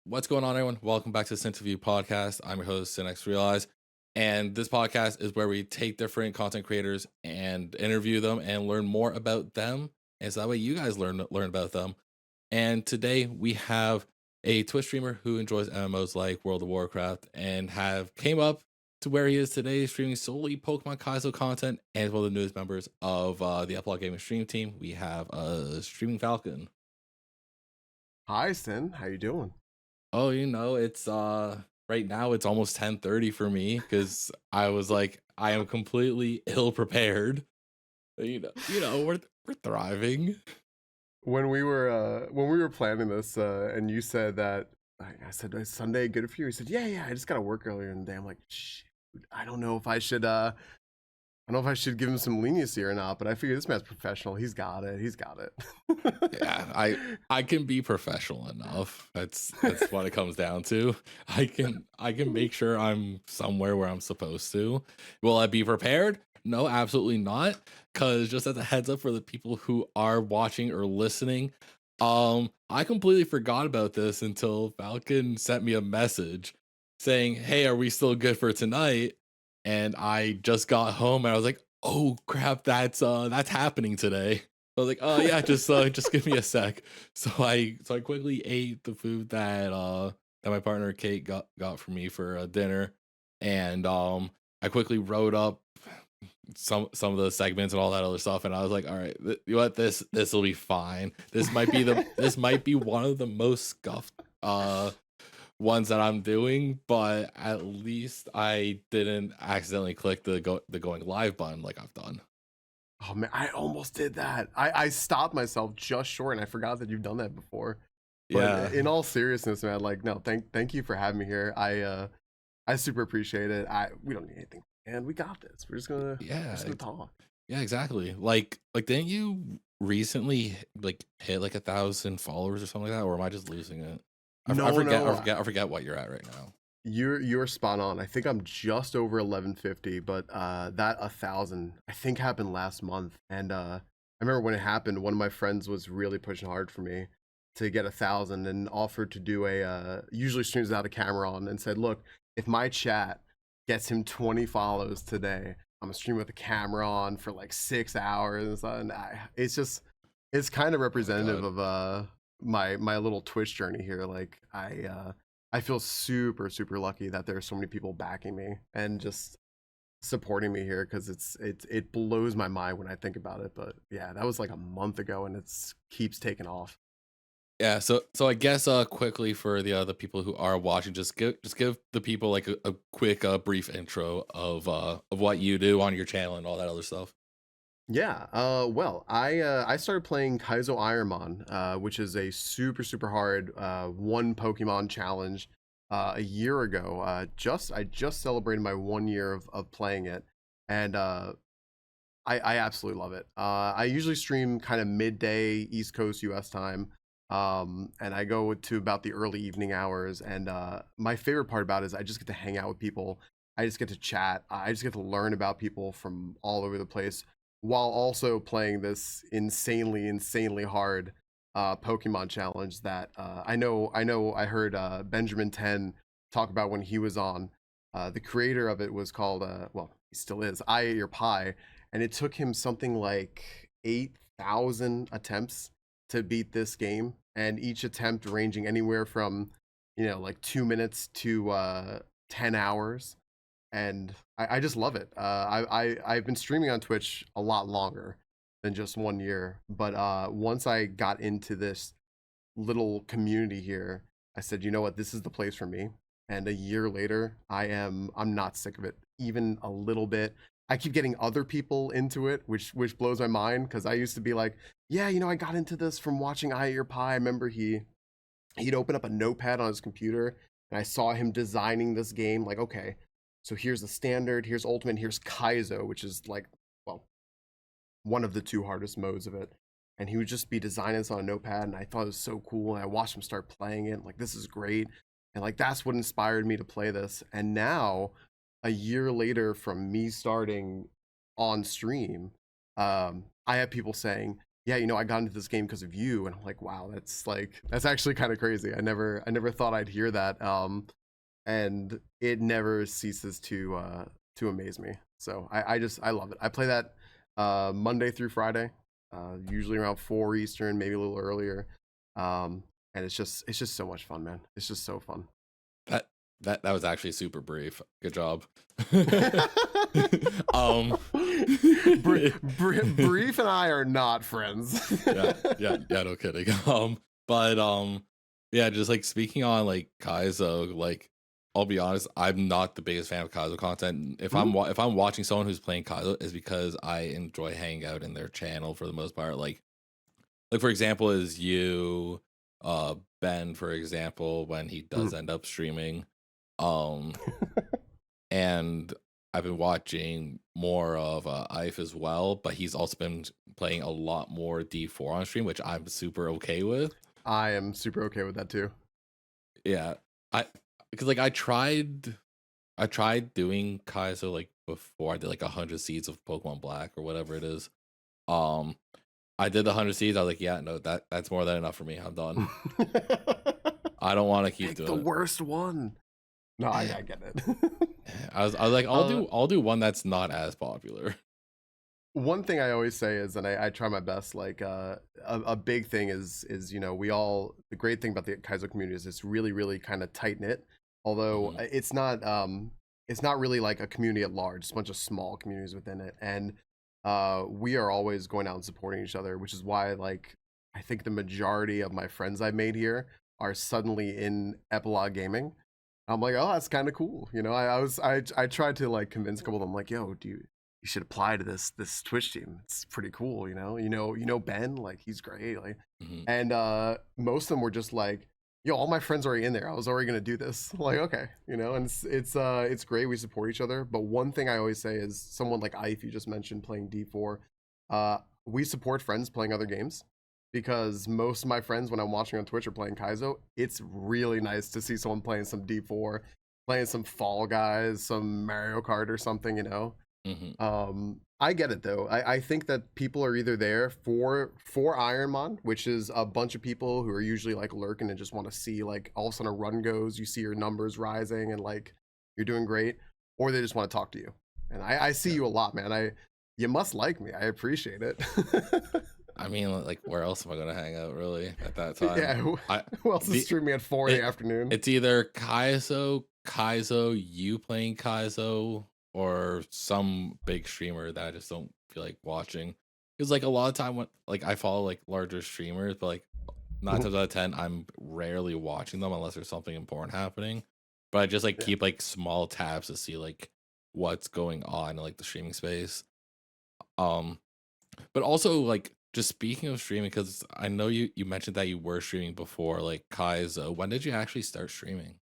What's going on, everyone? Welcome back to the Sinterview Podcast. I'm your host, Realize, and this podcast is where we take different content creators and interview them and learn more about them, and so that way you guys learn about them. And today we have a Twitch streamer who enjoys MMOs like World of Warcraft and have came up to where he is today, streaming solely Pokemon Kaizo content, and is one of the newest members of the Upload Gaming stream team. We have StreamingFalcon. Hi, Sin. How you doing? Oh, it's right now it's almost 10:30 for me because I was like, I am completely ill prepared. We're thriving. When we were planning this, and you said that I said, "Is Sunday good for you?" He said, "Yeah. I just got to work earlier in the day." I'm like, "Shoot, I don't know if I should give him some leniency or not." But I figure this man's professional. He's got it. Yeah, I can be professional enough. That's what it comes down to. I can make sure I'm somewhere where I'm supposed to. Will I be prepared? No, absolutely not. Because just as a heads up for the people who are watching or listening, I completely forgot about this until Falcon sent me a message saying, "Hey, are we still good for tonight?" And I just got home and I was like, "Oh crap, that's happening today." I was like, "Oh yeah, just give me a sec." So I quickly ate the food that my partner Kate got for me for dinner, and I quickly wrote up some of the segments and all that other stuff, and I was like, "All right, you know what, this will be fine. This might be one of the most scuffed ones that I'm doing, but at least I didn't accidentally click the going live button like I've done." Oh man, I almost did that. I stopped myself just short, and I forgot that you've done that before. But Yeah, in all seriousness, man, like no, thank you for having me here. I super appreciate it. We don't need anything, and we got this. We're just gonna talk. yeah, exactly. Like didn't you recently hit like 1,000 followers or something like that, or am I just losing it? No, no, I forget what you're at right now. you're spot on. I think I'm just over 1150, but that 1,000 I think happened last month, and I remember when it happened. One of my friends was really pushing hard for me to get 1,000 and offered to do a usually streams without a camera on, and said, "Look, if my chat gets him 20 follows today, I'm gonna stream with the camera on for like 6 hours and stuff." And it's kind of representative of my little Twitch journey here. Like I feel super lucky that there are so many people backing me and just supporting me here, because it blows my mind when I think about it. But yeah, that was like a month ago, and it's keeps taking off. Yeah, so I guess quickly for the other people who are watching, just give the people like a quick brief intro of what you do on your channel and all that other stuff. Yeah. Well, I started playing Kaizo Ironmon, which is a super hard one Pokemon challenge a year ago. I just celebrated my 1 year of playing it, and I absolutely love it. I usually stream kind of midday East Coast US time, and I go to about the early evening hours. And my favorite part about it is I just get to hang out with people. I just get to chat. I just get to learn about people from all over the place, while also playing this insanely hard Pokemon challenge that I heard Benjamin 10 talk about when he was on. The creator of it was called well, he still is, I Ate Your Pie, and it took him something like 8,000 attempts to beat this game, and each attempt ranging anywhere from like 2 minutes to 10 hours. And I just love it. I've been streaming on Twitch a lot longer than just 1 year, but once I got into this little community here, I said, you know what, this is the place for me. And a year later, I'm not sick of it even a little bit. I keep getting other people into it, which blows my mind, because I used to be like, yeah, I got into this from watching I Ate Your Pie. I remember he'd open up a notepad on his computer, and I saw him designing this game. Like, okay, so here's the standard, here's ultimate, here's Kaizo, which is like, well, one of the two hardest modes of it. And he would just be designing this on a notepad, and I thought it was so cool. And I watched him start playing it. Like, this is great. And like, that's what inspired me to play this. And now, a year later from me starting on stream, I have people saying, yeah, I got into this game because of you. And I'm like, wow, that's actually kind of crazy. I never thought I'd hear that. And it never ceases to amaze me. So I love it. I play that Monday through Friday, usually around 4 Eastern, maybe a little earlier. And it's just so much fun, man. It's just so fun. That was actually super brief. Good job. Brief and I are not friends. yeah, no kidding. But yeah, just like speaking on like Kaizo, like I'll be honest, I'm not the biggest fan of Kaizo content. If I'm watching someone who's playing Kaizo, is because I enjoy hanging out in their channel for the most part. Like for example, is you, Ben, for example, when he does end up streaming. And I've been watching more of Ife as well, but he's also been playing a lot more D4 on stream, which I'm super okay with. I am super okay with that too. Yeah, because like I tried doing Kaizo like before. I did like 100 seeds of Pokemon Black or whatever it is. I did the 100 seeds. I was like, yeah, no, that's more than enough for me. I'm done. I don't want to keep doing the worst one. No, I get it. I was like, I'll do one that's not as popular. One thing I always say is, and I try my best, like a big thing is the great thing about the Kaizo community is it's really, really kind of tight knit. Although it's not really like a community at large. It's a bunch of small communities within it, and we are always going out and supporting each other, which is why like I think the majority of my friends I made here are suddenly in Epilogue Gaming. I'm like, oh, that's kind of cool. I tried to like convince a couple of them, like, yo, you should apply to this Twitch team. It's pretty cool. Ben, like he's great. Like, and most of them were just like, yo, all my friends are already in there. I was already gonna do this. Like, okay, and it's great. We support each other. But one thing I always say is, someone like Ife, you just mentioned playing D4. We support friends playing other games. Because most of my friends, when I'm watching on Twitch, are playing Kaizo. It's really nice to see someone playing some D4, playing some Fall Guys, some Mario Kart or something, I get it though. I think that people are either there for Ironmon, which is a bunch of people who are usually like lurking and just want to see like all of a sudden a run goes, you see your numbers rising and like you're doing great, or they just want to talk to you. And I see you a lot, man. You must like me. I appreciate it. I mean, like, where else am I going to hang out, really, at that time? Yeah, who else is streaming at 4 in the afternoon? It's either Kaizo, you playing Kaizo, or some big streamer that I just don't feel like watching. Because, like, a lot of time, when like I follow, like, larger streamers, but, like, 9 times out of 10, I'm rarely watching them unless there's something important happening. But I just, like, keep, like, small tabs to see, like, what's going on in, like, the streaming space. But also, like, just speaking of streaming, because I know you mentioned that you were streaming before, like Kaizo. When did you actually start streaming?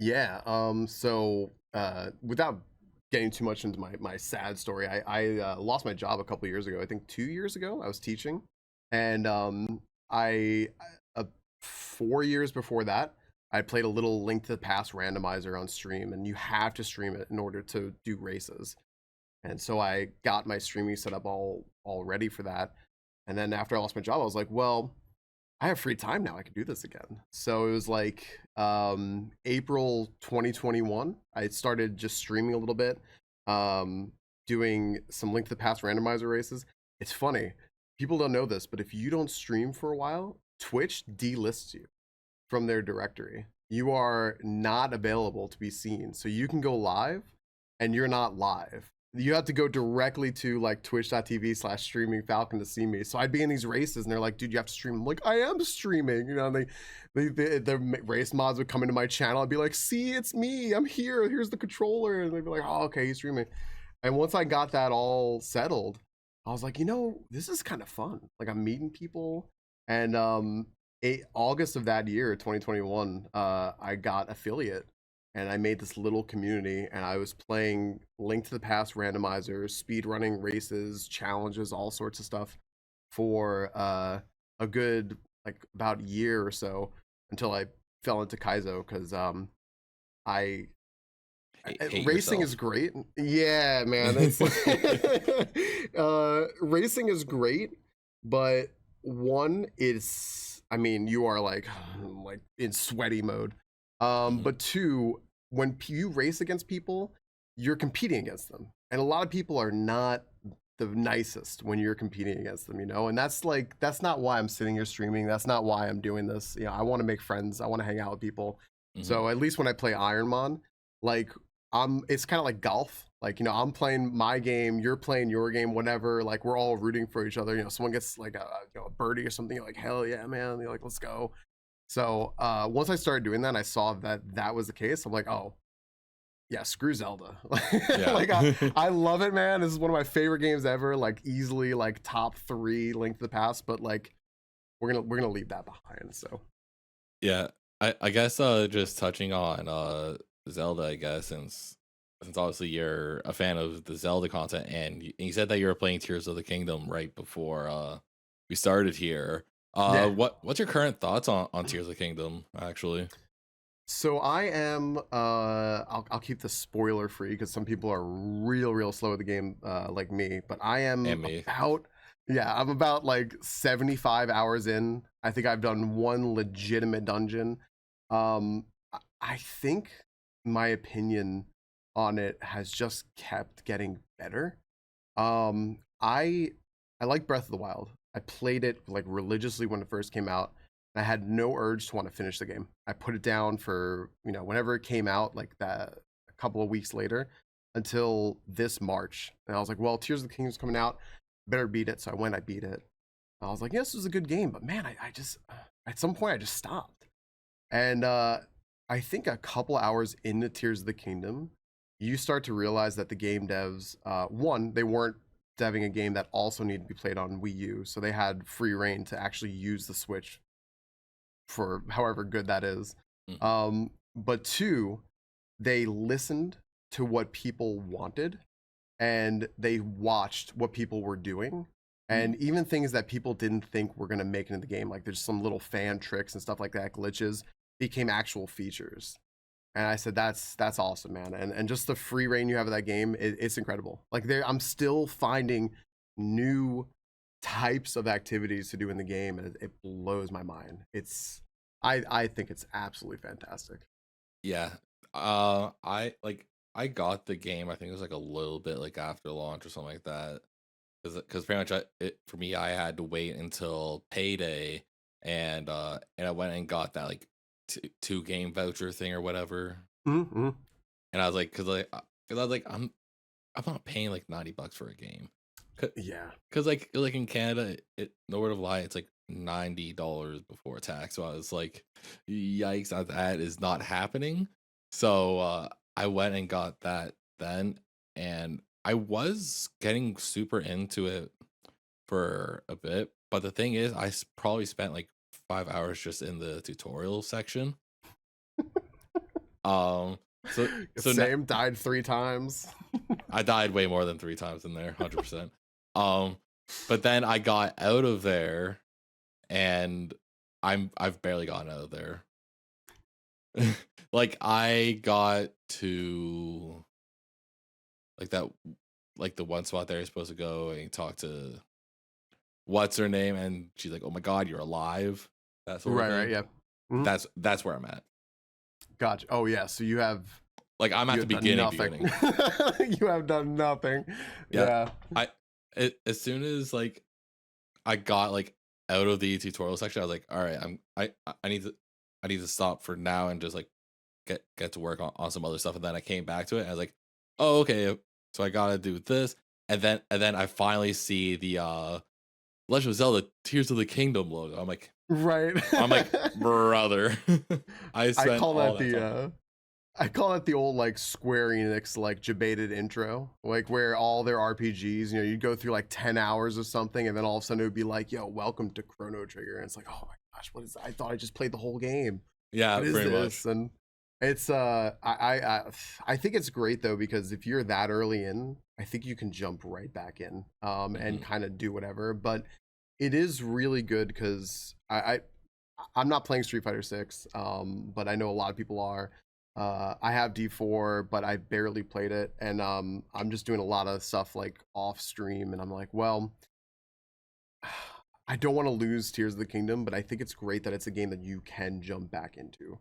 Yeah. So without getting too much into my sad story, I lost my job a couple years ago. I think 2 years ago. I was teaching, and 4 years before that, I played a little Link to the Past randomizer on stream, and you have to stream it in order to do races. And so I got my streaming set up all ready for that. And then after I lost my job, I was like, well, I have free time now. I can do this again. So it was like April 2021. I started just streaming a little bit, doing some Link to the Past randomizer races. It's funny. People don't know this, but if you don't stream for a while, Twitch delists you from their directory. You are not available to be seen. So you can go live and you're not live. You have to go directly to like twitch.tv/StreamingFalcon to see me. So I'd be in these races and they're like, dude, you have to stream. I'm like, I am streaming. And the race mods would come into my channel. I'd be like, see, it's me. I'm here. Here's the controller. And they'd be like, oh, okay, he's streaming. And once I got that all settled, I was like, this is kind of fun. Like, I'm meeting people. And August of that year, 2021, I got affiliate. And I made this little community, and I was playing Link to the Past randomizers, speed running races, challenges, all sorts of stuff for a good about a year or so, until I fell into Kaizo because racing is great. Yeah, man, it's racing is great, but one is, I mean, you are like in sweaty mode. Mhm. But two, when you race against people, you're competing against them, and a lot of people are not the nicest when you're competing against them, you know. And that's not why I'm sitting here streaming. That's not why I'm doing this. You know, I want to make friends. I want to hang out with people. Mhm. So at least when I play Ironmon, like it's kind of like golf. Like, you know, I'm playing my game, you're playing your game, whatever. Like, we're all rooting for each other. You know, someone gets like a birdie or something, you're like, hell yeah, man. You're like, let's go. So once I started doing that, and I saw that that was the case. I'm like, oh yeah, screw Zelda. Yeah. Like I love it, man. This is one of my favorite games ever. Like easily like top 3 Link to the Past. But like we're gonna leave that behind. So Yeah, I guess just touching on Zelda, I guess, since obviously you're a fan of the Zelda content, and you said that you were playing Tears of the Kingdom right before we started here. yeah. What's your current thoughts on Tears of the Kingdom actually? So I am I'll keep this spoiler free because some people are real slow at the game like me, but I am And me. about yeah, I'm about like 75 hours in. I think I've done one legitimate dungeon. I think my opinion on it has just kept getting better. Um I I like Breath of the Wild. I played it like religiously when it first came out. I had no urge to want to finish the game. I put it down for, you know, whenever it came out, like that a couple of weeks later until this March. And I was like, well, Tears of the Kingdom's coming out. Better beat it. So I went, I beat it. I was like, yeah, this was a good game. But man, I just, at some point, I just stopped. And I think a couple hours into Tears of the Kingdom, you start to realize that the game devs, one, they weren't deving a game that also needed to be played on Wii U. So they had free reign to actually use the Switch for however good that is. Mm. But two, they listened to what people wanted and they watched what people were doing. And even things that people didn't think were going to make it in the game, like there's some little fan tricks and stuff like that, glitches, became actual features. And I said, that's awesome, man. And just the free reign you have of that game, it's incredible. Like I'm still finding new types of activities to do in the game, and it blows my mind. I think it's absolutely fantastic. Yeah. I got the game. I think it was like a little bit like after launch or something like that. Because pretty much for me, I had to wait until payday, and I went and got that like two game voucher thing or whatever. Mm-hmm. And I was like, cause I was like, I'm not paying like $90 for a game. Yeah. Cause like in Canada, no word of lie, it's like $90 before tax. So I was like, yikes, that is not happening. So I went and got that then, and I was getting super into it for a bit. But the thing is, I probably spent like 5 hours just in the tutorial section. Um, so Same, died 3 times. I died way more than 3 times in there, 100%. Um, but then I got out of there, and I've barely gotten out of there. Like I got to like that, like the one spot there you're supposed to go and talk to what's her name, and she's like, "Oh my god, you're alive." That sort of Right, thing. yeah. Mhm. That's where I'm at. Gotcha. Oh yeah, so you have Like I'm at you the have done beginning. nothing. You have done nothing. Yeah. Yeah. As soon as like I got like out of the tutorial section, I was like, all right, I need to stop for now and just like get to work on some other stuff. And then I came back to it and I was like, oh, okay, so I gotta do this. And then I finally see the Legend of Zelda Tears of the Kingdom logo. Right. I'm like, brother. I I spent call all that that time. the I call it the old like Square Enix like debated intro, like where all their RPGs, you know, you'd go through like 10 hours of something, and then all of a sudden it would be like, "Yo, welcome to Chrono Trigger," and it's like, "Oh my gosh, what is that? I thought I just played the whole game. Yeah, What is pretty this?" much. And it's I think it's great though because if you're that early in, I think you can jump right back in, and Hmm. kind of do whatever. But it is really good because I'm not playing Street Fighter 6, but I know a lot of people are. I have D4, but I barely played it, and I'm just doing a lot of stuff like off stream, and I'm like, well, I don't want to lose Tears of the Kingdom, but I think it's great that it's a game that you can jump back into.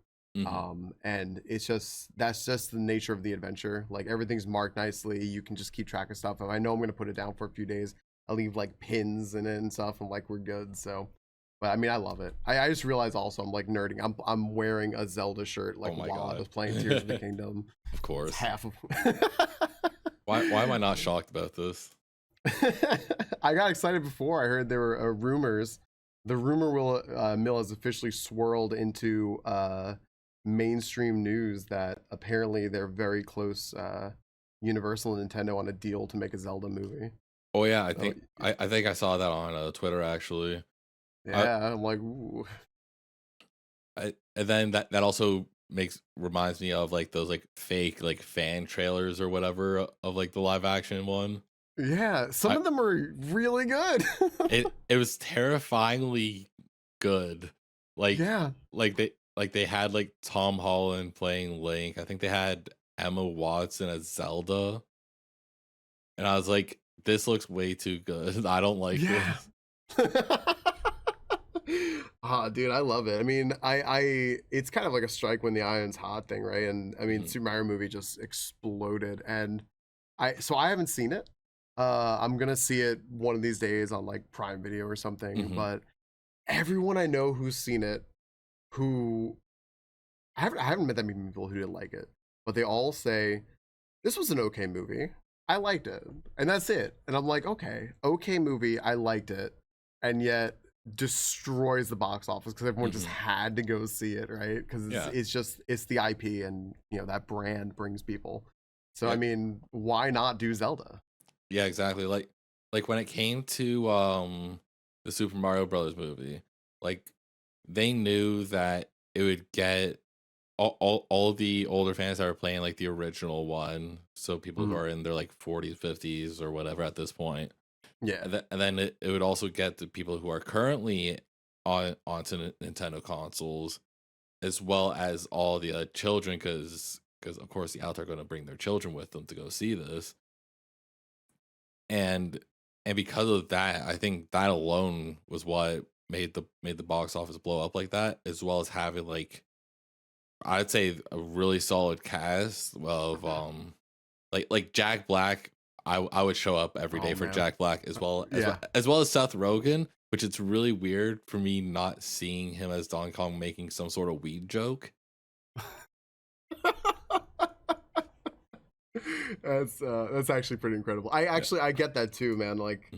And it's just that's just the nature of the adventure. Like everything's marked nicely. You can just keep track of stuff. If I know I'm gonna put it down for a few days, I'll leave like pins in it and stuff, and like we're good. So, but I mean, I love it. I just realized also I'm like nerding. I'm wearing a Zelda shirt like Oh my while I God. was playing Tears of the Kingdom. Of It's course. half of. Why am I not shocked about this? I got excited before I heard there were rumors. The rumor mill has officially swirled into mainstream news that apparently they're very close, Universal and Nintendo, on a deal to make a Zelda movie. Oh yeah, I So think I saw that on Twitter actually. yeah, I'm like, ooh. And then that also reminds me of like those like fake like fan trailers or whatever of like the live action one. Yeah, some of them are really good. It was terrifyingly good. Like Yeah. they had like Tom Holland playing Link. I think they had Emma Watson as Zelda. And I was like, this looks way too good. I don't like this. Dude, I love it. I mean, it's kind of like a strike when the iron's hot thing, right? And I mean, Super Mario movie just exploded, and I haven't seen it. I'm gonna see it one of these days on like Prime Video or something. But everyone I know who's seen it, who I haven't met that many people who didn't like it, but they all say this was an okay movie. I liked it, and that's it. And I'm like, okay movie. I liked it, and yet destroys the box office because everyone just had to go see it, right? Because it's the IP, and that brand brings people. So I mean, why not do Zelda? Yeah, exactly. Like when it came to the Super Mario Brothers movie, like they knew that it would get all the older fans that were playing like the original one, so people who are in their like 40s, 50s or whatever at this point. Yeah. And then it would also get the people who are currently onto Nintendo consoles, as well as all the children, because of course the out are going to bring their children with them to go see this. And because of that, I think that alone was what made the box office blow up like that, as well as having like, I'd say, a really solid cast of like Jack Black. I would show up every day for Jack Black, as well as Seth Rogen, which it's really weird for me not seeing him as Donkey Kong making some sort of weed joke. That's actually pretty incredible. I get that too, man. Like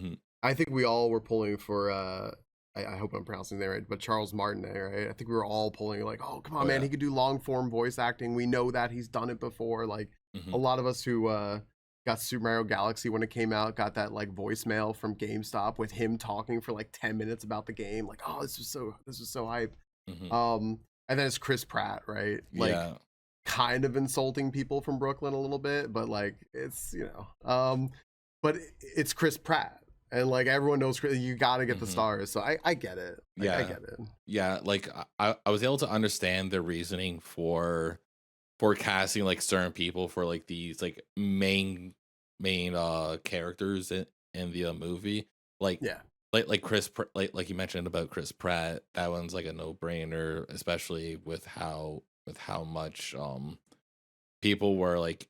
I think we all were pulling for I hope I'm pronouncing that right, but Charles Martinet, right? I think we were all pulling like, oh come on, man, he could do long form voice acting. We know that he's done it before. Like a lot of us who got Super Mario Galaxy when it came out, got that like voicemail from GameStop with him talking for like 10 minutes about the game. Like, oh, this was so hype. And then it's Chris Pratt, right? Like kind of insulting people from Brooklyn a little bit, but like it's but it's Chris Pratt. And like everyone knows, you got to get the stars. So I get it. I get it. Yeah, like I was able to understand the reasoning for casting like certain people for like these like main characters in the movie. Like like you mentioned about Chris Pratt, that one's like a no-brainer, especially with how much people were like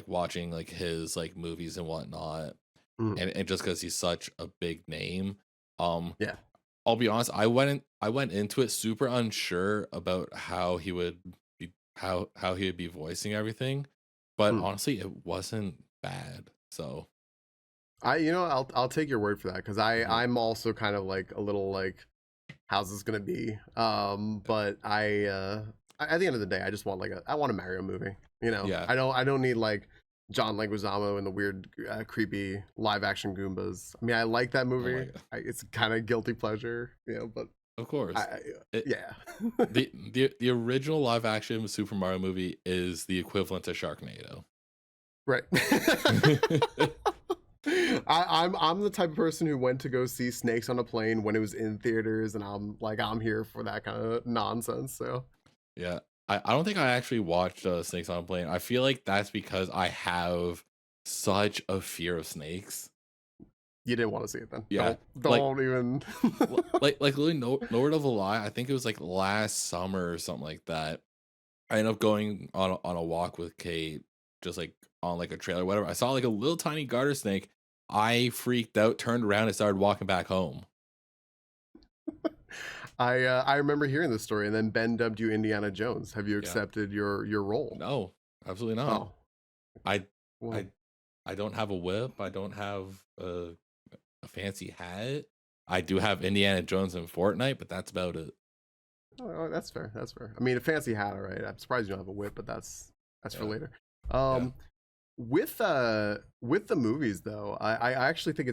watching like his like movies and whatnot. And just because he's such a big name, I'll be honest, I went into it super unsure about how he would be how he would be voicing everything, but honestly, it wasn't bad. So I'll take your word for that, because I'm also kind of like a little like, how's this gonna be? But at the end of the day, I just want I want a Mario movie. I don't need like John Leguizamo and the weird, creepy live action Goombas. I mean, I like that movie. It's kind of guilty pleasure, but of course, the original live action Super Mario movie is the equivalent to Sharknado. Right. I'm the type of person who went to go see Snakes on a Plane when it was in theaters, and I'm here for that kind of nonsense. So yeah. I don't think I actually watched Snakes on a Plane. I feel like that's because I have such a fear of snakes. You didn't want to see it then. Yeah, Don't even. like literally no word of a lie. I think it was like last summer or something like that. I ended up going on a walk with Kate, just like on like a trail or whatever. I saw like a little tiny garter snake. I freaked out, turned around, and started walking back home. I remember hearing this story, and then Ben dubbed you Indiana Jones. Have you Yeah. accepted your role? No, absolutely not. Oh, I well, I don't have a whip. I don't have a fancy hat. I do have Indiana Jones and Fortnite, but that's about it. oh, that's fair. That's fair. I mean, a fancy hat, all right. I'm surprised you don't have a whip, but that's for Yeah. later. Yeah. With the movies though, I actually think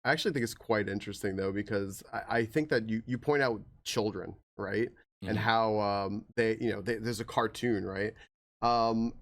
I actually think it's quite interesting though, because I think that you point out children, right? And Mhm. how they, there's a cartoon, right? Um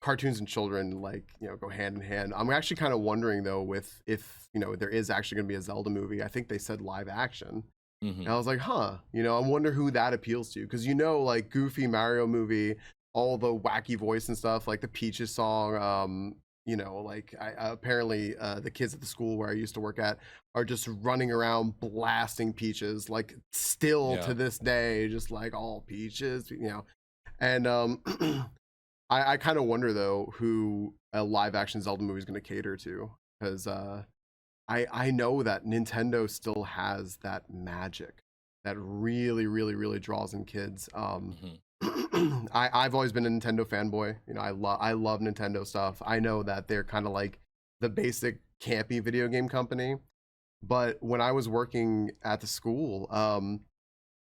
Cartoons and children, like, go hand in hand. I'm actually kind of wondering though, with if there is actually going to be a Zelda movie. I think they said live action, and Mhm. I was like, huh, I wonder who that appeals to, because like Goofy, Mario movie, all the wacky voice and stuff, like the Peaches song. Like apparently the kids at the school where I used to work at are just running around blasting Peaches, like still Yeah. to this day, just like all Peaches. And I kind of wonder though who a live action Zelda movie is going to cater to, because I know that Nintendo still has that magic that really really really draws in kids. Mhm. I've always been a Nintendo fanboy. I love Nintendo stuff. I know that they're kind of like the basic campy video game company, but when I was working at the school,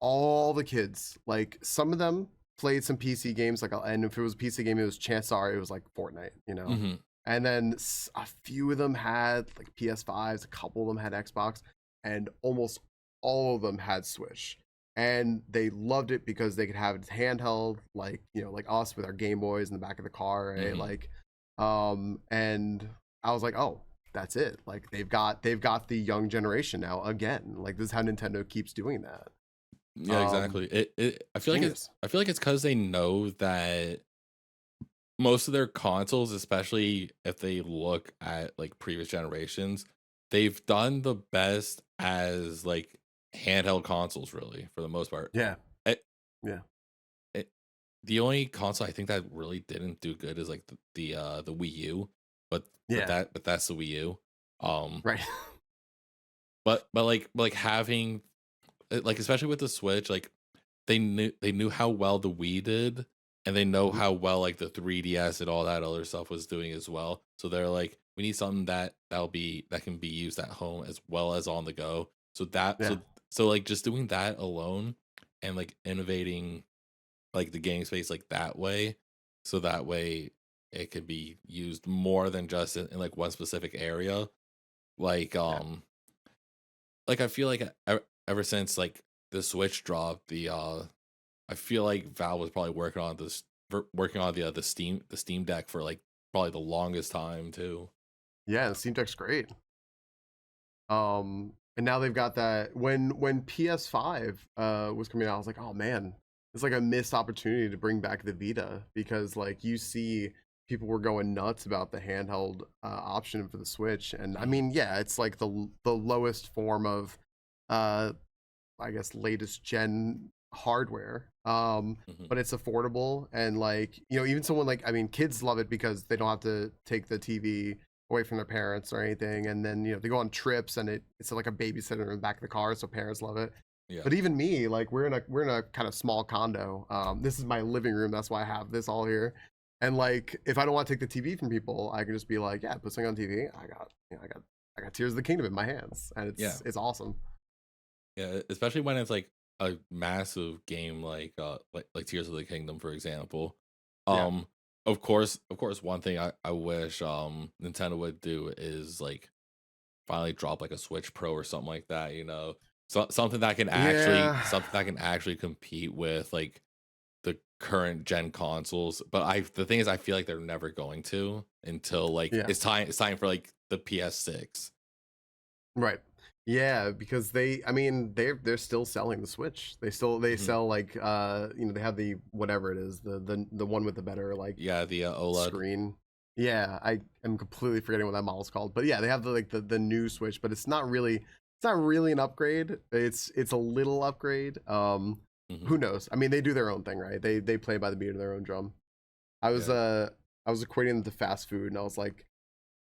all the kids, like some of them played some PC games, like, and if it was a PC game, it was, chances are it was like Fortnite. Mhm. And then a few of them had like PS5s, a couple of them had Xbox, and almost all of them had Switch. And they loved it because they could have it handheld, like, like us with our Game Boys in the back of the car, right? Mhm. Like, and I was like, oh, that's it. Like they've got the young generation now again. Like this is how Nintendo keeps doing that. Yeah, Um, exactly. It Genius. I feel like it's because they know that most of their consoles, especially if they look at like previous generations, they've done the best as like handheld consoles, really, for the most part. Yeah. It, Yeah. it, the only console I think that really didn't do good is like the Wii U, but Yeah. that's the Wii U. Um, Right. but like having like especially with the Switch, like they knew how well the Wii did, and they know Mhm. how well like the 3DS and all that other stuff was doing as well. So they're like, we need something that can be used at home as well as on the go. So that Yeah. so like just doing that alone and like innovating like the game space like that way, so that way it could be used more than just in like one specific area. Like Yeah. like I feel like ever since like the Switch dropped, I feel like Valve was probably working on the Steam Deck for like probably the longest time too. Yeah. The Steam Deck's great. And now they've got that. When PS5 was coming out, I was like, oh man, it's like a missed opportunity to bring back the Vita, because like you see people were going nuts about the handheld option for the Switch. And I Mhm. mean, yeah, it's like the lowest form of uh I guess latest gen hardware. Mhm. But it's affordable, and like, even someone like, I mean, kids love it because they don't have to take the TV away from their parents or anything. And then, they go on trips, and it's like a babysitter in the back of the car, so parents love it. Yeah. But even me, like we're in a kind of small condo. This is my living room, that's why I have this all here. And like if I don't want to take the TV from people, I can just be like, yeah, put something on TV. I got Tears of the Kingdom in my hands, and Yeah. it's awesome. Yeah. Especially when it's like a massive game like Tears of the Kingdom, for example. Yeah. Um of course one thing I wish Nintendo would do is like finally drop like a Switch Pro or something like that, you know. So Yeah. something that can actually compete with like the current gen consoles. But the thing is I feel like they're never going to until like Yeah. it's time for like the PS6. Right. Yeah, because I mean, they're still selling the Switch. They Mhm. sell like they have the whatever it is, the one with the better like Yeah, the OLED. screen. Yeah, I am completely forgetting what that model's called. But yeah, they have the new Switch, but it's not really an upgrade. It's a little upgrade. Hmm. Who knows? I mean, they do their own thing, right? They play by the beat of their own drum. I was Yeah. uh I was equating them to fast food, and I was like,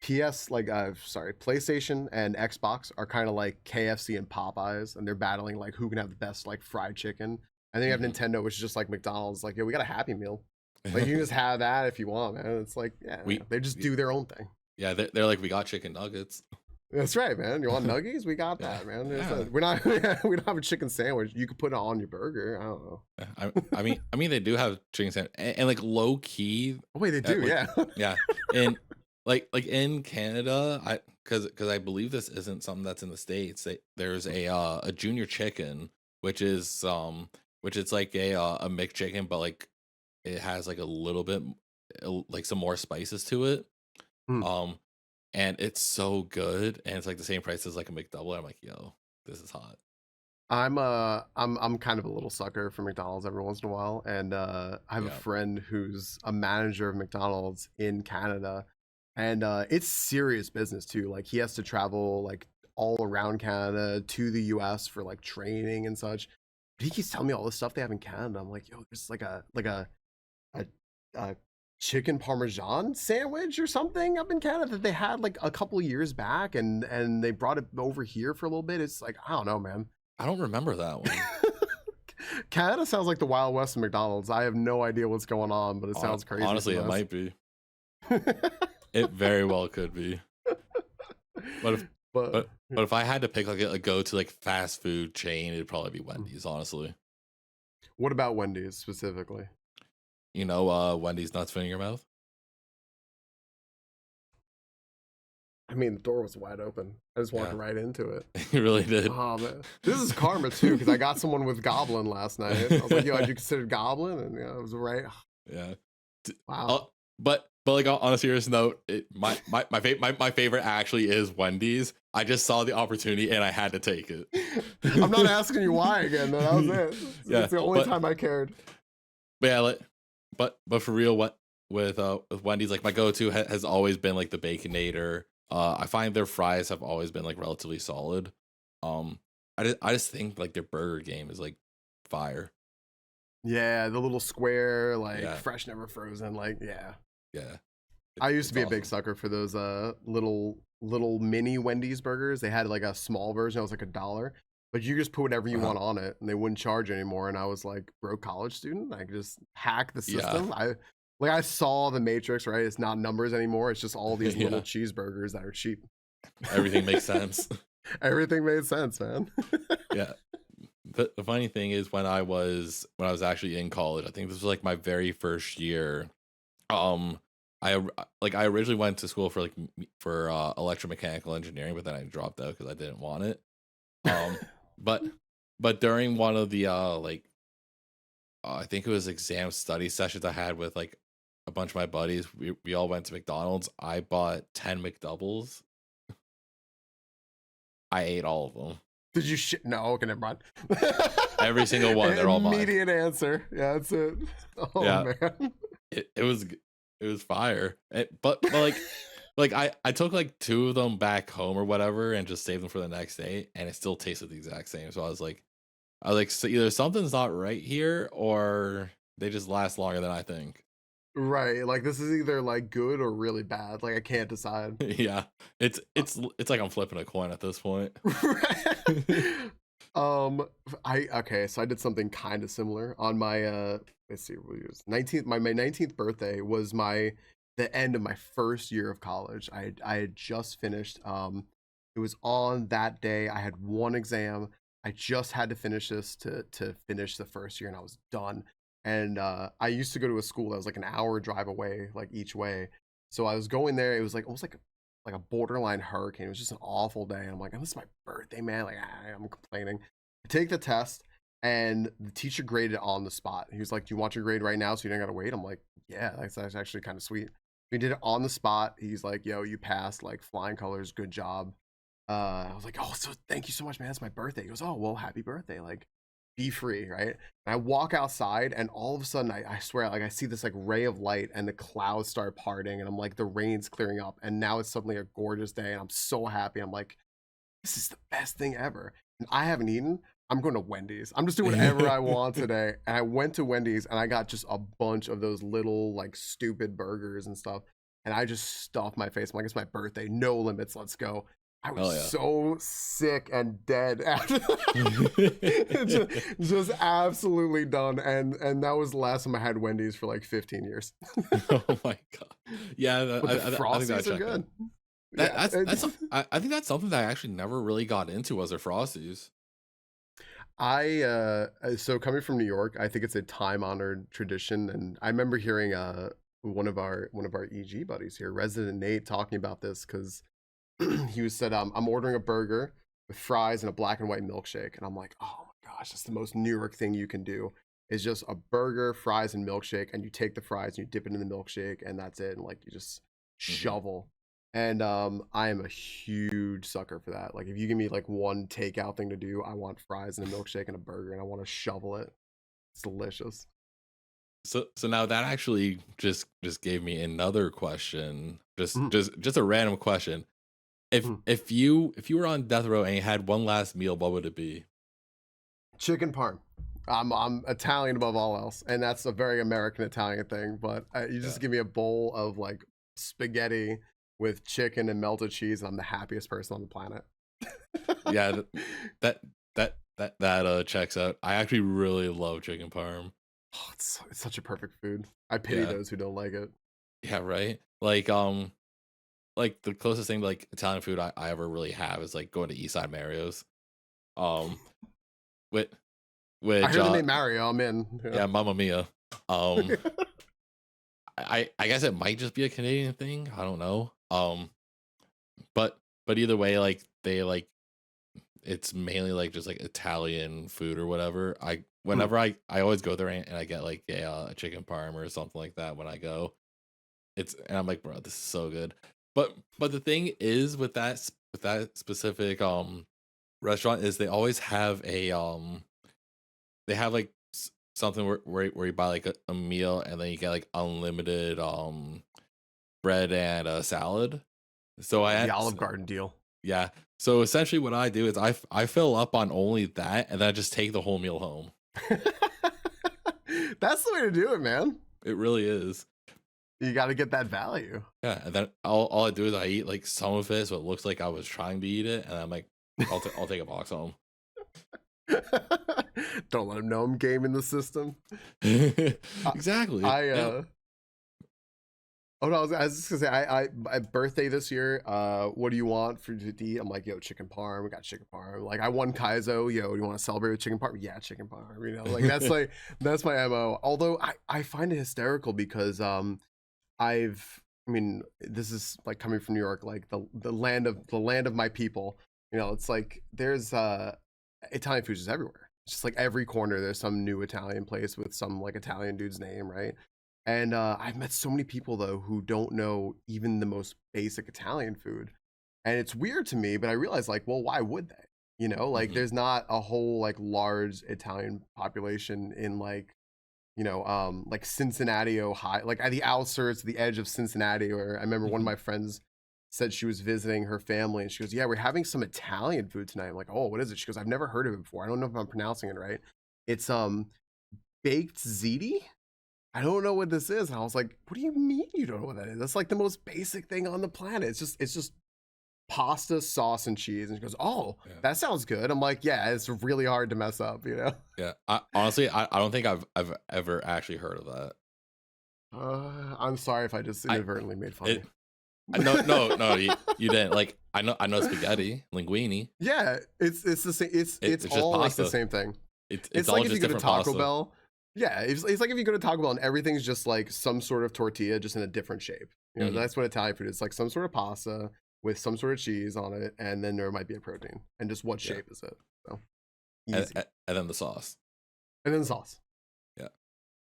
PlayStation and Xbox are kind of like KFC and Popeyes, and they're battling like who can have the best like fried chicken. And then you have Hmm. Nintendo, which is just like McDonald's, like, yo, we got a Happy Meal. Like, you can just have that if you want, man. It's like, yeah, we they just do their own thing. yeah, they're like, we got chicken nuggets. That's right, man. You want nuggies? We got that, man. Yeah. We're not we don't have a chicken sandwich. You could put it on your burger. I don't know. I mean, they do have chicken sandwich, and like low key, Oh, wait, they do, like, yeah. yeah, and like in Canada, because I believe this isn't something that's in the States. There's a junior chicken, which is like a mixed chicken, but like it has like a little bit like some more spices to it. Hmm. Um, and it's so good, and it's like the same price as like a McDouble. I'm like, yo, this is hot. I'm kind of a little sucker for McDonald's every once in a while, and I have a Yeah. friend who's a manager of McDonald's in Canada, and it's serious business too. Like, he has to travel like all around Canada to the US for like training and such. But he keeps telling me all this stuff they have in Canada. I'm like, yo, there's a, a chicken parmesan sandwich or something up in Canada that they had like a couple years back, and they brought it over here for a little bit. It's like, I don't know, man. I don't remember that one. Canada sounds like the Wild West of McDonald's. I have no idea what's going on, but it Hon- sounds crazy. Honestly, it might be. It very well could be. But if But but if I had to pick like a go to like fast food chain, it'd probably be Wendy's. Honestly, what about Wendy's specifically? Wendy's nuts in your mouth. I mean, the door was wide open. I just walked Yeah, right into it. you really did. Oh man, this is karma too, because I got someone with Goblin last night. I was like, "Yo, had you considered Goblin?" And yeah, it was right. Yeah. Wow. But like on a serious note, my favorite actually is Wendy's. I just saw the opportunity and I had to take it. I'm not asking you why again. Though. That was it. Yeah, It's the only time I cared. but yeah, but for real, what with Wendy's, like my go-to has always been like the Baconator. I find their fries have always been like relatively solid. Um, I just think like their burger game is like fire. Yeah, the little square, like Yeah, fresh, never frozen. Like, yeah. yeah, I used to it's be a big awesome. sucker for those little mini Wendy's burgers. They had like a small version that was like $1, but you just put whatever you Uh-huh. want on it, and they wouldn't charge anymore. And I was like, broke college student. I could just hack the Yeah, system. I saw the Matrix, right? It's not numbers anymore. It's just all these little yeah. cheeseburgers that are cheap. Everything makes sense. Everything made sense, man. Yeah. The funny thing is when I was actually in college, I think this was like my very first year. Um, I originally went to school for for electromechanical engineering, but then I dropped out because I didn't want it. Um, but but during one of the I think it was exam study sessions I had with like a bunch of my buddies, we all went to McDonald's. I bought 10 McDoubles. I ate all of them. Did you shit? No, okay, never mind. Every single one. They're all mine. Immediate answer. Yeah, that's it. Oh Yeah. man. It was fire. But like I took like two of them back home or whatever and just saved them for the next day, and it still tasted the exact same. So I was like, so either something's not right here or they just last longer than I think. Right, like this is either like good or really bad. Like, I can't decide. Yeah, it's like I'm flipping a coin at this point. Right. I okay, so I did something kind of similar on my let's see, what was 19th, my 19th birthday was the end of my first year of college. I had just finished. It was on that day. I had one exam. I just had to finish this to finish the first year, and I was done. And I used to go to a school that was like an hour drive away, like each way. So I was going there. It was like almost like a borderline hurricane. It was just an awful day. And I'm like, oh, this is my birthday, man. Like, I'm complaining. I take the test, and the teacher graded it on the spot. He was like, do you want your grade right now so you don't gotta wait? I'm like, yeah, that's actually kind of sweet. We did it on the spot. He's like, yo, you passed, like, flying colors, good job. I was like, oh, so thank you so much, man. It's my birthday. He goes, oh, well, happy birthday. Like, be free, right? And I walk outside, and all of a sudden, I swear, like I see this like ray of light, and the clouds start parting, and I'm like, the rain's clearing up, and now it's suddenly a gorgeous day, and I'm so happy. I'm like, this is the best thing ever. And I haven't eaten. I'm going to Wendy's. I'm just doing whatever I want today. And I went to Wendy's and I got just a bunch of those little like stupid burgers and stuff. And I just stuffed my face. I'm like, it's my birthday. No limits. Let's go. I was so sick and dead after that. just absolutely done. And that was the last time I had Wendy's for like 15 years. Oh my God. Yeah. But the Frosties are good. I think that's something that I actually never really got into, was their Frosties. So coming from New York, I think it's a time-honored tradition, and I remember hearing one of our EG buddies here, Resident Nate, talking about this because he said, I'm ordering a burger with fries and a black and white milkshake, and I'm like, oh my gosh, that's the most New York thing you can do. Is just a burger, fries, and milkshake, and you take the fries and you dip it in the milkshake, and that's it, and like you just shovel. And I am a huge sucker for that. Like if you give me like one takeout thing to do, I want fries and a milkshake and a burger, and I want to shovel it. It's delicious. So now that actually just gave me another question. Just a random question. If you were on death row and you had one last meal, what would it be? Chicken parm. I'm Italian above all else, and that's a very American Italian thing. But you just give me a bowl of like spaghetti with chicken and melted cheese, and I'm the happiest person on the planet. Yeah, that checks out. I actually really love chicken parm. Oh, it's such a perfect food. I pity those who don't like it. Yeah, right. Like the closest thing to like Italian food I ever really have is like going to Eastside Mario's. With I heard the name Mario. I'm in. Yeah, Mamma Mia. I guess it might just be a Canadian thing. I don't know. But either way, like they like it's mainly like just like Italian food or whatever. Whenever I always go there and I get like a chicken parm or something like that when I go. And I'm like, bro, this is so good. But the thing is with that specific restaurant is they always have they have like something where you buy like a meal and then you get like unlimited bread and a salad. So the Olive Garden deal. Yeah. So essentially what I do is I fill up on only that and then I just take the whole meal home. That's the way to do it, man. It really is. You got to get that value. Yeah, and then all I do is I eat like some of it so it looks like I was trying to eat it, and I'm like, I'll take a box home. Don't let him know I'm gaming the system. Exactly. Oh no, I was just gonna say, I birthday this year. What do you want to eat? I'm like, yo, chicken parm. We got chicken parm. Like I won Kaizo. Yo, you want to celebrate with chicken parm? Yeah, chicken parm. You know, like that's my MO. Although I find it hysterical because I mean, this is like coming from New York, like the land of my people. You know, it's like there's Italian food is everywhere. It's just like every corner there's some new Italian place with some like Italian dude's name, right? And I've met so many people though who don't know even the most basic Italian food, and it's weird to me. But I realize like, well, why would they? You know, like there's not a whole like large Italian population in like, you know, like Cincinnati, Ohio, like at the outskirts, the edge of Cincinnati. Or I remember one of my friends said she was visiting her family and she goes, yeah, we're having some Italian food tonight. I'm like, oh, what is it? She goes, I've never heard of it before. I don't know if I'm pronouncing it right. It's baked ziti. I don't know what this is. And I was like, what do you mean you don't know what that is? That's like the most basic thing on the planet. It's just pasta, sauce, and cheese. And she goes, oh, that sounds good. I'm like, yeah, it's really hard to mess up, you know? Yeah. Honestly, I don't think I've ever actually heard of that. I'm sorry if I just inadvertently made fun of you. No, you didn't. Like I know spaghetti, linguine. Yeah, it's the same. It's all like the same thing. It's like all if just you go to Taco pasta. Bell. Yeah, it's like if you go to Taco Bell and everything's just like some sort of tortilla, just in a different shape. You know, that's what Italian food is. Like some sort of pasta with some sort of cheese on it, and then there might be a protein. And just what shape is it? So easy. And then the sauce. And then the sauce. Yeah.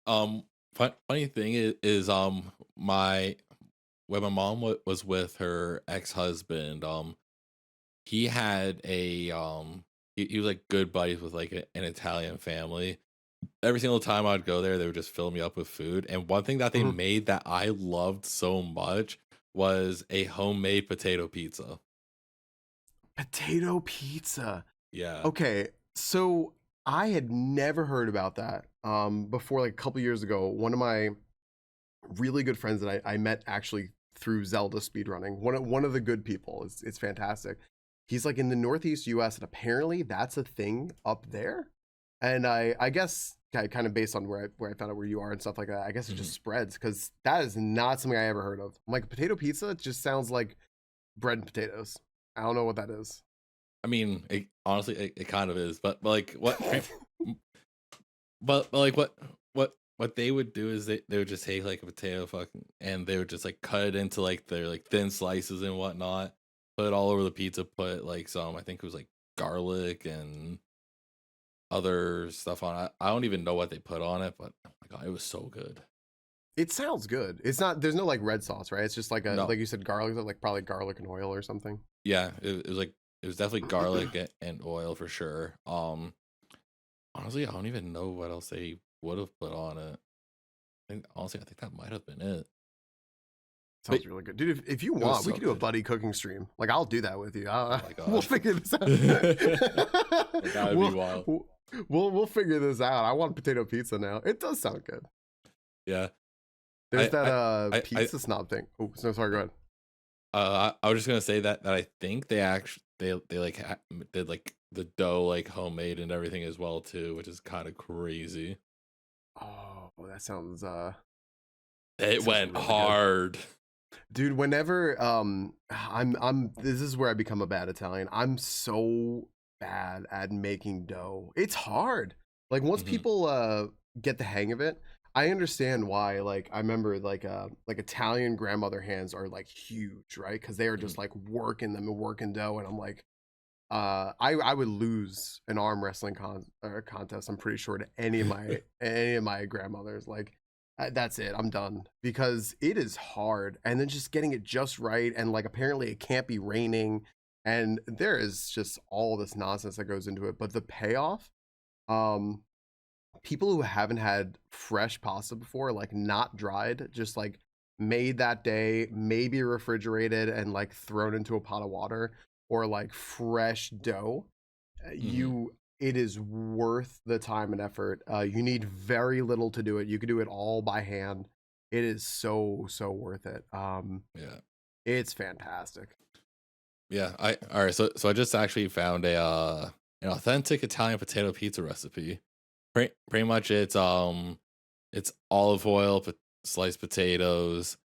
Funny thing is when my mom was with her ex-husband, he had he was like good buddies with like an Italian family. Every single time I'd go there, they would just fill me up with food. And one thing that they Mhm. made that I loved so much was a homemade potato pizza. Potato pizza. Yeah. Okay, so I had never heard about that before, like a couple years ago. One of my really good friends that I met actually through Zelda speedrunning. One of the good people. It's fantastic. He's like in the Northeast US, and apparently that's a thing up there. And I guess kind of based on where I found out where you are and stuff like that, I guess it Mhm. just spreads because that is not something I ever heard of. Like potato pizza, it just sounds like bread and potatoes. I don't know what that is. I mean, honestly, it kind of is. But like but like what they would do is they would just take like a potato fucking and they would just like cut it into like their like thin slices and whatnot, put it all over the pizza, put like some I think it was like garlic and other stuff on it. I don't even know what they put on it, but oh my god, it was so good. It sounds good. It's not. There's no like red sauce, right? It's just like No, like you said, garlic, like probably garlic and oil or something. yeah, it was like it was definitely garlic and oil for sure. Honestly, I don't even know what else they would have put on it. I think that might have been it. But Sounds really good, dude. If you it was want, we so could do a good. buddy cooking stream. Like I'll do that with you. Oh my We'll god. figure this out. That would be we'll, wild. we'll figure this out. I want potato pizza now. It does sound good. Yeah. There's that I pizza snob thing. Oh, so sorry. Go ahead. I was just gonna say that I think they actually they like did like the dough like homemade and everything as well too, which is kind of crazy. Oh, that sounds It sounds went really good. hard. Dude, whenever I'm this is where I become a bad Italian. I'm so bad at making dough. It's hard. Like once Hmm. people get the hang of it, I understand why. Like I remember like Italian grandmother hands are like huge, right? Because they are Hmm. just like working them and working dough, and I'm like I would lose an arm wrestling contest, I'm pretty sure, to any of my grandmothers. Like that's it, I'm done, because it is hard, and then just getting it just right, and like apparently it can't be raining, and there is just all this nonsense that goes into it. But the payoff, um people who haven't had fresh pasta before, like not dried, just like made that day, maybe refrigerated and like thrown into a pot of water, or like fresh dough, Hmm. you it is worth the time and effort. You need very little to do it. You can do it all by hand. It is so worth it. Yeah. It's fantastic. Yeah. I all right. So I just actually found a an authentic Italian potato pizza recipe. Pretty much it's olive oil, sliced potatoes.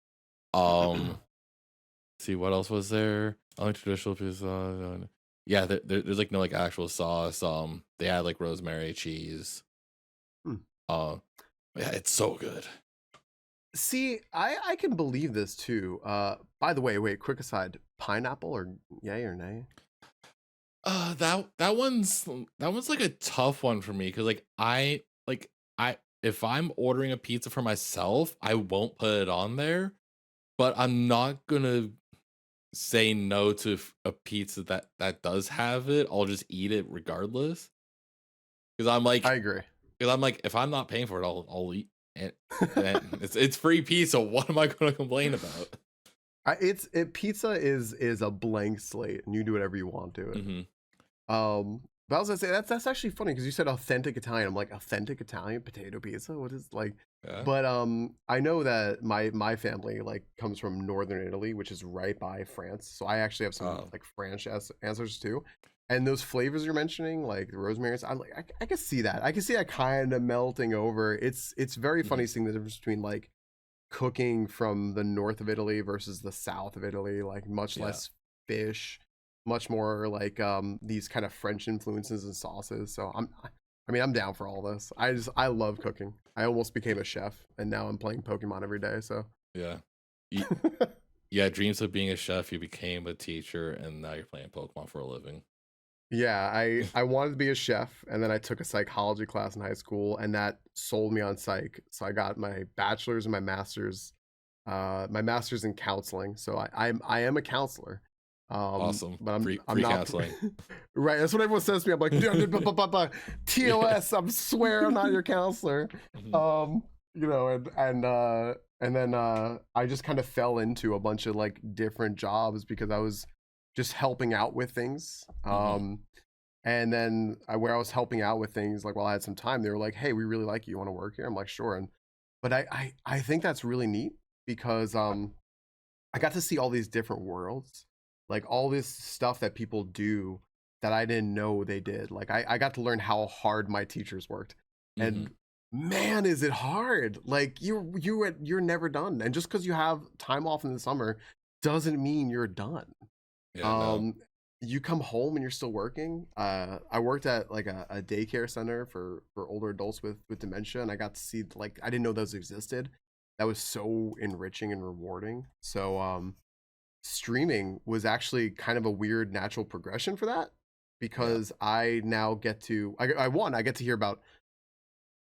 See what else was there? Only traditional pizza. Yeah, there's like no like actual sauce. They had like rosemary, cheese. Hmm. Uh, yeah, it's so good. See, I can believe this too. By the way, wait, quick aside, pineapple or yay or nay? That one's like a tough one for me because I if I'm ordering a pizza for myself, I won't put it on there, but I'm not gonna say no to a pizza that does have it. I'll just eat it regardless because I agree. if I'm not paying for it, I'll eat it. And it's free pizza. What am I gonna complain about? Pizza is a blank slate, and you do whatever you want to it. Hmm. But I was gonna say that's actually funny because you said authentic Italian. I'm like, authentic Italian potato pizza. What is like? Yeah. But I know that my family like comes from northern Italy, which is right by France. So I actually have some Oh. like French answers too. And those flavors you're mentioning, like the rosemary, I can see that. I can see that kind of melting over. It's very Hmm. funny seeing the difference between like cooking from the north of Italy versus the south of Italy, like much Yeah. less fish, much more like these kind of French influences and sauces. So I'm down for all this. I love cooking. I almost became a chef, and now I'm playing Pokemon every day. So Yeah. You, yeah. Dreams of being a chef. You became a teacher, and now you're playing Pokemon for a living. yeah, I wanted to be a chef, and then I took a psychology class in high school, and that sold me on psych. So I got my bachelor's and my master's in counseling. So I am a counselor. Awesome. But I'm Free not counseling. right. That's what everyone says to me. I'm like, TOS. I swear I'm not your counselor. Mhm. You know, and then I just kind of fell into a bunch of like different jobs because I was just helping out with things. Mhm. And then where I was helping out with things, like while I had some time, they were like, "Hey, we really like you. You want to work here?" I'm like, "Sure." And but I think that's really neat because I got to see all these different worlds, like all this stuff that people do that I didn't know they did. Like I got to learn how hard my teachers worked, and Mhm. man, is it hard! Like you're never done, and just because you have time off in the summer doesn't mean you're done. Yeah, no. Um, you come home and you're still working. I worked at like a daycare center for older adults with dementia, and I got to see like I didn't know those existed. That was so enriching and rewarding. So streaming was actually kind of a weird natural progression for that Yeah. because I now get to I get to hear about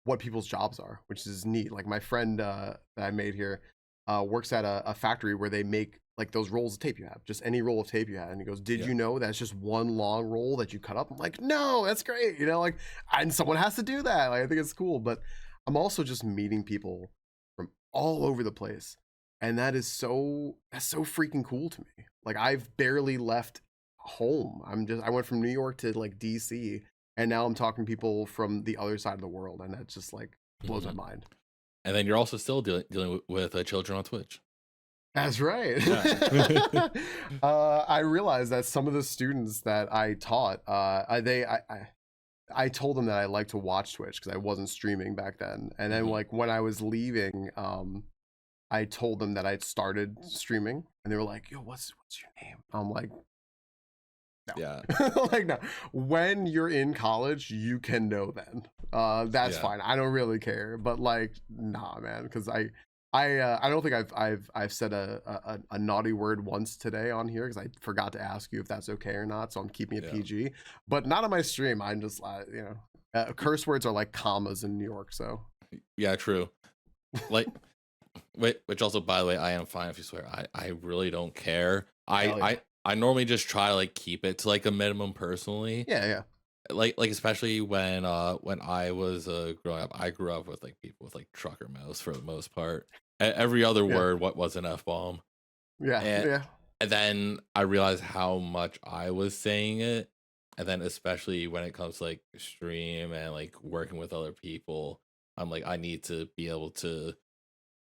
what people's jobs are, which is neat. Like my friend that I made here works at a factory where they make like those rolls of tape you have, just any roll of tape you have. And he goes, "Did Yeah. you know that's just one long roll that you cut up?" I'm like, "No, that's great." You know, like, and someone has to do that. Like, I think it's cool. But I'm also just meeting people from all over the place, and that's so freaking cool to me. Like, I've barely left home. I went from New York to like DC, and now I'm talking to people from the other side of the world, and that just like blows my Mhm. mind. And then you're also still dealing with children on Twitch. That's right. Yeah. I realized that some of the students that I taught, I told them that I like to watch Twitch because I wasn't streaming back then, and then Mhm. like when I was leaving, I told them that I'd started streaming, and they were like, "Yo, what's your name?" I'm like, Yeah. "No," like no. When you're in college, you can know then. That's Yeah. fine. I don't really care, but like, nah, man, because I don't think I've said a naughty word once today on here because I forgot to ask you if that's okay or not, so I'm keeping it Yeah. PG. But not on my stream. I'm just you know, curse words are like commas in New York, so Yeah, true. Like which also, by the way, I am fine if you swear. I really don't care. hell yeah, I normally just try to like keep it to like a minimum personally. yeah, yeah, Like especially when I was growing up, I grew up with like people with like trucker mouths for the most part. Every other yeah, word what was an F bomb. yeah, And yeah. and then I realized how much I was saying it. And then especially when it comes to like stream and like working with other people, I'm like I need to be able to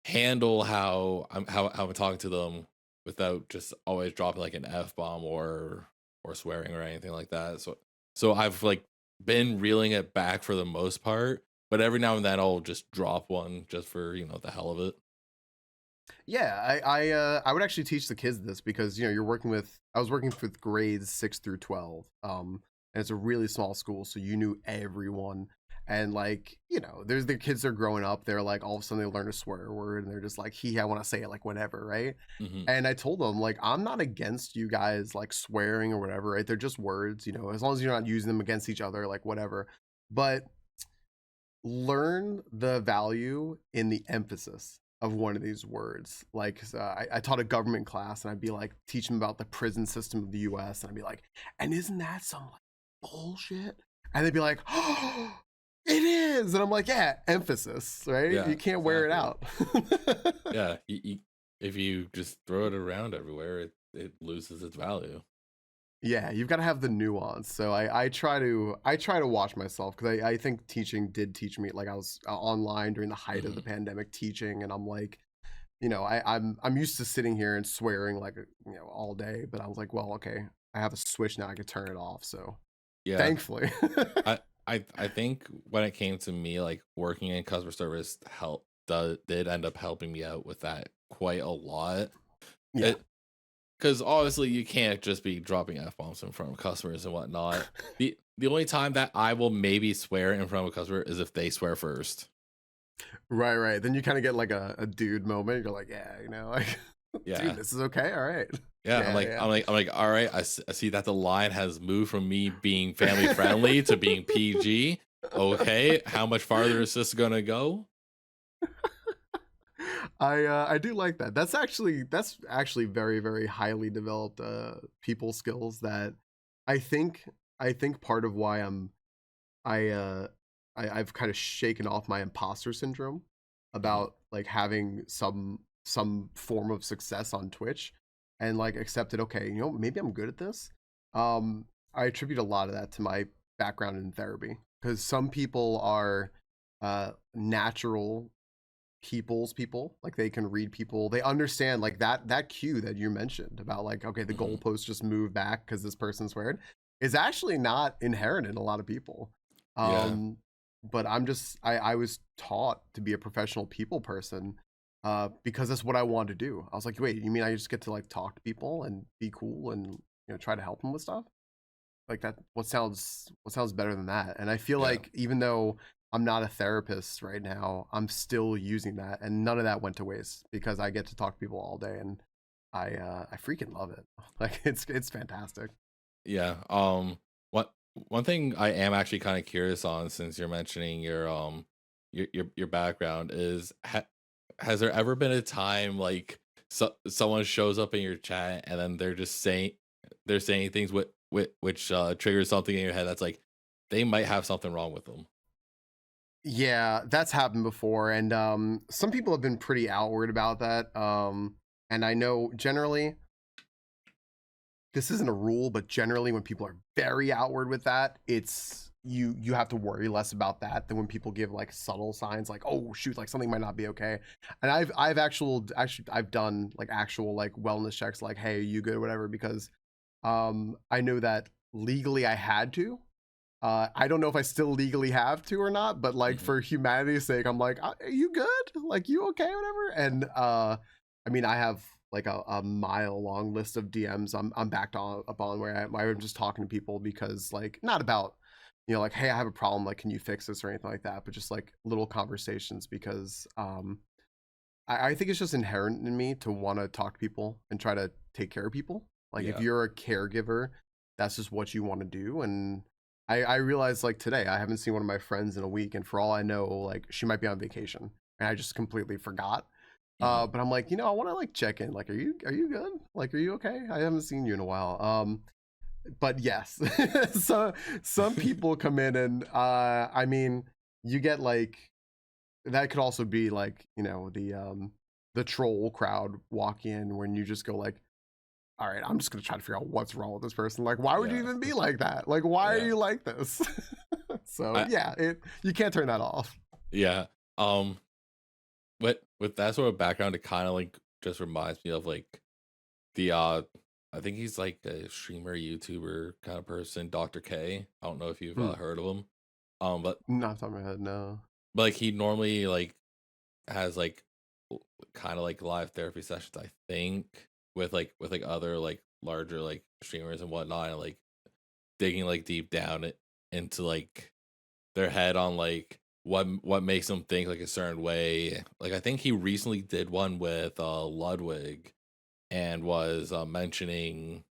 handle how I'm talking to them without just always dropping like an F bomb or swearing or anything like that. So I've like been reeling it back for the most part, but every now and then I'll just drop one just for, the hell of it. Yeah, I would actually teach the kids this because you know I was working with grades 6 through 12, and it's a really small school, so you knew everyone, and like you know, there's the kids that are growing up, they're like all of a sudden they learn a swear word, and they're just like, I want to say it like whenever, right? Hmm. And I told them like I'm not against you guys like swearing or whatever, right? They're just words, you know, as long as you're not using them against each other, like whatever. But learn the value in the emphasis of one of these words. Like I taught a government class, and I'd be like, teach them about the prison system of the U.S. And I'd be like, and isn't that some like bullshit? And they'd be like, oh, it is. And I'm like, yeah, emphasis, right? Yeah, You can't wear it exactly. out. Yeah, if you just throw it around everywhere, it loses its value. Yeah, you've got to have the nuance. So I try to watch myself because I think teaching did teach me, like I was online during the height of the Hmm. pandemic teaching, and I'm like, you know, I'm used to sitting here and swearing like you know all day, but I was like, well, okay, I have a switch now, I can turn it off. So Yeah, thankfully, I think when it came to me, like working in customer service did end up helping me out with that quite a lot. yeah, Because obviously you can't just be dropping F bombs in front of customers and whatnot. The only time that I will maybe swear in front of a customer is if they swear first. right, right. Then you kind of get like a dude moment. You're like, yeah, you know, like, dude, Yeah. this is okay, all right, Yeah, yeah, yeah. I'm like, all right. I see that the line has moved from me being family friendly to being PG. Okay, how much farther is this gonna go? I do like that. That's actually very, very highly developed people skills that I think part of why I uh I've kind of shaken off my imposter syndrome Mhm. about like having some form of success on Twitch and like accepted, okay, maybe I'm good at this. I attribute a lot of that to my background in therapy because some people are natural people, like they can read people, they understand like that cue that you mentioned about like, okay, the Mhm. goalposts just move back because this person's weird is actually not inherent in a lot of people. Yeah. But I was taught to be a professional people person because that's what I wanted to do. I was like, wait, you mean I just get to like talk to people and be cool and try to help them with stuff like that? What sounds better than that? And I feel Yeah. like even though I'm not a therapist right now, I'm still using that, and none of that went to waste because I get to talk to people all day, and I freaking love it. Like it's fantastic. Yeah. What one thing I am actually kind of curious on, since you're mentioning your background, is has there ever been a time like someone shows up in your chat and then they're saying things which triggers something in your head that's like they might have something wrong with them. Yeah, that's happened before, and some people have been pretty outward about that. And I know generally this isn't a rule, but generally when people are very outward with that, it's you have to worry less about that than when people give like subtle signs like, oh shoot, like something might not be okay. And I've actually I've done like actual like wellness checks like, hey, you good or whatever, because I know that legally I had to. I don't know if I still legally have to or not, but like Hmm. for humanity's sake, I'm like, are you good? Like you okay, whatever? And I mean, I have like a mile long list of DMs I'm backed on upon where I'm just talking to people because like not about like, hey, I have a problem, like can you fix this or anything like that, but just like little conversations because I think it's just inherent in me to want to talk to people and try to take care of people. Like if Yeah. you're a caregiver, that's just what you want to do. And I realized like today, I haven't seen one of my friends in a week, and for all I know, like she might be on vacation, and I just completely forgot. Hmm. But I'm like, I want to like check in. Like, are you good? Like, are you okay? I haven't seen you in a while. But yes, so some people come in and I mean, you get like that could also be like the troll crowd walk in when you just go like, all right, I'm just gonna try to figure out what's wrong with this person. Like, why would you Yeah. even be like that? Like, why are Yeah. you like this? So I yeah, you can't turn that off. yeah. Um. With that sort of background, it kind of like just reminds me of like the I think he's like a streamer, YouTuber kind of person, Dr. K. I don't know if you've Hmm. heard of him. But Not off the top of my head, no. like he normally like has like kind of like live therapy sessions, I think, with like other like larger like streamers and whatnot, and like digging like deep down into like their head on like what makes them think like a certain way. Like I think he recently did one with Ludwig and was mentioning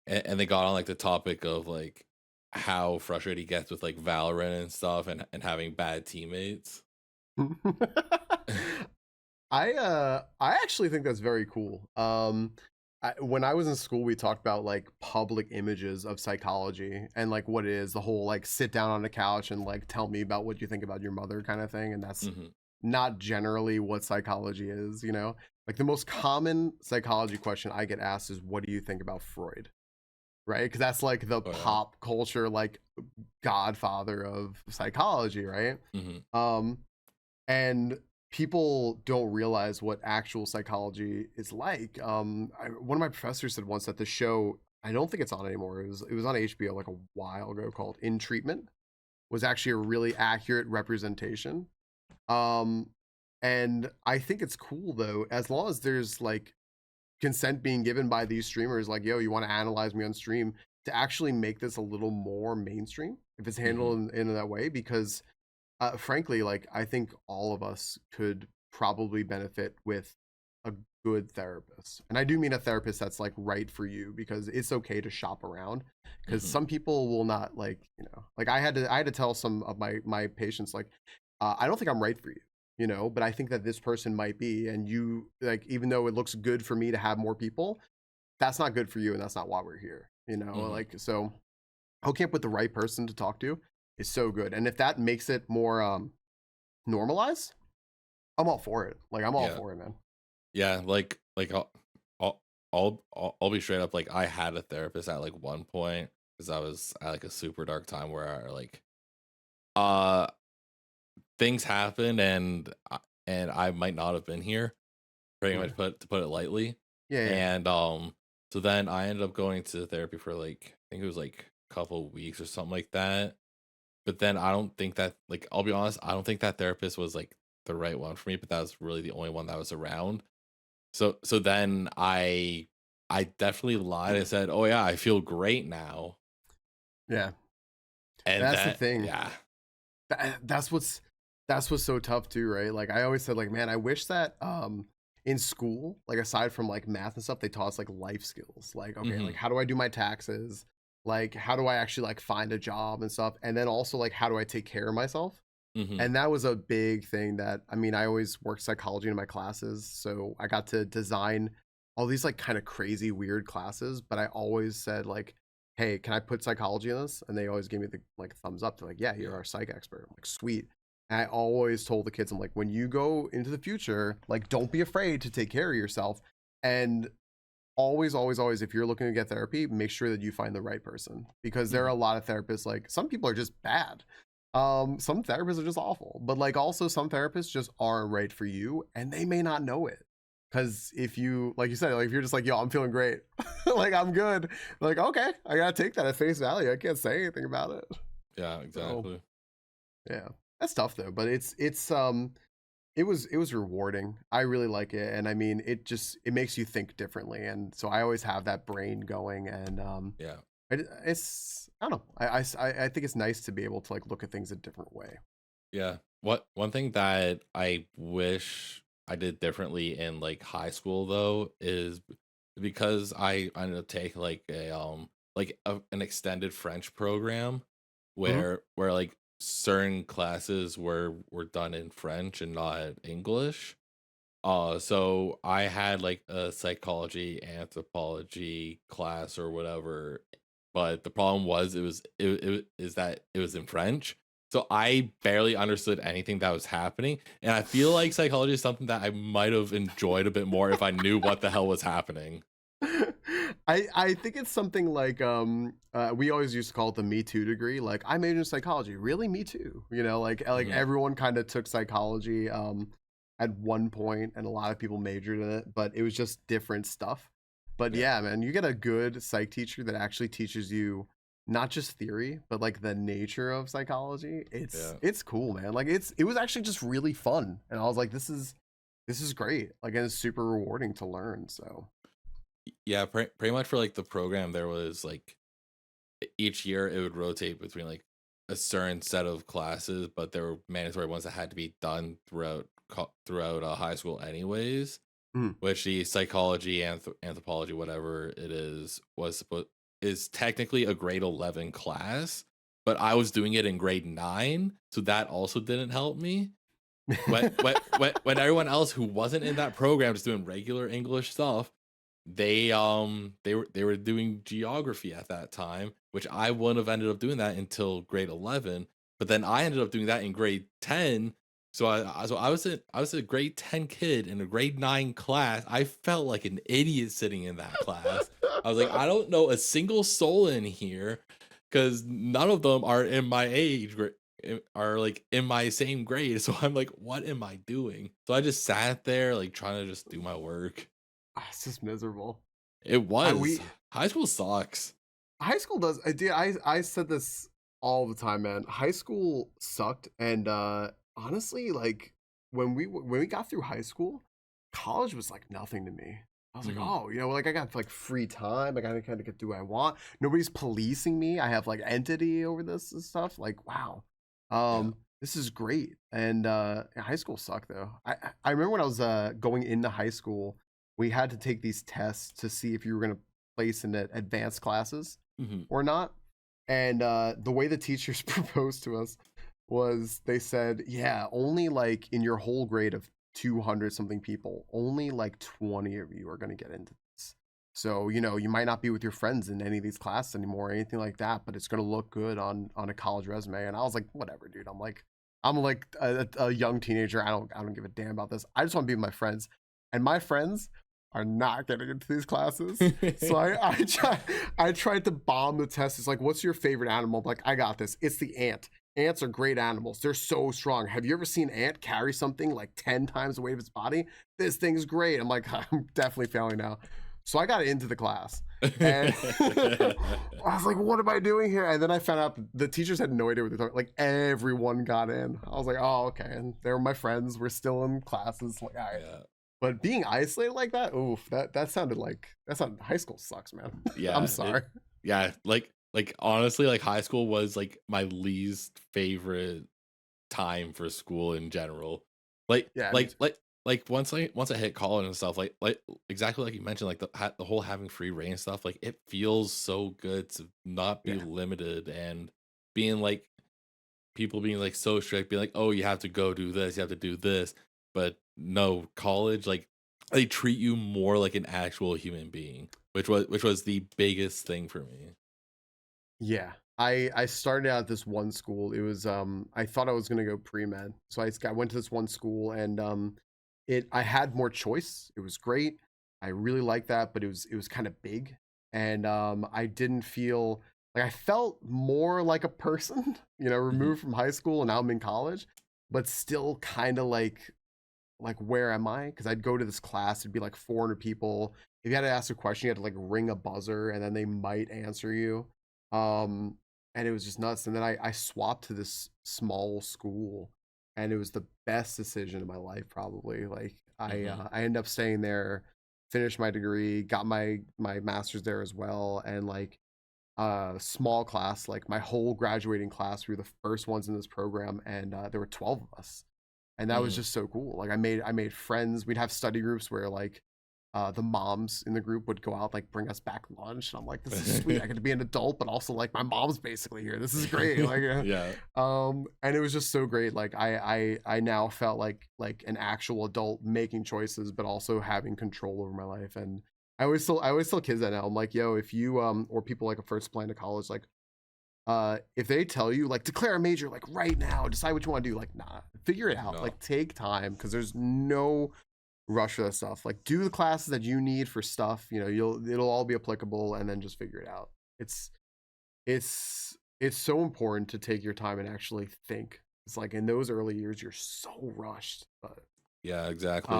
and they got on like the topic of like how frustrated he gets with like Valorant and stuff and having bad teammates. I actually think that's very cool. When I was in school, we talked about like public images of psychology and like what it is, the whole like sit down on a couch and like tell me about what you think about your mother kind of thing. And that's Hmm. not generally what psychology is. Like the most common psychology question I get asked is, what do you think about Freud? Right? Because that's like the Oh yeah. pop culture, like godfather of psychology, right? Hmm. Um, and people don't realize what actual psychology is like. One of my professors said once that the show, I don't think it's on anymore. It was on HBO like a while ago, called In Treatment, was actually a really accurate representation. Um, and I think it's cool though, as long as there's like consent being given by these streamers, like, yo, you want to analyze me on stream, to actually make this a little more mainstream if it's Hmm. handled in that way, because frankly, like I think all of us could probably benefit with a good therapist. And I do mean a therapist that's like right for you, because it's okay to shop around, because Hmm. some people will not, like, like I had to tell some of my patients like, I don't think I'm right for you. but I think that this person might be, and you like, even though it looks good for me to have more people, that's not good for you, and that's not why we're here, Mhm. like, so hooking up with the right person to talk to is so good. And if that makes it more normalized, I'm all for it. Like, I'm all Yeah. for it, man. Yeah, like I'll be straight up. Like, I had a therapist at like one point because I was at like a super dark time where uh things happened and I might not have been here, pretty Yeah. much to put it lightly. Yeah, yeah, yeah. And so then I ended up going to therapy for like, I think it was like a couple weeks or something like that. But then I don't think that, like, I'll be honest, I don't think that therapist was like the right one for me, but that was really the only one that was around. So then I definitely lied. I said, "Oh yeah, I feel great now." Yeah. And That's the that, thing. yeah. That's what's so tough too, right? Like, I always said, like, man, I wish that in school, like, aside from like math and stuff, they taught us like life skills. Like, okay, like, Mhm. how do I do my taxes? Like, how do I actually like find a job and stuff? And then also, like, how do I take care of myself? Mhm. And that was a big thing that, I mean, I always worked psychology in my classes, so I got to design all these like kind of crazy weird classes, but I always said like, "Hey, can I put psychology in this?" And they always gave me the like thumbs up. They're like, "Yeah, you're Yeah. our psych expert." I'm like, "Sweet." And I always told the kids, I'm like, "When you go into the future, like, don't be afraid to take care of yourself, and always, always, always, if you're looking to get therapy, make sure that you find the right person, because there are Mhm. a lot of therapists, like, some people are just bad. Some therapists are just awful, but like, also some therapists just aren't right for you, and they may not know it. Because if you, like you said, like, if you're just like, yo, I'm feeling great, like, I'm good, like, okay, I gotta take that at face value. I can't say anything about it. Yeah, So exactly. yeah, that's tough though. But it was rewarding. I really like it, and I mean, it makes you think differently, and so I always have that brain going, and Yeah. it's, I don't know. I think it's nice to be able to like look at things a different way. Yeah. What One thing that I wish I did differently in like high school though is because I ended up taking like an extended French program Hmm. where like certain classes were done in French and not English. So I had like a psychology, anthropology class or whatever, but the problem was it was in French. So I barely understood anything that was happening, and I feel like psychology is something that I might have enjoyed a bit more if I knew what the hell was happening. I think it's something like we always used to call it the Me Too degree. Like, I majored in psychology. Really, me too. Like Hmm. everyone kind of took psychology at one point, and a lot of people majored in it, but it was just different stuff. But Yeah, yeah, man, you get a good psych teacher that actually teaches you not just theory, but like the nature of psychology. It's yeah. it's cool, man. Like, it was actually just really fun, and I was like, this is great. Like, and it's super rewarding to learn. So. Yeah, pretty much for like the program, there was like each year it would rotate between like a certain set of classes, but there were mandatory ones that had to be done throughout high school anyways. Mm. Which the psychology, anthropology, whatever it is technically a grade 11 class, but I was doing it in grade 9, so that also didn't help me. When everyone else who wasn't in that program just doing regular English stuff, they were doing geography at that time, which I wouldn't have ended up doing that until grade 11. But then I ended up doing that in grade 10. I was a grade 10 kid in a grade 9 class. I felt like an idiot sitting in that class. I was like, I don't know a single soul in here because none of them are in my are like in my same grade. So I'm like, what am I doing? So I just sat there like trying to just do my work. It's just miserable. It I was. we High school sucks. High school does. I said this all the time, man. High school sucked, and honestly, like, when we got through high school, college was like nothing to me. I was like, Mhm. oh, like, I got like free time. I got to kind of get do what I want. Nobody's policing me. I have like entity over this and stuff. Like, wow, Yeah. this is great. And high school sucked though. I remember when I was going into high school, we had to take these tests to see if you were gonna place in the advanced classes Mhm. or not. And the way the teachers proposed to us, was they said, yeah, only like in your whole grade of 200 something people, only like 20 of you are going to get into this. So, you know, you might not be with your friends in any of these classes anymore or anything like that, but it's going to look good on a college resume. And I was like, whatever, dude. I'm like a young teenager. I don't give a damn about this. I just want to be with my friends. And my friends are not getting into these classes. So I tried to bomb the test. It's like, what's your favorite animal? I'm like, I got this. It's the ant. Ants are great animals. They're so strong. Have you ever seen an ant carry something like 10 times the weight of its body? This thing's great. I'm like, I'm definitely failing now. So I got into the class. And I was like, what am I doing here? And then I found out the teachers had no idea what they're talking. Like everyone got in. I was like, oh, okay. And they were my friends. We're still in classes. Like, all right. Yeah. But being isolated like that, oof, that sounded high school sucks, man. Yeah. I'm sorry. Like honestly, like high school was like my least favorite time for school in general. Like once I hit college and stuff, like exactly like you mentioned, like the whole having free reign stuff, like it feels so good to not be limited and being like people being like so strict, being like, oh, you have to go do this, you have to do this. But no, college, like they treat you more like an actual human being, which was the biggest thing for me. Yeah. I started out at this one school. It was I thought I was gonna go pre-med. So I went to this one school and I had more choice. It was great. I really liked that, but it was kind of big. And I didn't feel like I felt more like a person, you know, removed from high school and now I'm in college, but still kind of like where am I? Because I'd go to this class, it'd be like 400 people. If you had to ask a question, you had to like ring a buzzer and then they might answer you. And it was just nuts. And then I swapped to this small school and it was the best decision of my life, probably. Like I ended up staying there, finished my degree, got my master's there as well. And like small class, like my whole graduating class, we were the first ones in this program and there were 12 of us. And that was just so cool. Like I made friends. We'd have study groups where like the moms in the group would go out, like bring us back lunch. And I'm like, this is sweet. I get to be an adult, but also like my mom's basically here. This is great. Like, yeah. And it was just so great. Like I now felt like an actual adult making choices, but also having control over my life. And I always tell kids that now. I'm like, yo, if you or people like a first applying to college, like if they tell you like declare a major like right now, decide what you want to do, like nah, figure it out. No. Like take time, because there's no rush for that stuff. Like do the classes that you need for stuff, you know, it'll all be applicable, and then just figure it out. It's so important to take your time and actually think. It's like in those early years you're so rushed. But yeah, exactly.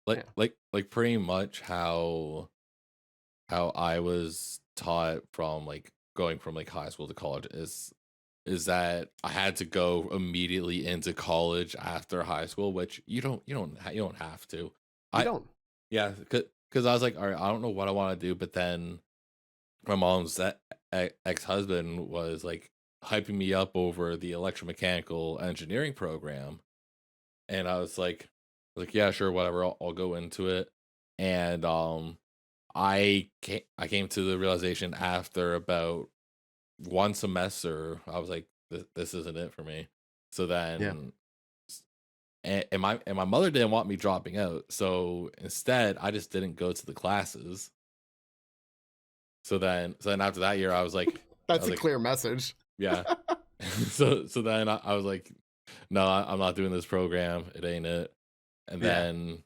Like pretty much how I was taught from like going from like high school to college is that I had to go immediately into college after high school, which you don't have to. I don't. Yeah, because I was like, all right, I don't know what I want to do, but then my mom's ex-husband was like hyping me up over the electromechanical engineering program, and I was like yeah, sure, whatever, I'll go into it. And I came to the realization after about one semester, I was like, this isn't it for me. So then, and my mother didn't want me dropping out. So instead, I just didn't go to the classes. So then after that year, I was like, that's a clear message. Yeah. so then I was like, no, I'm not doing this program. It ain't it. And then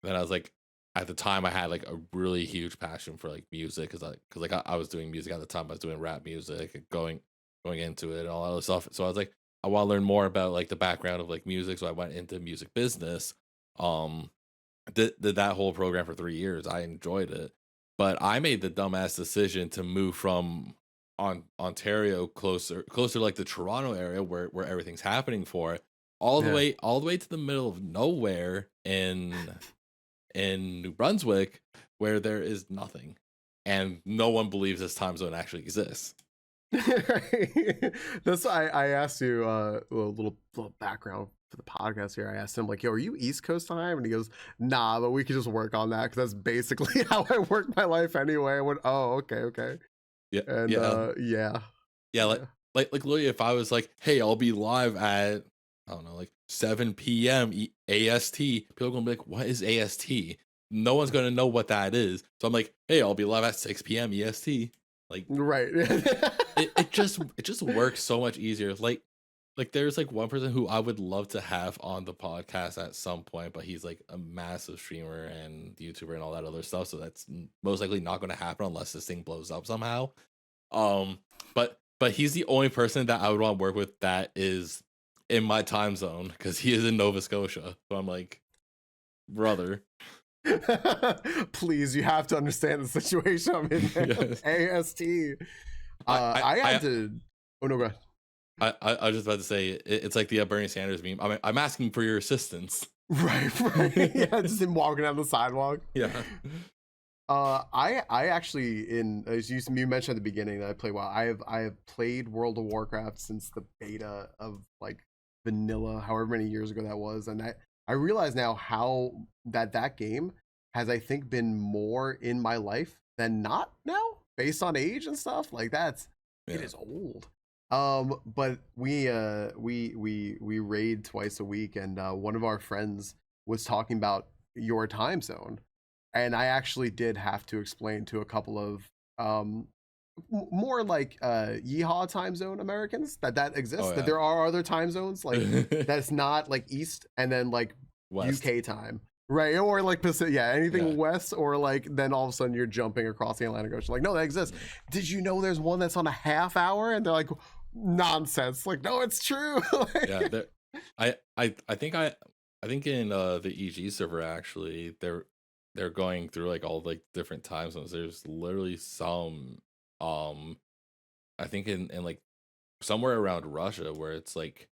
I was like, at the time I had like a really huge passion for like music, because I was doing music at the time. I was doing rap music and going into it and all that other stuff. So I was like, I want to learn more about like the background of like music. So I went into music business. Did that whole program for 3 years. I enjoyed it, but I made the dumbass decision to move from Ontario closer to like the Toronto area where everything's happening for it, all the way to the middle of nowhere in New Brunswick, where there is nothing and no one believes this time zone actually exists. That's why I asked you a little background for the podcast here. I asked him like, yo, are you East Coast time? And he goes, nah, but we could just work on that, because that's basically how I work my life anyway. I went, oh, okay. Yeah. And like literally, if I was like, hey, I'll be live at, I don't know, like 7 p.m. AST, people are gonna be like, what is AST? No one's gonna know what that is. So I'm like, hey, I'll be live at 6 p.m. EST. Like, Right. it just works so much easier. Like there's like one person who I would love to have on the podcast at some point, but he's like a massive streamer and YouTuber and all that other stuff. So that's most likely not going to happen unless this thing blows up somehow. But he's the only person that I would want to work with that is in my time zone because he is in Nova Scotia. So I'm like, brother, please, you have to understand the situation I'm in. Yes. AST. I had to. Oh no, go ahead. I was just about to say it's like the Bernie Sanders meme. I'm asking for your assistance. Right. Yeah, just him walking down the sidewalk. Yeah. I actually, as you mentioned at the beginning that I play WoW. I have played World of Warcraft since the beta of like vanilla, however many years ago that was, and I realize now how that game has, I think, been more in my life than not now, based on age and stuff. Like it is old. But we raid twice a week, and one of our friends was talking about your time zone, and I actually did have to explain to a couple of more like yeehaw time zone Americans that exists, that there are other time zones like that's not like East and then like West. UK time, right? Or like Pacific, anything west, or like then all of a sudden you're jumping across the Atlantic Ocean. Like, no, that exists. Did you know there's one that's on a half hour? And they're like, nonsense. Like, no, it's true. Like, yeah, I think in the EG server actually they're going through like all like different time zones. There's literally some I think in like somewhere around Russia where it's like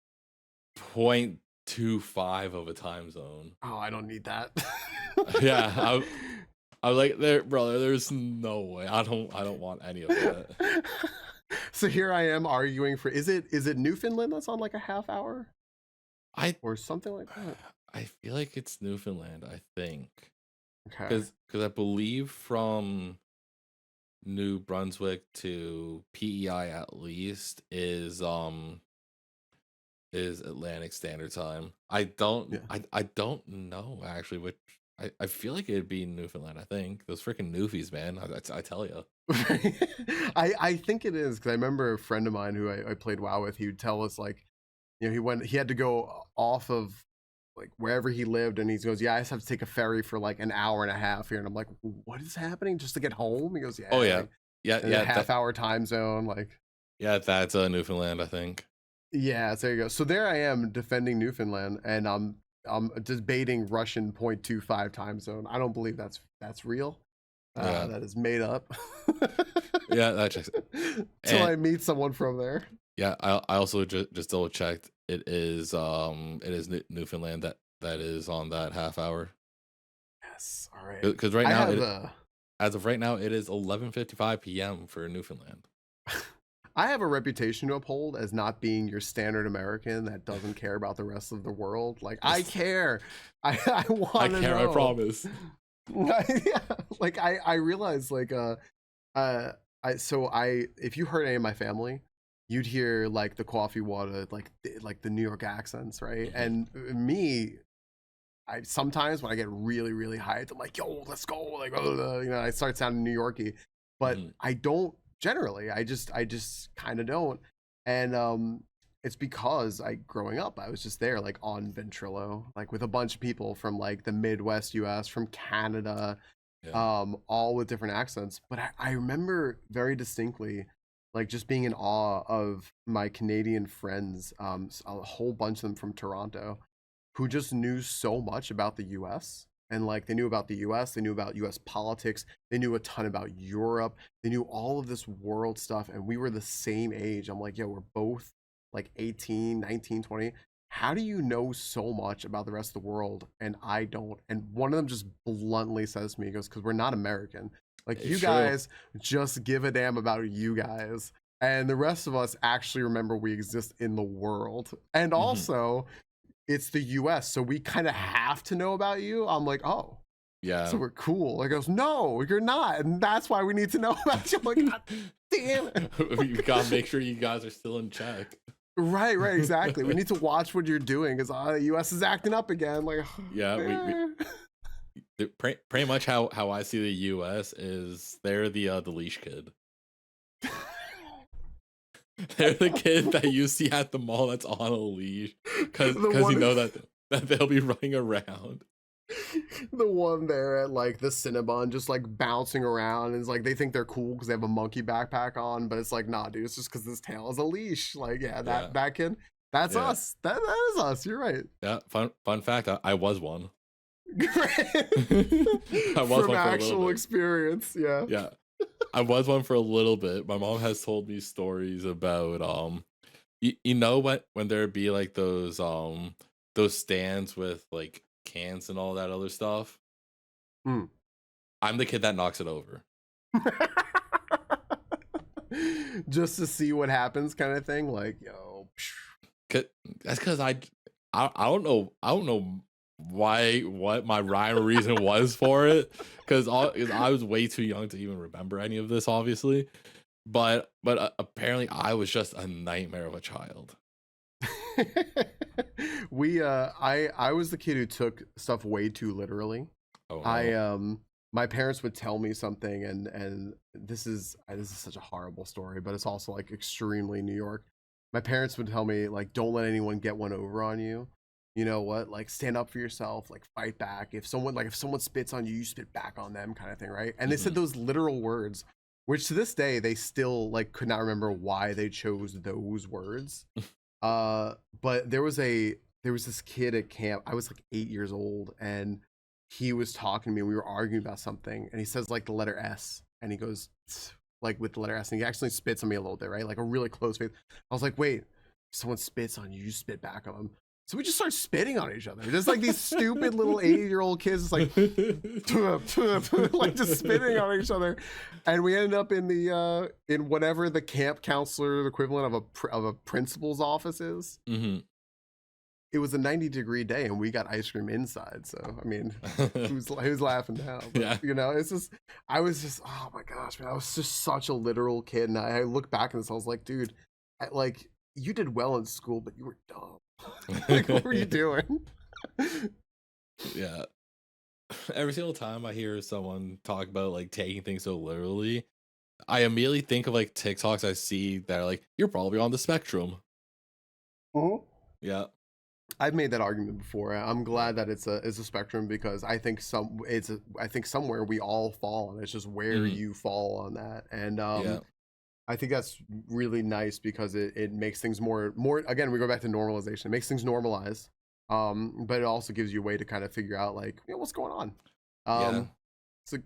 0.25 of a time zone. Oh, I don't need that. Yeah, I'm like, there, brother, there's no way. I don't want any of that. So here I am arguing for, is it Newfoundland that's on like a half hour? Or something like that. I feel like it's Newfoundland, I think. Okay. Because I believe from New Brunswick to PEI at least is Atlantic Standard Time. I don't know actually, which I feel like it'd be Newfoundland. I think those freaking Newfies, man. I tell you. I think it is, because I remember a friend of mine who I played WoW with. He would tell us, like, you know, he had to go off of like wherever he lived, and he goes, yeah, I just have to take a ferry for like an hour and a half here, and I'm like, what is happening just to get home? He goes, yeah. Oh yeah, like, yeah. Half hour time zone, like. Yeah, that's Newfoundland, I think. Yeah, so there you go. So there I am defending Newfoundland, and I'm debating Russian 0.25 time zone. I don't believe that's real. That is made up. Yeah, that checks. Till I meet someone from there. Yeah, I also just double checked. It is Newfoundland that is on that half hour. Yes, all right. Because right now, as of right now, it is 11:55 p.m. for Newfoundland. I have a reputation to uphold as not being your standard American that doesn't care about the rest of the world. Like, I care. I want to know. I promise. Yeah, like I realize, like, if you heard any of my family, you'd hear like the coffee water, like the New York accents, right? Mm-hmm. And me, I sometimes when I get really, really hyped, I'm like, yo, let's go, like, you know, I start sounding New Yorky, but I don't generally. I just kind of don't, and it's because growing up, I was just there, like on Ventrilo, like with a bunch of people from like the Midwest US, from Canada, all with different accents. But I remember very distinctly, like just being in awe of my Canadian friends, a whole bunch of them from Toronto, who just knew so much about the US. And like they knew about the US, they knew about US politics, they knew a ton about Europe, they knew all of this world stuff. And we were the same age. I'm like, yo, we're both like 18, 19, 20. How do you know so much about the rest of the world and I don't? And one of them just bluntly says to me, he goes, because we're not American. Like, it's you guys just give a damn about you guys. And the rest of us actually remember we exist in the world. And also, it's the US, so we kind of have to know about you. I'm like, oh, Yeah. So we're cool. He goes, no, you're not. And that's why we need to know about you. I'm like, God damn it. We gotta make sure you guys are still in check. Right, exactly. We need to watch what you're doing because the U.S. is acting up again. Like, yeah, pretty much how I see the U.S. is they're the leash kid. They're the kid that you see at the mall that's on a leash because you know that they'll be running around. The one there at like the Cinnabon just like bouncing around, and it's like they think they're cool because they have a monkey backpack on, but it's like, nah, dude, it's just because this tail is a leash. Like, that kid, that's us. That is us. You're right. Yeah. Fun fact, I was one. I was from one actual experience. Yeah. I was one for a little bit. My mom has told me stories about you know what, when there'd be like those stands with like cans and all that other stuff. I'm the kid that knocks it over. Just to see what happens, kind of thing. Like, yo, that's because I don't know what my rhyme or reason was for it, because I was way too young to even remember any of this, obviously. But apparently I was just a nightmare of a child. I was the kid who took stuff way too literally. Oh, no. My parents would tell me something, and this is such a horrible story, but it's also like extremely New York. My parents would tell me, like, don't let anyone get one over on you. You know what? Like, stand up for yourself, like fight back. If someone spits on you, you spit back on them, kind of thing, right? And they said those literal words, which to this day they still like could not remember why they chose those words. But there was this kid at camp. I was like 8 years old, and he was talking to me. We were arguing about something, and he says like the letter S, and he goes like with the letter S, and he actually spits on me a little bit, right? Like a really close face. I was like, wait, if someone spits on you, you spit back on them. So we just start spitting on each other. Just like these stupid little 80-year-old kids, like like just spitting on each other, and we ended up in the in whatever the camp counselor equivalent of a principal's office is. It was a 90-degree day, and we got ice cream inside. So I mean, who's laughing now? But, Yeah. You know, it's just I was just, oh my gosh, man, I was just such a literal kid, and I look back at this, I was like, dude, like you did well in school, but you were dumb. Like, what were you doing? Yeah. Every single time I hear someone talk about like taking things so literally, I immediately think of like TikToks I see that are like, you're probably on the spectrum. Yeah. I've made that argument before. I'm glad that it's a spectrum, because I think somewhere we all fall, and it's just where you fall on that. And I think that's really nice, because it makes things more, again, we go back to normalization. It makes things normalized. But it also gives you a way to kind of figure out like, you know, what's going on.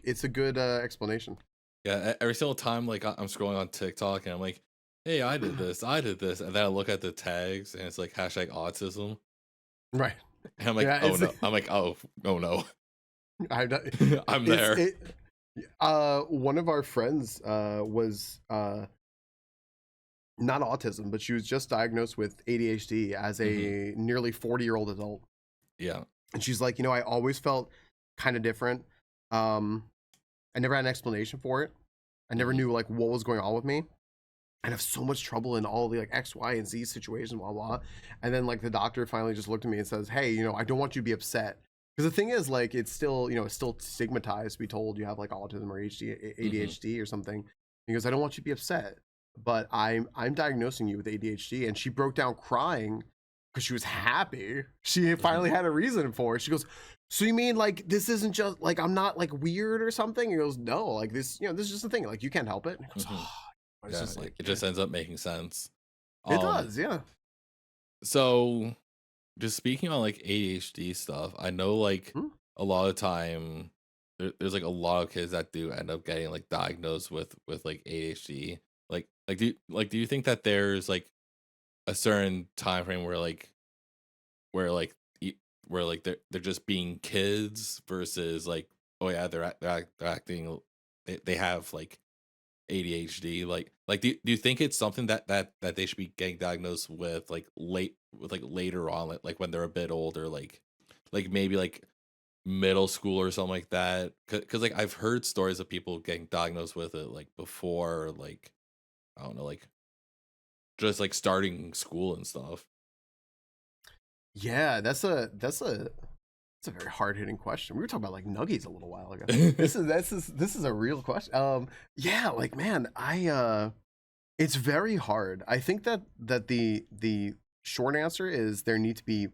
It's a good explanation. Yeah, every single time like I'm scrolling on TikTok and I'm like, hey, I did this, and then I look at the tags and it's like #autism. Right. And I'm like, oh no. I'm like, oh no. I'm there. One of our friends was not autism, but she was just diagnosed with ADHD as a nearly 40-year-old adult. Yeah. And she's like, you know, I always felt kind of different. I never had an explanation for it. I never knew like what was going on with me. I have so much trouble in all the like X, Y, and Z situations, blah, blah. And then like the doctor finally just looked at me and says, hey, you know, I don't want you to be upset. Because the thing is, like, it's still, you know, it's still stigmatized to be told you have like autism or ADHD or something. He goes, I don't want you to be upset, but I'm diagnosing you with ADHD. And she broke down crying because she was happy. She finally had a reason for it. She goes, so you mean like this isn't just like I'm not like weird or something? He goes, no, like this, you know, this is just a thing. Like you can't help it. And he goes, oh. It's just like, it just ends up making sense. It does, yeah. So, just speaking on like ADHD stuff, I know like a lot of time there's like a lot of kids that do end up getting like diagnosed with like ADHD. Do you think that there's like a certain time frame where they're just being kids versus like, oh yeah, they're acting, they have like ADHD, do you think it's something that they should be getting diagnosed with later on, like when they're a bit older, like maybe middle school or something like that. Because like I've heard stories of people getting diagnosed with it like before, like I don't know, like just like starting school and stuff. Yeah, that's a very hard hitting question. We were talking about like nuggies a little while ago. This is a real question. Yeah, like man, it's very hard. I think that the short answer is there need to be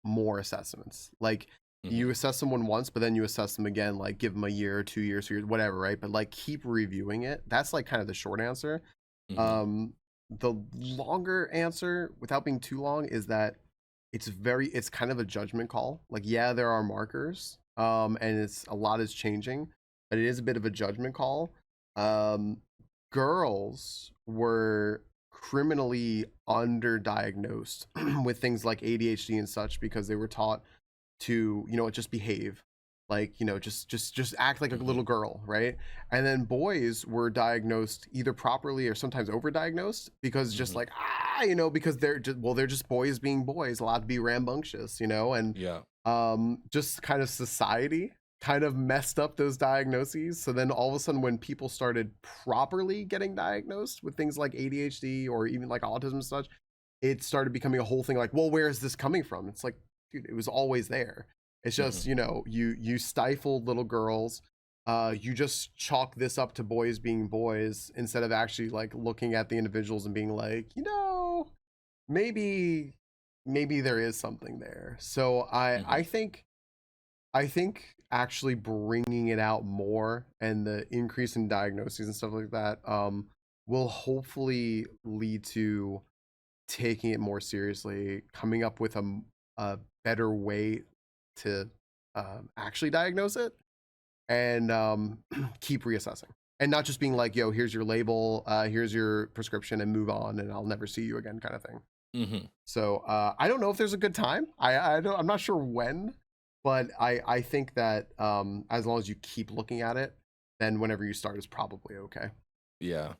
more assessments. Like you Hmm. assess someone once, but then you assess them again, like give them a year, 2 years, 3 years, whatever, right? But like keep reviewing it. That's like kind of the short answer. Hmm. Um, the longer answer, without being too long, is that it's kind of a judgment call. Like, yeah, there are markers, and it's a lot is changing, but it is a bit of a judgment call. Um, Girls were criminally underdiagnosed with things like ADHD and such because they were taught to, just behave, like, just act like a Hmm. little girl, right? And then boys were diagnosed either properly or sometimes overdiagnosed because just Hmm. like because they're just boys being boys, allowed to be rambunctious, and Yeah. just kind of society kind of messed up those diagnoses. So then all of a sudden when people started properly getting diagnosed with things like ADHD or even like autism and such, it started becoming a whole thing like, well, where is this coming from? It's like, dude, it was always there. It's just, Hmm. you stifled little girls. You just chalk this up to boys being boys instead of actually like looking at the individuals and being like, maybe there is something there. So I Hmm. I think I think actually bringing it out more and the increase in diagnoses and stuff like that will hopefully lead to taking it more seriously, coming up with a better way to actually diagnose it, and keep reassessing. And not just being like, yo, here's your label, here's your prescription, and move on, and I'll never see you again, kind of thing. Hmm. So I don't know if there's a good time. I'm not sure when, but I think that as long as you keep looking at it, then whenever you start is probably okay. Yeah.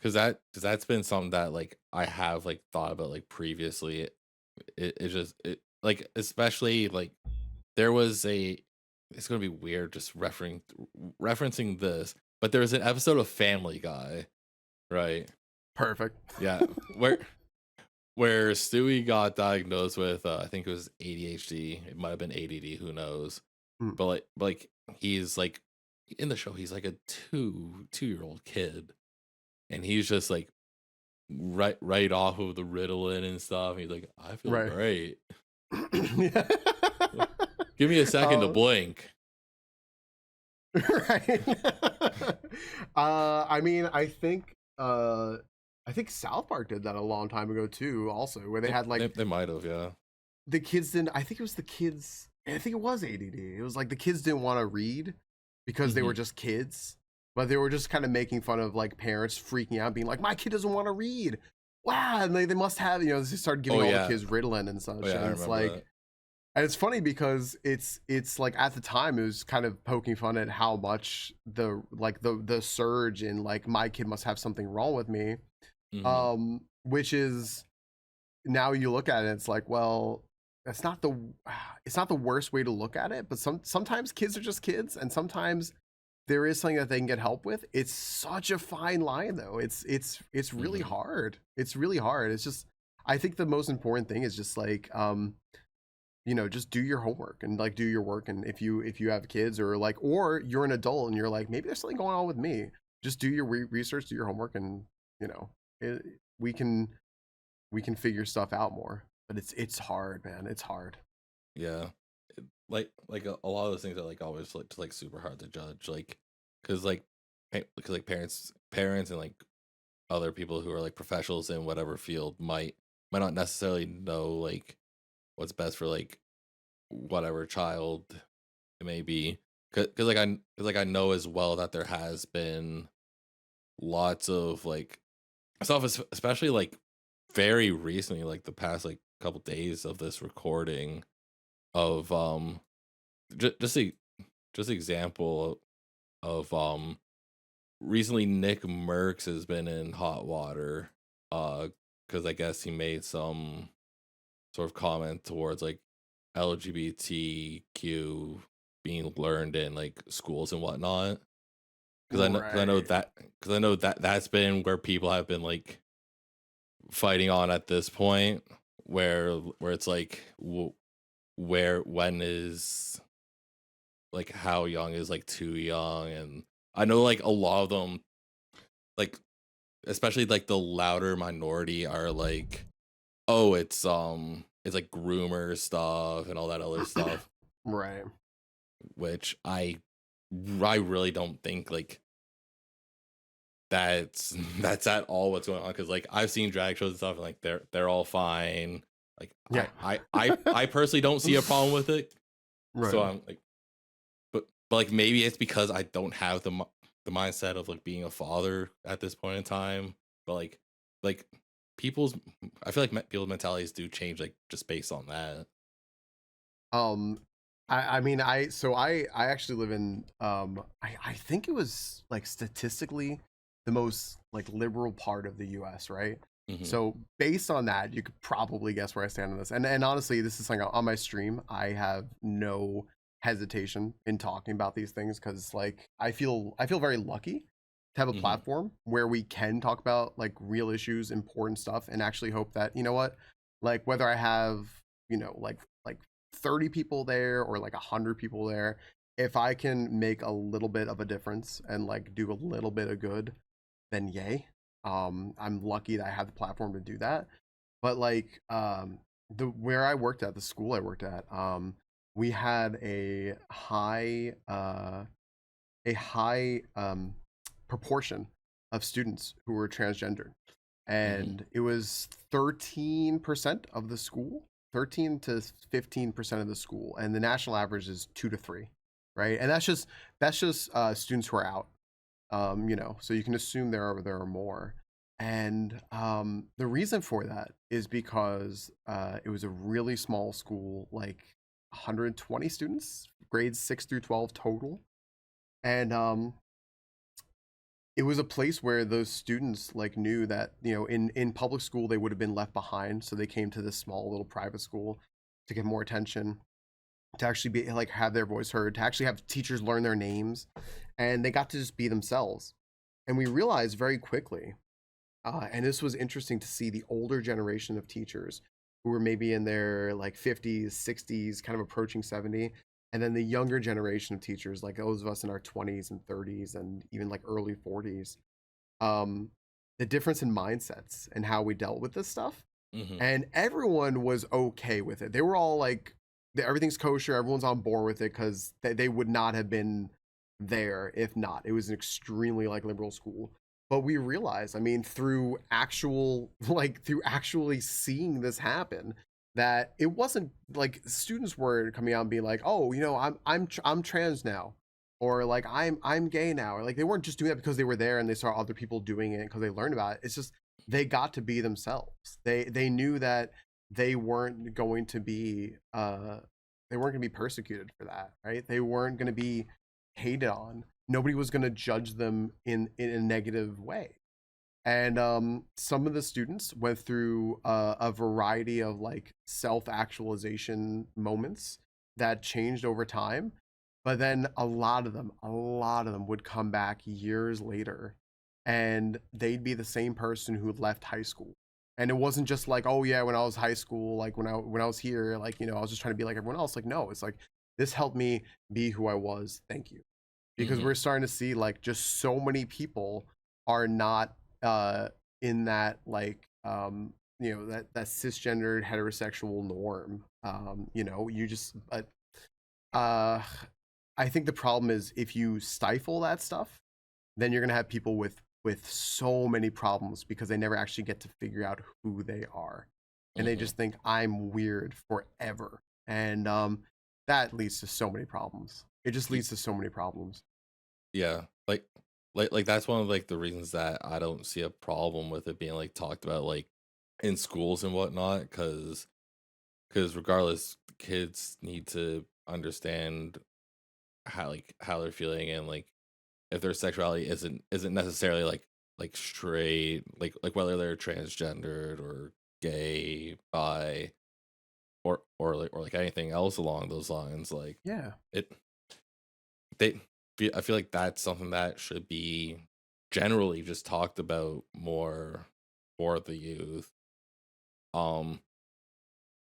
Cause that's been something that like I have like thought about like previously. It just it like especially like there was a it's gonna be weird just referencing this, but there was an episode of Family Guy, right? Perfect. Yeah, where Stewie got diagnosed with I think it was ADHD. It might have been ADD, who knows? Mm, But like he's like in the show, he's like a two-year old kid, and he's just like right off of the Ritalin and stuff. He's like, I feel right. great. Yeah. Give me a second to uh, blink. right. I mean, I think South Park did that a long time ago too, also, where they They, had they, like they might have, yeah. the kids didn't. I think it was the kids. I think it was ADD. It was like the kids didn't want to read because they were Hmm. just kids, but they were just kind of making fun of like parents freaking out, being like, "My kid doesn't want to read." Wow, and they must have, they started Oh giving all the yeah, kids Ritalin and oh such, yeah, I and it's remember like, that. and it's funny because it's like at the time it was kind of poking fun at how much the surge in like my kid must have something wrong with me, Hmm. which is, now you look at it, it's like, well, that's not the it's not the worst way to look at it, but sometimes kids are just kids, and sometimes there is something that they can get help with. It's such a fine line though. It's really Hmm. hard. It's really hard. It's just, I think the most important thing is just like just do your homework and like do your work, and if you have kids or like, or you're an adult and you're like, maybe there's something going on with me, just do your research, do your homework, and you know it, we can figure stuff out more. But it's hard, man. It's hard. Yeah. Like a lot of those things are like always like just like super hard to judge, like because like because like parents and like other people who are like professionals in whatever field might not necessarily know like what's best for like whatever child it may be. Because like I know as well that there has been lots of like stuff, especially like very recently, like the past like couple days of this recording of just a just example of recently NickMercs has been in hot water because I guess he made some sort of comment towards like LGBTQ being learned in like schools and whatnot. Because I know Right. that because I know that that's been where people have been like fighting on at this point, where it's like where when is like how young is like too young, and I know like a lot of them like especially like the louder minority are like, oh, it's like groomer stuff and all that other stuff, Right. which I really don't think like that's that's at all what's going on, because like I've seen drag shows and stuff and like they're all fine. Like Yeah. I personally don't see a problem with it. So Right. I'm like, but like maybe it's because I don't have the mindset of like being a father at this point in time. But like people's I feel like people's mentalities do change like just based on that. Um, I mean, I actually live in I think it was like statistically the most like liberal part of the U.S., right? Hmm. So based on that, you could probably guess where I stand on this. And honestly, this is something on my stream. I have no hesitation in talking about these things because like I feel very lucky to have a Hmm. platform where we can talk about like real issues, important stuff, and actually hope that you know what, like whether I have like 30 people there or like 100 people there, if I can make a little bit of a difference and like do a little bit of good, then yay. I'm lucky that I have the platform to do that. But like the where I worked at, the school I worked at, we had a high proportion of students who were transgendered, Hmm. and it was 13% of the school, 13 to 15% of the school, and the national average is 2 to 3, right? And that's just students who are out, so you can assume there are more. And the reason for that is because it was a really small school, like 120 students, grades 6 through 12 total, and it was a place where those students like knew that in public school they would have been left behind, so they came to this small little private school to get more attention, to actually be like have their voice heard, to actually have teachers learn their names, and they got to just be themselves. And we realized very quickly, and this was interesting to see the older generation of teachers who were maybe in their like 50s, 60s, kind of approaching 70, and then the younger generation of teachers, like those of us in our 20s and 30s and even like early 40s, um, the difference in mindsets and how we dealt with this stuff. Hmm. And everyone was okay with it. They were all like, everything's kosher, everyone's on board with it because they would not have been there if not. It was an extremely like liberal school. But we realized, I mean, through actual like through actually seeing this happen, that it wasn't like students were coming out and being like, "Oh, I'm trans now," or like I'm gay now, or like they weren't just doing that because they were there and they saw other people doing it because they learned about it. It's just they got to be themselves. They knew that they weren't going to be persecuted for that, right? They weren't going to be hated on. Nobody was going to judge them in a negative way. And some of the students went through a variety of like self-actualization moments that changed over time. But then a lot of them would come back years later, and they'd be the same person who left high school. And it wasn't just like, oh yeah, when I was high school, like when I was here, like I was just trying to be like everyone else. Like no, it's like this helped me be who I was. Thank you. Because Hmm. we're starting to see like just so many people are not uh in that like that cisgendered heterosexual norm. You just uh I think the problem is if you stifle that stuff, then you're gonna have people with so many problems because they never actually get to figure out who they are, and they Hmm. just think I'm weird forever, and that leads to so many problems. It just leads to so many problems. Yeah, like that's one of like the reasons that I don't see a problem with it being like talked about like in schools and whatnot, because regardless, kids need to understand how they're feeling, and like if their sexuality isn't necessarily like straight, like whether they're transgendered or gay, bi, or anything else along those lines. Like Yeah. it, they, I feel like that's something that should be generally just talked about more for the youth. Um,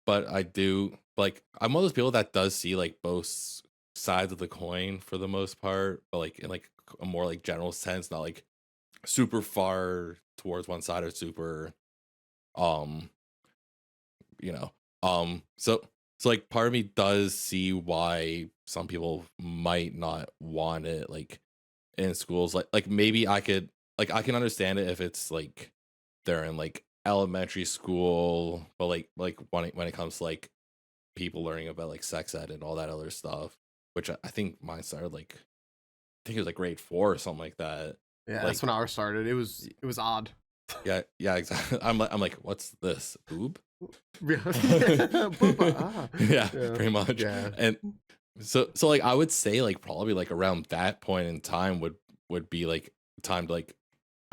but I do like I'm one of those people that does see like both sides of the coin for the most part, but like in like a more like general sense, not like super far towards one side or super um you know so like part of me does see why some people might not want it like in schools. Like maybe I can understand it if it's like they're in like elementary school, but like when it comes to like people learning about like sex ed and all that other stuff, which I think mine started like I think it was like grade 4 or something like that. Yeah, that's Like when ours started. It was odd. yeah, exactly. I'm like, what's this? Boob? Yeah. Booba, Yeah, yeah. pretty much. Yeah. And so like I would say like probably like around that point in time would be like time to like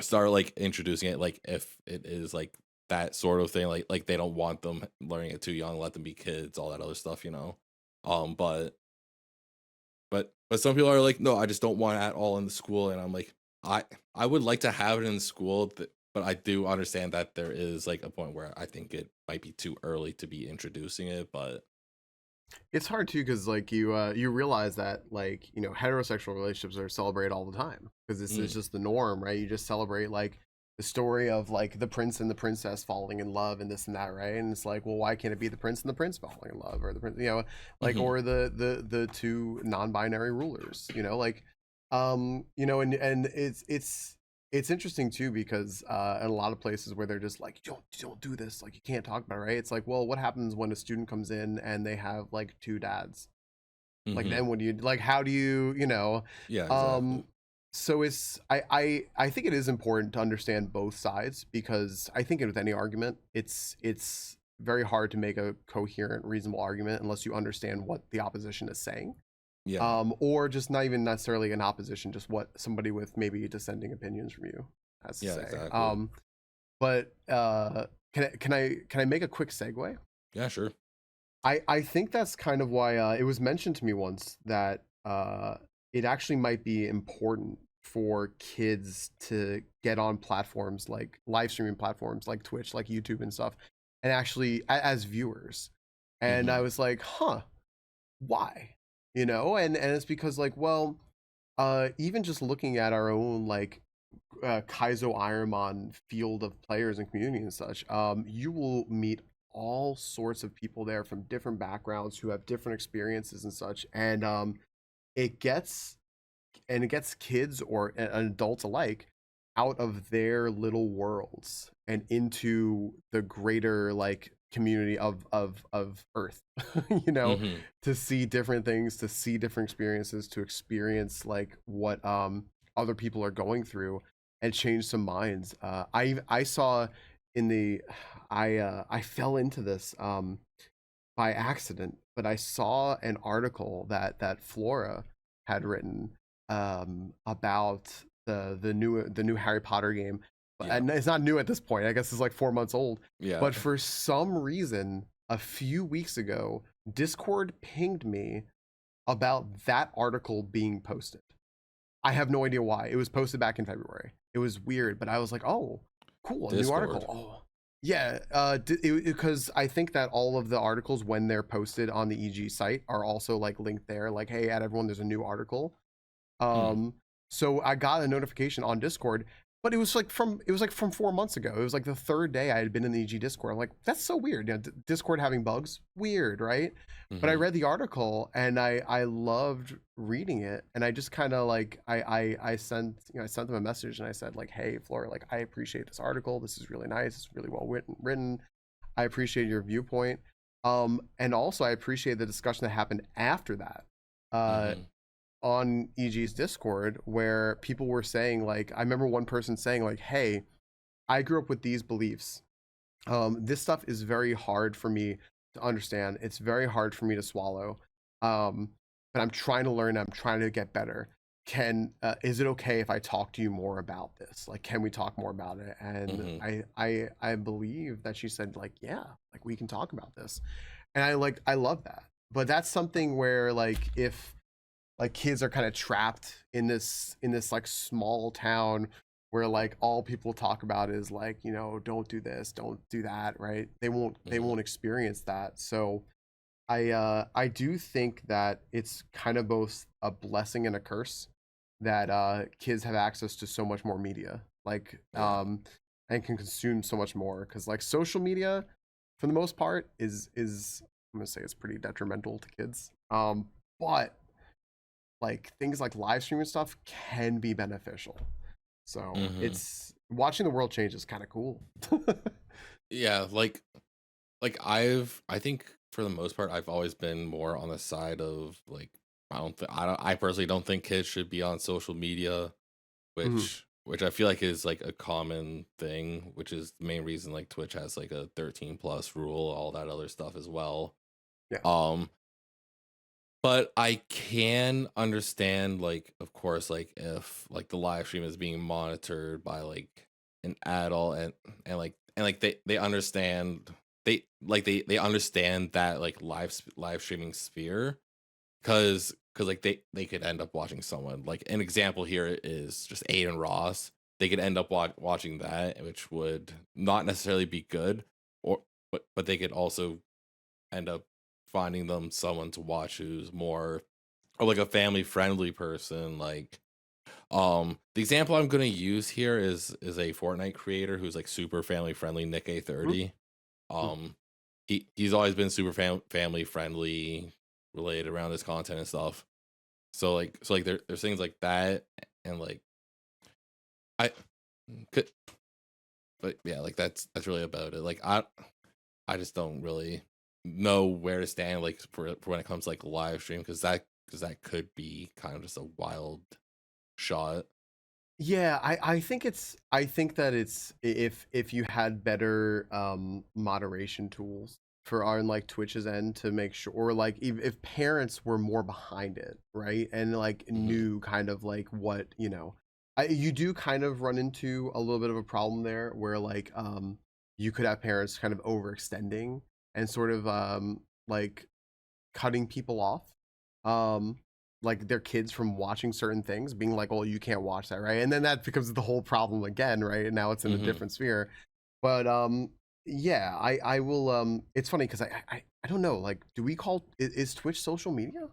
start like introducing it, like if it is like that sort of thing, like they don't want them learning it too young, let them be kids, all that other stuff, you know. But some people are like, no, I just don't want it at all in the school, and I'm like, I I would like to have it in the school, but I do understand that there is like a point where I think it might be too early to be introducing it, but It's hard too because like you realize that like heterosexual relationships are celebrated all the time because this is mm, just the norm, right? You just celebrate like the story of like the prince and the princess falling in love and this and that, right? And it's like, well, why can't it be the prince and the prince falling in love, or the prince, like, mhm, or the two non-binary rulers, like, and it's interesting too because in a lot of places where they're just like, you don't do this, like you can't talk about it, right? It's like, well, what happens when a student comes in and they have like two dads? Like mhm, then what do you like? How do you? yeah, exactly, Um, so it's I think it is important to understand both sides because I think with any argument, it's very hard to make a coherent, reasonable argument unless you understand what the opposition is saying, yeah, or just not even necessarily an opposition, just what somebody with maybe dissenting opinions from you has to yeah, say. exactly, But can I make a quick segue? yeah, sure, I think that's kind of why it was mentioned to me once that it actually might be important for kids to get on platforms like live streaming platforms like Twitch, like YouTube and stuff, and actually as viewers. And I mhm, was like, huh, why? And it's because like, well, even just looking at our own like Kaizo Ironmon field of players and community and such, you will meet all sorts of people there from different backgrounds who have different experiences and such, and it gets it gets kids or adults alike out of their little worlds and into the greater like community of Earth, you know, mhm, to see different things, to see different experiences, to experience like what other people are going through and change some minds. I saw in the I fell into this by accident, but I saw an article that Flora had written about the new Harry Potter game. yeah, And it's not new at this point. I guess it's like 4 months old. yeah, But for some reason, a few weeks ago, Discord pinged me about that article being posted. I have no idea why. It was posted back in February. It was weird, but I was like, "Oh, cool, a new article." Discord, Oh, yeah, because I think that all of the articles when they're posted on the EG site are also like linked there. Like, hey, at everyone, there's a new article. hmm, So I got a notification on Discord, but it was like from 4 months ago. It was like the third day I had been in the EG Discord. I'm like, that's so weird. Discord having bugs, weird, right? But I mhm, read the article and I loved reading it, and I just kind of like I sent them a message and I said like, hey, Flora, like I appreciate this article. This is really nice. It's really well written. I appreciate your viewpoint. And also I appreciate the discussion that happened after that. Uh, mhm, on EG's Discord where people were saying like I remember one person saying like, "Hey, I grew up with these beliefs. This stuff is very hard for me to understand. It's very hard for me to swallow. Um, but I'm trying to learn. I'm trying to get better. Can Is it okay if I talk to you more about this? Like, can we talk more about it?" And mhm, I believe that she said like, "Yeah, like we can talk about this." And I love that. But that's something where like if like kids are kind of trapped in this like small town where like all people talk about is like, you know, don't do this, don't do that, right? They Mhm. won't experience that. So I do think that it's kind of both a blessing and a curse that kids have access to so much more media, like Yeah. and can consume so much more, because like social media for the most part is I'm gonna say it's pretty detrimental to kids. But like things like live streaming stuff can be beneficial. So Hmm. it's watching the world change is kind of cool. Yeah, I think for the most part I've always been more on the side of like I personally don't think kids should be on social media, Mhm. which I feel like is like a common thing, which is the main reason like Twitch has like a 13 plus rule, all that other stuff as well. Yeah. Um but I can understand, like, of course, like if like the live stream is being monitored by like an adult, and they understand, they understand that like live streaming sphere, because like they could end up watching someone, like an example here is just Aiden Ross. They could end up watching that, which would not necessarily be good, or but they could also end up finding them someone to watch who's more or like a family friendly person. Like the example I'm gonna use here is a Fortnite creator who's like super family friendly, Nick Mhm. A30. Mhm. um he's always been super family friendly related around his content and stuff. So like there's things like that, and like I could, but yeah, like that's really about it. Like I just don't really know where to stand, like for when it comes to like live stream, because that could be kind of just a wild shot. Yeah, I think that it's if you had better moderation tools for on like Twitch's end to make sure, or like if parents were more behind it, right? And like Hmm. knew kind of like what, you know, you do kind of run into a little bit of a problem there where like you could have parents kind of overextending and sort of like cutting people off, um like their kids from watching certain things, being like, oh, you can't watch that, right? And then that becomes the whole problem again, right? And now it's in a Hmm. different sphere. But yeah, I will it's funny because I don't know, like, do we call is Twitch social media?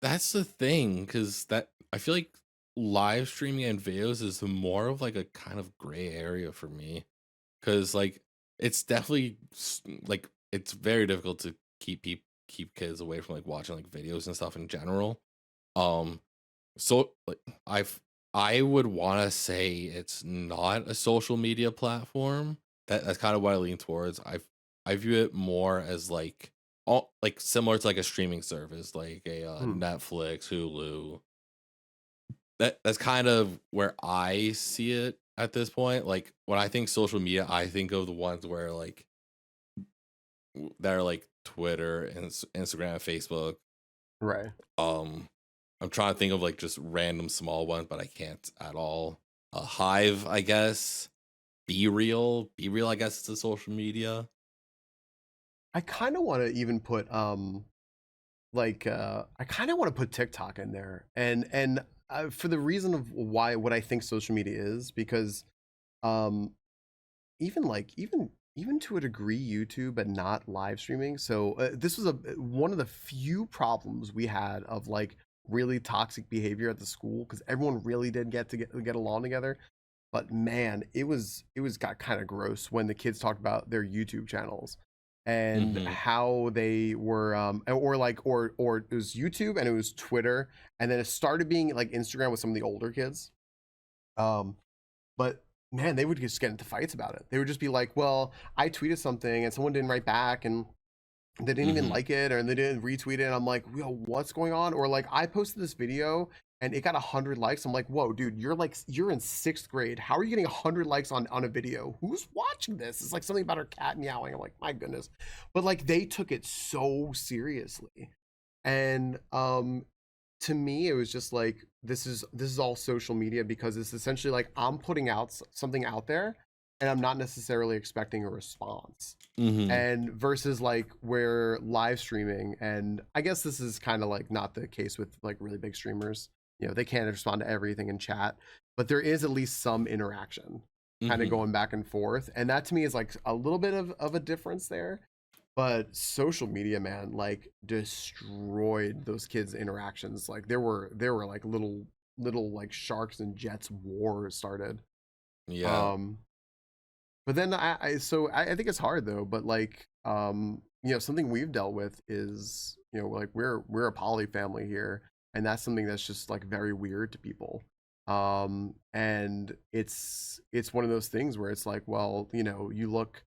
That's the thing, because that I feel like live streaming and videos is more of like a kind of gray area for me, because like it's definitely like it's very difficult to keep kids away from like watching like videos and stuff in general. um So like I've I would want to say it's not a social media platform. That's kind of what I lean towards. I view it more as like all like similar to like a streaming service, like a Hmm. Netflix, Hulu. That's kind of where I see it at this point. Like when I think social media, I think of the ones where like that are like Twitter and Instagram, Facebook. Right. Um, I'm trying to think of like just random small ones, but I can't at all. Hive, I guess. Be real. I guess it's a social media. I kind of want to even put like I kind of want to put TikTok in there, and for the reason of why what I think social media is, because um even like even to a degree YouTube, but not live streaming. So this was a one of the few problems we had of like really toxic behavior at the school, because everyone really did get along together. But man, it was got kind of gross when the kids talked about their YouTube channels and Mm-hmm. how they were or like or it was YouTube and it was Twitter, and then it started being like Instagram with some of the older kids. Um but man, they would just get into fights about it. They would just be like, "Well, I tweeted something and someone didn't write back, and they didn't even Mm-hmm. like it, or they didn't retweet it." And I'm like, "Yo, what's going on?" Or like, I posted this video and it got 100 likes. I'm like, "Whoa, dude, you're in sixth grade. How are you getting 100 likes on a video? Who's watching this?" It's like something about her cat meowing. I'm like, "My goodness," but like they took it so seriously, and to me it was just like, this is all social media, because it's essentially like I'm putting out something out there, and I'm not necessarily expecting a response. Mm-hmm. And versus like where live streaming, and I guess this is kind of like not the case with like really big streamers. You know, they can't respond to everything in chat, but there is at least some interaction kind of Mm-hmm. going back and forth. And that to me is like a little bit of a difference there. But social media, man, like destroyed those kids' interactions. Like there were like little like sharks and jets wars started. Yeah. Um, but then I think it's hard though. But like you know, something we've dealt with is, you know, like we're a poly family here, and that's something that's just like very weird to people. And it's one of those things where it's like, well, you know, you look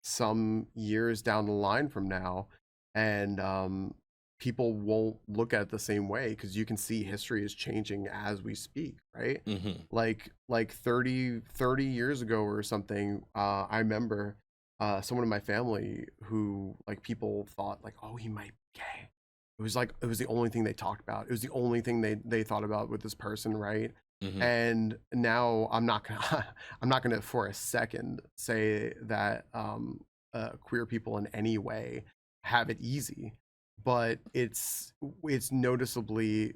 some years down the line from now, and people won't look at it the same way because you can see history is changing as we speak, right? Mm-hmm. Like 30 years ago or something, I remember someone in my family who like people thought like, oh, he might be gay. It was like it was the only thing they talked about. It was the only thing they thought about with this person, right? Mm-hmm. And now I'm not gonna I'm not gonna for a second say that queer people in any way have it easy, but it's noticeably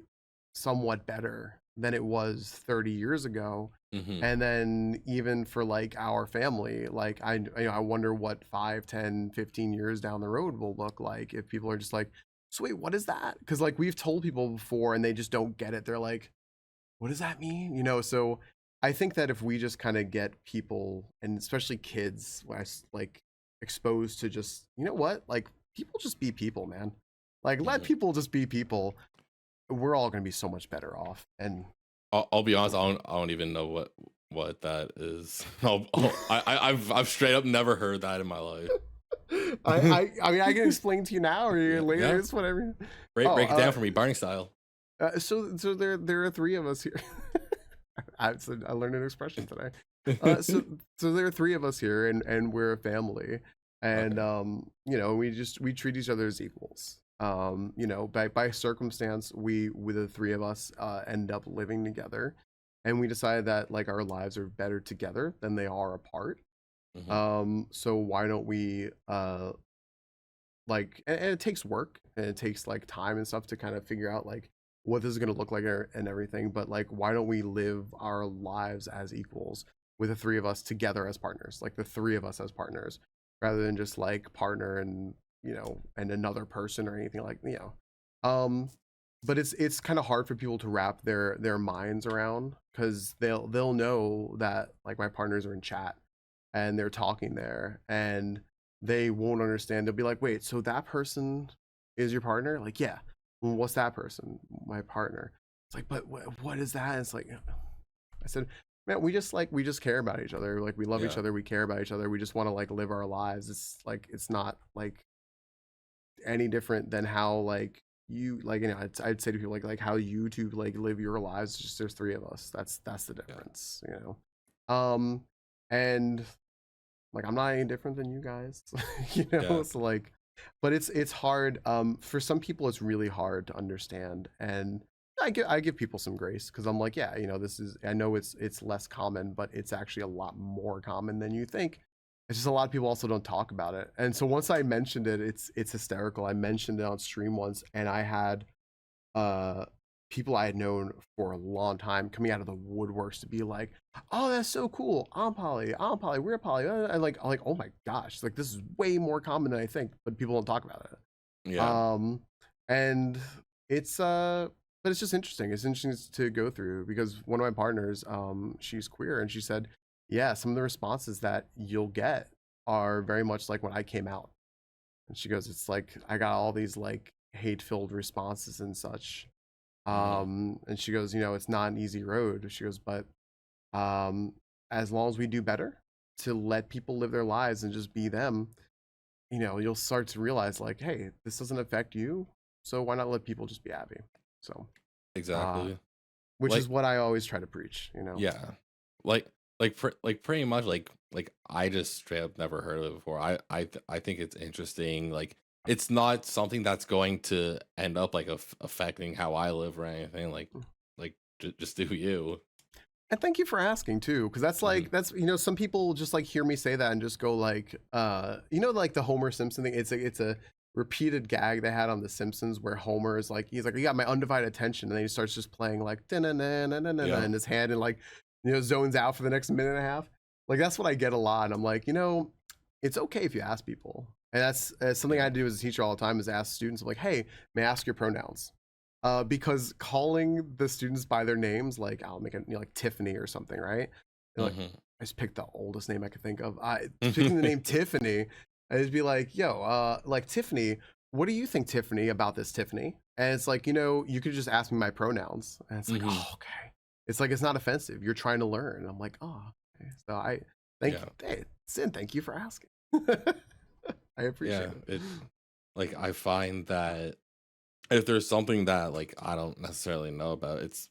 somewhat better than it was 30 years ago. Mm-hmm. And then even for like our family, like I wonder what 5, 10, 15 years down the road will look like if people are just like, so wait, what is that? Because like we've told people before and they just don't get it. They're like, what does that mean? You know, so I think that if we just kind of get people, and especially kids, like exposed to just, you know what, like people just be people, man. Like let Mm-hmm. people just be people. We're all gonna be so much better off. And I'll be honest. I don't even know what that is. I've straight up never heard that in my life. I mean I can explain to you now or Yeah. later. Yeah. It's whatever. Break it down for me, Barney style. So there are three of us here. I learned an expression today. So there are three of us here, and we're a family, and Okay. you know, we treat each other as equals. You know, by circumstance, we the three of us end up living together, and we decided that like our lives are better together than they are apart. Mm-hmm. So why don't we like, and it takes work and it takes like time and stuff to kind of figure out like what this is going to look like and everything, but like why don't we live our lives as equals with the three of us together as partners, like the three of us as partners, rather than just like partner and, you know, and another person or anything like, you know. But it's kind of hard for people to wrap their minds around because they'll know that like my partners are in chat and they're talking there, and they won't understand. They'll be like, wait, so that person is your partner? Like, yeah. Well, what's that person? My partner. It's like, but what is that? And it's like, I said, man, we just care about each other. Like, we love each Yeah. other. We care about each other. We just want to like live our lives. It's like, it's not like any different than how like you like, you know, I'd say to people like how you two like live your lives. It's just there's three of us. That's the Yeah. difference, you know. And like I'm not any different than you guys, you know. Yeah. So like, but it's hard. For some people, it's really hard to understand, and I give people some grace because I'm like, yeah, you know, this is I know it's less common, but it's actually a lot more common than you think. It's just a lot of people also don't talk about it, and so once I mentioned it, it's hysterical. I mentioned it on stream once, and I had uh people I had known for a long time coming out of the woodworks to be like, "Oh, that's so cool! I'm poly, we're poly." And like, oh my gosh, like this is way more common than I think, but people don't talk about it. Yeah. And it's but it's just interesting. It's interesting to go through because one of my partners, she's queer, and she said, "Yeah, some of the responses that you'll get are very much like when I came out." And she goes, "It's like I got all these like hate-filled responses and such." Mm-hmm. And she goes, you know, it's not an easy road. She goes, but um, as long as we do better to let people live their lives and just be them, you know, you'll start to realize like, hey, this doesn't affect you, so why not let people just be happy? So, uh, Exactly. which Like, is what I always try to preach, you know. yeah. Like like pretty much like I just straight up never heard of it before. I think it's interesting. Like it's not something that's going to end up like affecting how I live or anything. Like just do you. And thank you for asking too, because that's like Mhm. that's some people just like hear me say that and just go like like the Homer Simpson thing. It's a repeated gag they had on The Simpsons where Homer is like he's like you got my undivided attention, and then he starts just playing like Yeah. in his hand and like zones out for the next minute and a half. Like that's what I get a lot. And I'm like it's okay if you ask people, and that's something I Yeah. do as a teacher all the time is ask students. I'm like, hey, may I ask your pronouns? Because calling the students by their names, like I'll make it like Tiffany or something, right? Like Mhm. I just picked the oldest name I could think of. I picking the name Tiffany, I just be like, yo, like Tiffany, what do you think, Tiffany, about this, Tiffany? And it's like, you could just ask me my pronouns, and it's like, Mhm. oh, okay. It's like it's not offensive. You're trying to learn. I'm like, oh, okay. So I Yeah. hey, Sin, thank you for asking. I Yeah. appreciate it. Like I find that if there's something that like I don't necessarily know about, it's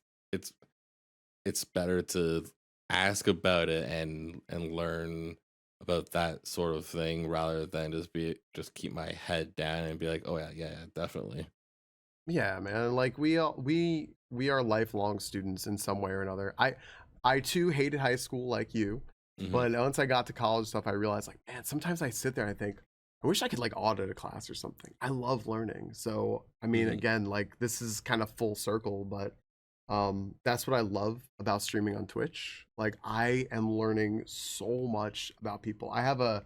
it's better to ask about it and learn about that sort of thing rather than just keep my head down and be like, oh yeah, definitely. Yeah, man. Like we are lifelong students in some way or another. I too hated high school like you, Hmm. but once I got to college stuff, I realized like, man, sometimes I sit there and I think, I wish I could like audit a class or something. I love learning. So I mean, Hmm. again, like this is kind of full circle, but that's what I love about streaming on Twitch. Like I am learning so much about people. I have a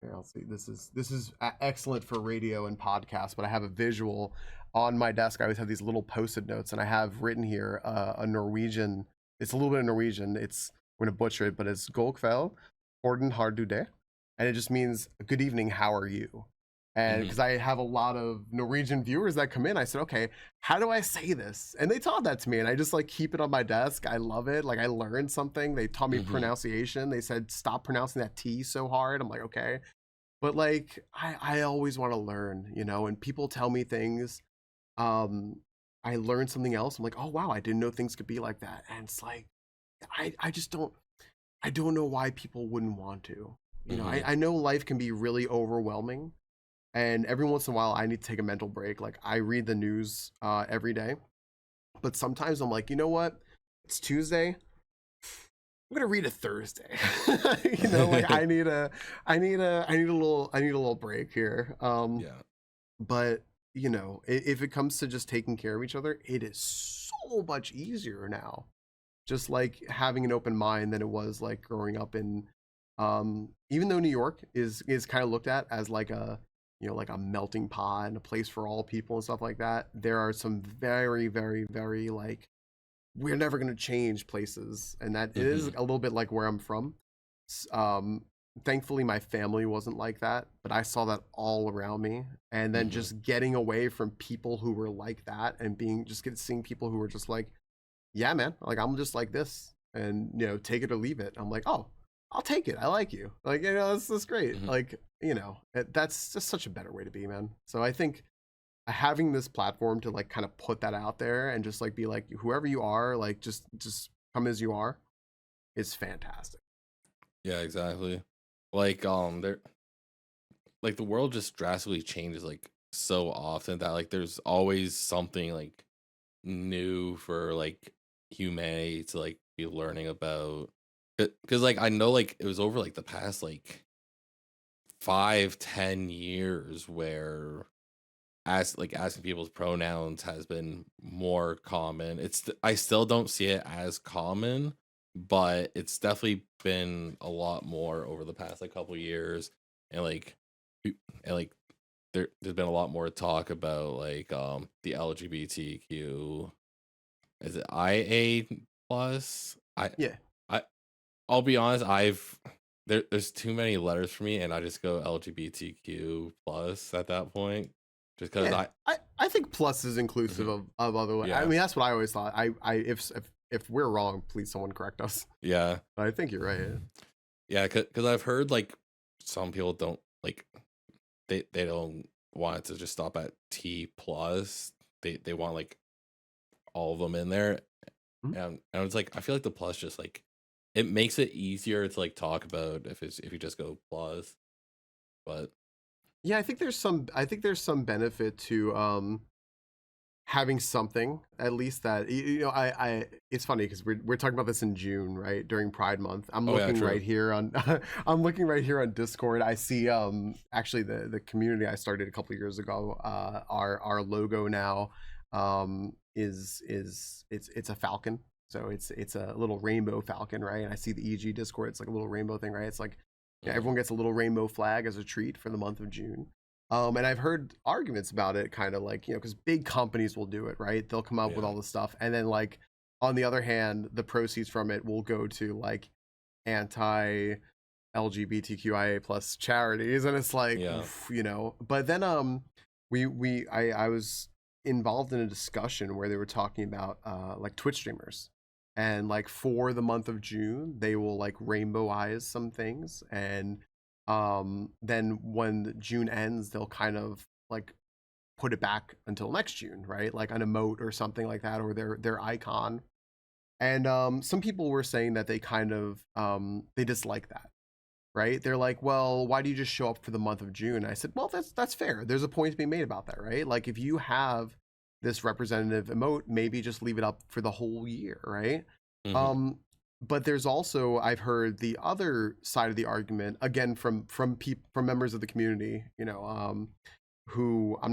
here, I'll see. This is excellent for radio and podcast, but I have a visual on my desk. I always have these little post-it notes, and I have written here a Norwegian. It's a little bit of Norwegian. I'm gonna butcher it, but it's "Golkvel, Orden har du det," and it just means "Good evening, how are you?" And Hmm. because I have a lot of Norwegian viewers that come in, I said, okay, how do I say this? And they taught that to me, and I just like keep it on my desk. I love it. Like I learned something. They taught me Hmm. pronunciation. They said stop pronouncing that T so hard. I'm like, okay, but like I always want to learn, and people tell me things. Um, I learned something else. I'm like, oh wow, I didn't know things could be like that. And it's like I just don't know why people wouldn't want to. Hmm. I know life can be really overwhelming, and every once in a while I need to take a mental break. Like I read the news every day, but sometimes I'm like, you know what? It's Tuesday. I'm gonna read it Thursday. Like I need a little break here. Yeah. But if it comes to just taking care of each other, it is so much easier now. Just like having an open mind than it was like growing up in even though New York is kind of looked at as like a like a melting pot and a place for all people and stuff like that. There are some very, very, very like we're never going to change places, and that it is Hmm. a little bit like where I'm from. um Thankfully my family wasn't like that, but I saw that all around me, and then Hmm. just getting away from people who were like that and seeing people who were just like, yeah man, like I'm just like this, and take it or leave it. I'm like, oh, I'll take it, I like you, like that's great. Hmm. Like that's just such a better way to be, man. So I think having this platform to like kind of put that out there and just like be like whoever you are, like just come as you are, is fantastic. Yeah, exactly. Like there like the world just drastically changes like so often that like there's always something like new for like humanity to like be learning about. Because like I know like it was over like the past like 5-10 years where asking people's pronouns has been more common. I still don't see it as common, but it's definitely been a lot more over the past like couple years. And like and like there's been a lot more talk about like the LGBTQ, is it IA plus? Yeah. I I'll be honest, there's too many letters for me, and I just go LGBTQ plus at that point, just because Yeah, I think plus is inclusive Mhm. of other way. I Yeah, mean, that's what I always thought. If we're wrong, please someone correct us. yeah, But I think you're right. yeah, because I've heard like some people don't like they don't want it to just stop at T plus. They want like all of them in there, Mhm. and it's like I feel like the plus just like it makes it easier to like talk about if you just go plus, but Yeah, I think there's some benefit to having something at least that I it's funny because we're talking about this in June, right, during Pride Month. I'm Oh yeah, looking right true. here on I'm looking right here on Discord. I see actually the community I started a couple years ago, our logo now is it's a falcon. So it's a little rainbow falcon, right? And I see the EG Discord, it's like a little rainbow thing, right? It's like, yeah, Mhm. everyone gets a little rainbow flag as a treat for the month of June. And I've heard arguments about it, kind of like, because big companies will do it, right? They'll come up with Yeah. all the stuff. And then, like, on the other hand, the proceeds from it will go to like anti LGBTQIA plus charities. And it's like, Yeah. oof, but then, I was involved in a discussion where they were talking about, like Twitch streamers. And like for the month of June, they will like rainbowize some things, and then when June ends, they'll kind of like put it back until next June, right? Like an emote or something like that, or their icon. And some people were saying that they kind of they dislike that, right? They're like, well, why do you just show up for the month of June? I said, well, that's fair. There's a point to be made about that, right? Like if you have this representative emote, maybe just leave it up for the whole year, right? Hmm. Um, but there's also, I've heard the other side of the argument again from members of the community, who I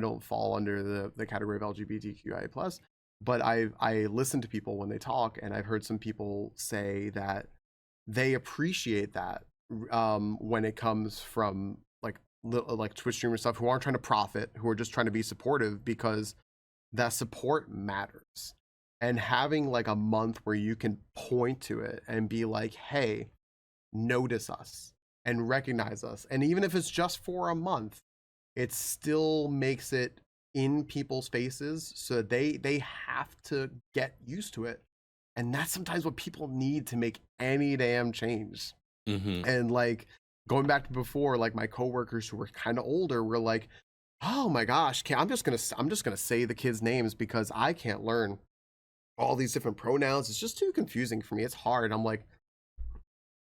don't fall under the category of LGBTQIA plus, but I listen to people when they talk, and I've heard some people say that they appreciate that when it comes from like Twitch streamers stuff who aren't trying to profit, who are just trying to be supportive, because that support matters. And having like a month where you can point to it and be like, hey, notice us and recognize us. And even if it's just for a month, it still makes it in people's faces, so they have to get used to it. And that's sometimes what people need to make any damn change. Hmm. And like going back to before, like my coworkers who were kind of older were like, oh my gosh, I'm just gonna say the kids' names because I can't learn all these different pronouns. It's just too confusing for me. It's hard. I'm like,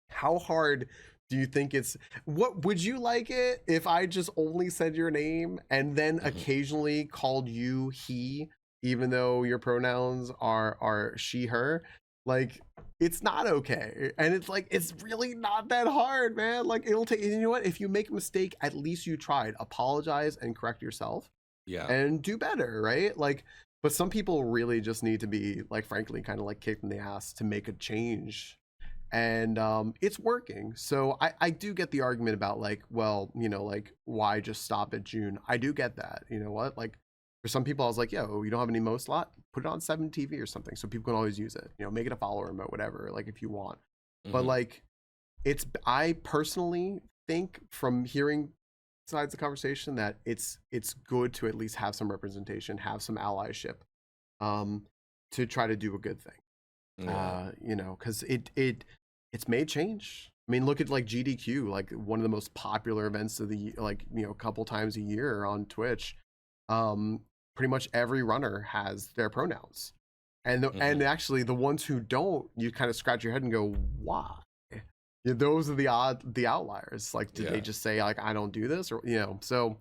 how hard do you think it's? What would you like it if I just only said your name and then Hmm. occasionally called you he, even though your pronouns are she her? Like, it's not okay. And it's like, it's really not that hard, man. Like, it'll take, you know what, if you make a mistake, at least you tried. Apologize and correct yourself Yeah. and do better, right? Like, but some people really just need to be, like, frankly, kind of like kicked in the ass to make a change. And it's working. So I do get the argument about like, well, like, why just stop at June? I do get that. You know what? Like, for some people, I was like, yo, you don't have any Mo slot? Put it on 7 TV or something so people can always use it. Make it a follower remote, whatever, like if you want. But Hmm. like, I personally think from hearing sides of the conversation that it's good to at least have some representation, have some allyship, um, to try to do a good thing. Yeah. Because it's made change. I mean, look at like GDQ, like one of the most popular events of the, like, a couple times a year on Twitch. Um, Pretty much every runner has their pronouns, and Hmm. actually the ones who don't, you kind of scratch your head and go, why? Yeah, those are the outliers. Like, did they Yeah. just say like I don't do this, or so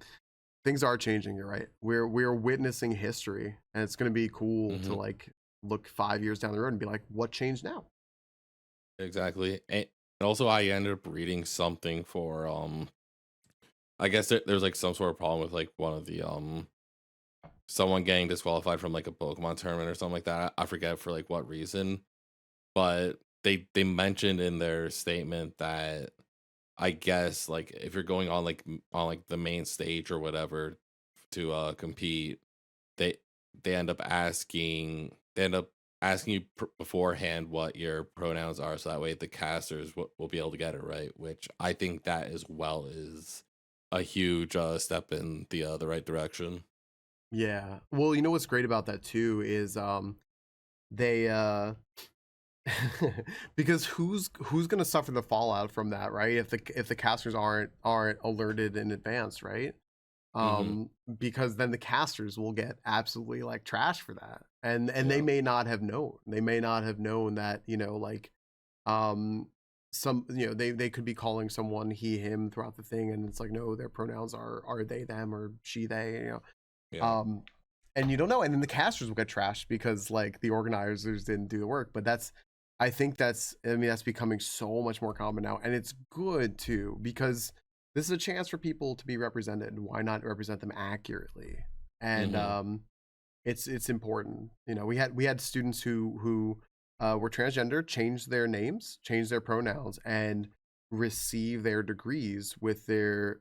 things are changing. You're right. We're witnessing history, and it's gonna be cool to Hmm. like look 5 years down the road and be like, what changed now? Exactly. And also, I ended up reading something for I guess there's like some sort of problem with like one of the someone getting disqualified from like a Pokemon tournament or something like that. I forget for like what reason, but they mentioned in their statement that I guess like if you're going on like on like the main stage or whatever to compete, they they end up asking you beforehand what your pronouns are, so that way the casters will be able to get it right, which I think that as well is a huge step in the right direction. Yeah. Well, you know what's great about that too is they because who's gonna suffer the fallout from that, right? If the casters aren't alerted in advance, right? Hmm. Because then the casters will get absolutely like trash for that, and they Yeah. may not have known. They may not have known that, like, um some, they could be calling someone he him throughout the thing, and it's like, no, their pronouns are they them or she they. Yeah. Um, and you don't know, and then the casters will get trashed because like the organizers didn't do the work. But I think that's becoming so much more common now, and it's good too because this is a chance for people to be represented. Why not represent them accurately? And Mm-hmm. it's important. We had students who were transgender, changed their names, changed their pronouns, and receive their degrees with their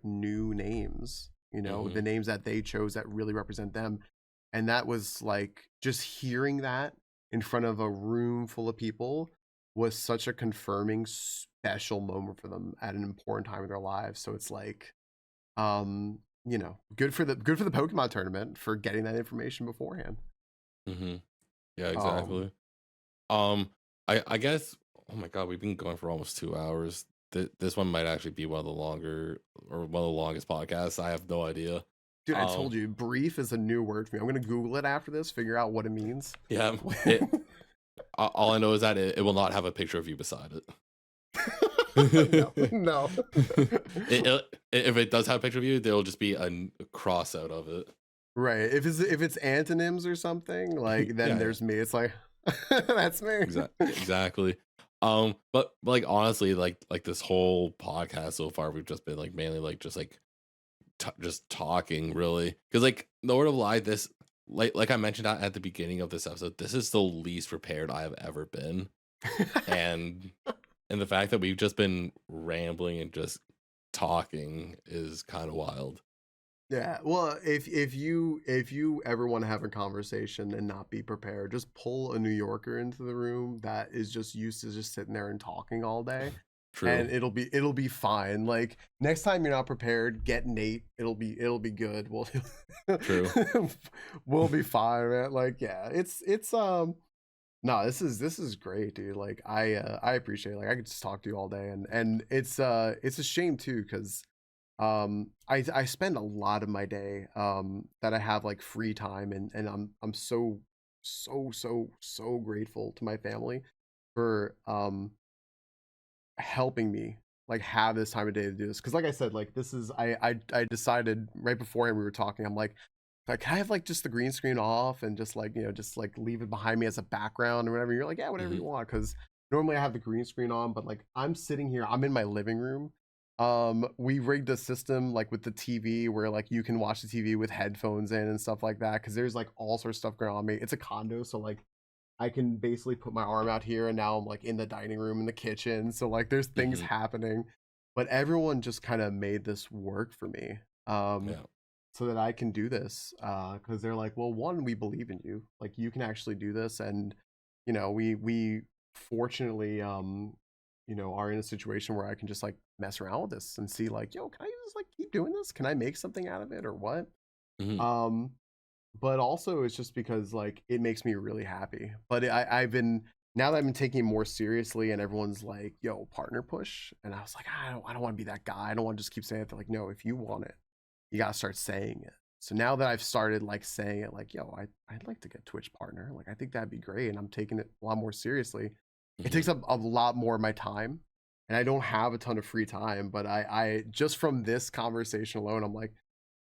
new names. Mm-hmm. The names that they chose that really represent them. And that was like just hearing that in front of a room full of people was such a confirming special moment for them at an important time in their lives. So it's like good for the Pokemon tournament for getting that information beforehand. Mm-hmm. Yeah, Um, exactly. I guess. Oh my God, we've been going for almost 2 hours. This one might actually be one of the longer or one of the longest podcasts. I have no idea. dude, I Um, told you, brief is a new word for me. I'm gonna Google it after this, figure out what it means. yeah. It. All I know is that it will not have a picture of you beside it. No, no. If it does have a picture of you, there'll just be a cross out of it. Right. If it's antonyms or something, like then Yeah, yeah. there's me. It's like that's me. Exactly. But like honestly, like this whole podcast so far, we've just been like mainly like just talking really, because like no word of lie, this like I mentioned at the beginning of this episode, this is the least prepared I have ever been, and the fact that we've just been rambling and just talking is kind of wild. Yeah. Well, if you ever want to have a conversation and not be prepared, just pull a New Yorker into the room that is just used to just sitting there and talking all day, True. and it'll be fine. Like next time you're not prepared, get Nate. It'll be good. True. We'll be fine, man. Like yeah, it's no, this is great, dude. Like I appreciate it. Like I could just talk to you all day, and it's a shame too because I spend a lot of my day that I have like free time, and I'm so grateful to my family for helping me like have this time of day to do this. Because like I said, like this is I decided right beforehand we were talking, I'm like can I have like just the green screen off and just like just like leave it behind me as a background or whatever. You're like, yeah, whatever Hmm. you want, because normally I have the green screen on, but like I'm sitting here, I'm in my living room. We rigged a system like with the TV where like you can watch the TV with headphones in and stuff like that, because there's like all sorts of stuff going on me. It's a condo, so like I can basically put my arm out here and now I'm like in the dining room, in the kitchen. So like there's things Hmm. happening, but everyone just kind of made this work for me. Yeah. So that I can do this. Cause they're like, well, one, we believe in you. Like you can actually do this. And, we fortunately, are in a situation where I can just like mess around with this and see like, yo, can I just like keep doing this? Can I make something out of it or what? Hmm. Um, but also it's just because like it makes me really happy. But I've been now that I've been taking it more seriously, and everyone's like, "Yo, partner push," and I was like, I don't want to be that guy. I don't want to just keep saying it. They're like, "No, if you want it, you gotta start saying it." So now that I've started like saying it, like, "Yo, I'd like to get Twitch partner. Like, I think that'd be great," and I'm taking it a lot more seriously. It Hmm. takes up a lot more of my time, and I don't have a ton of free time. But I just from this conversation alone, I'm like,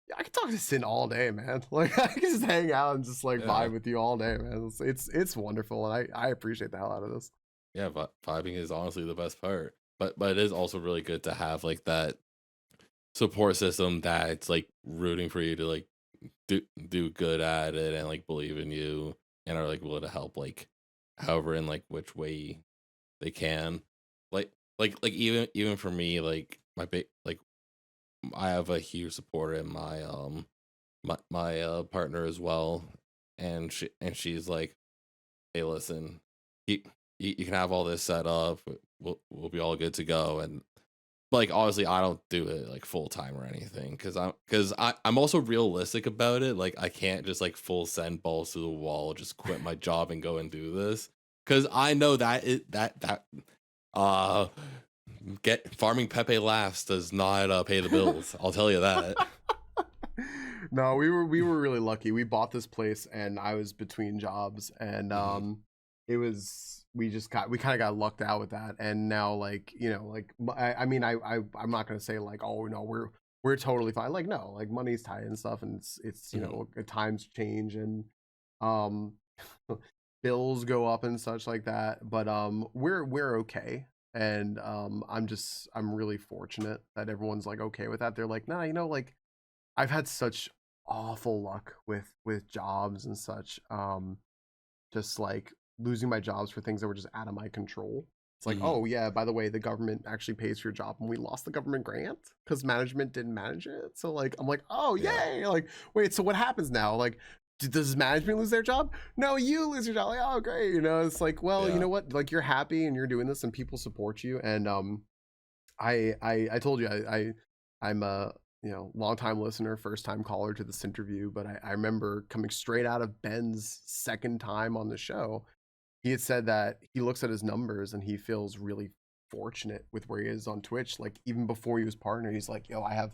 yeah, I could talk to Sin all day, man. Like I can just hang out and just like Yeah. vibe with you all day, man. It's wonderful, and I appreciate the hell out of this. Yeah, vibing is honestly the best part. But it is also really good to have like that support system that's like rooting for you to like do good at it and like believe in you and are like willing to help like however in like which way they can. Like like even for me, like like I have a huge supporter in my partner as well, and she's like, hey, listen, you, you can have all this set up. We'll be all good to go. And like obviously, I don't do it like full time or anything I'm also realistic about it. Like I can't just like full send balls to the wall, just quit my job and go and do this because I know that uh get farming Pepe laughs does not pay the bills. I'll tell you that. No, we were really lucky. We bought this place, and I was between jobs, and Hmm. it was we kind of got lucked out with that, and now like like I mean I'm not gonna say like, oh no, we're totally fine. Like, no, like money's tight and stuff, and it's you Mhm. know, times change and um bills go up and such like that. But we're okay. And I'm really fortunate that everyone's like okay with that. They're like, nah, you know, like I've had such awful luck with jobs and such. Just like losing my jobs for things that were just out of my control. It's like, Mhm. oh yeah, by the way, the government actually pays for your job, and we lost the government grant because management didn't manage it. So like, I'm like, oh Yeah. yay! Like, wait, so what happens now? Like, does management lose their job? No, you lose your job. Like, oh great, you know, it's like, well, you Yeah. know what? Like, you're happy and you're doing this, and people support you. And I told you I'm a you know long time listener, first time caller to the Sinterview, but I remember coming straight out of Ben's second time on the show. He had said that he looks at his numbers and he feels really fortunate with where he is on Twitch. Like even before he was partner, he's like, yo, I have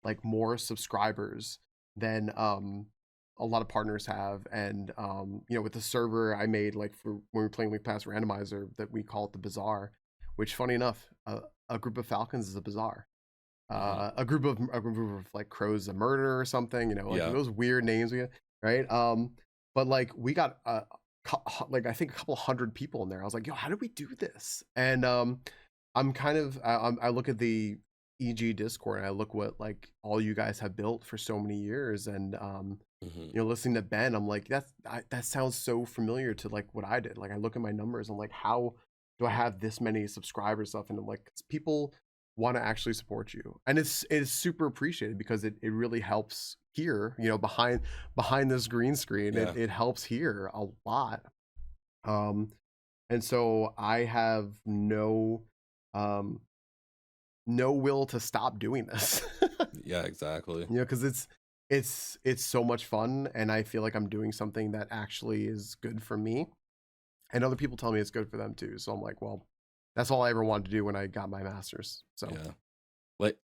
like more subscribers than a lot of partners have. And you know, with the server I made like for when we were playing League Pass Randomizer, that we call it the Bazaar, which funny enough, a group of falcons is a bazaar. Mhm. A group of like crows a murder or something, you know, like Yeah. those weird names we get, right? But like we got like I think a couple hundred people in there. I was like, yo, how did we do this? And I'm kind of I look at the EG Discord and I look what like all you guys have built for so many years, and Mhm. you know, listening to Ben, I'm like, that sounds so familiar to like what I did. Like I look at my numbers, I'm like, how do I have this many subscribers stuff? And I'm like, 'cause people want to actually support you, and it's super appreciated because it really helps here. You know, behind this green screen, Yeah. it helps here a lot. Um, and so I have um no will to stop doing this. Yeah, exactly. You know, because it's so much fun, and I feel like I'm doing something that actually is good for me, and other people tell me it's good for them too. So I'm like, well, that's all I ever wanted to do when I got my master's. So Yeah.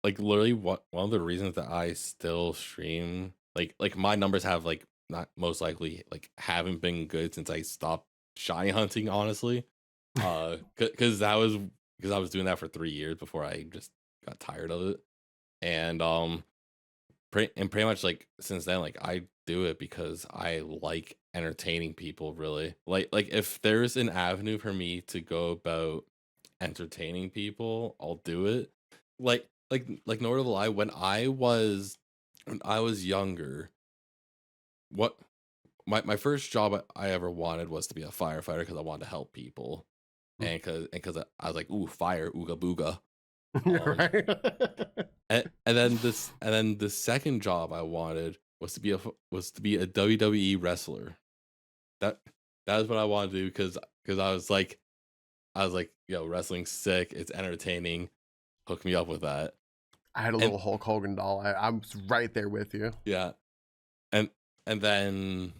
Like literally one of the reasons that I still stream, like my numbers have like not most likely like haven't been good since I stopped shiny hunting, honestly. Because I was doing that for 3 years before I just got tired of it. And pretty much like since then, like I do it because I like entertaining people, really. Like if there's an avenue for me to go about entertaining people, I'll do it. Like nor will I. When I was younger, what my first job I ever wanted was to be a firefighter because I wanted to help people, and because I was like, ooh, fire, ooga booga. you're Um, right. and then the second job I wanted was to be a WWE wrestler. That that was what I wanted to do because I was like, yo, wrestling's sick. It's entertaining. Hook me up with that. I had a And little Hulk Hogan doll. I'm right there with you. yeah, and and then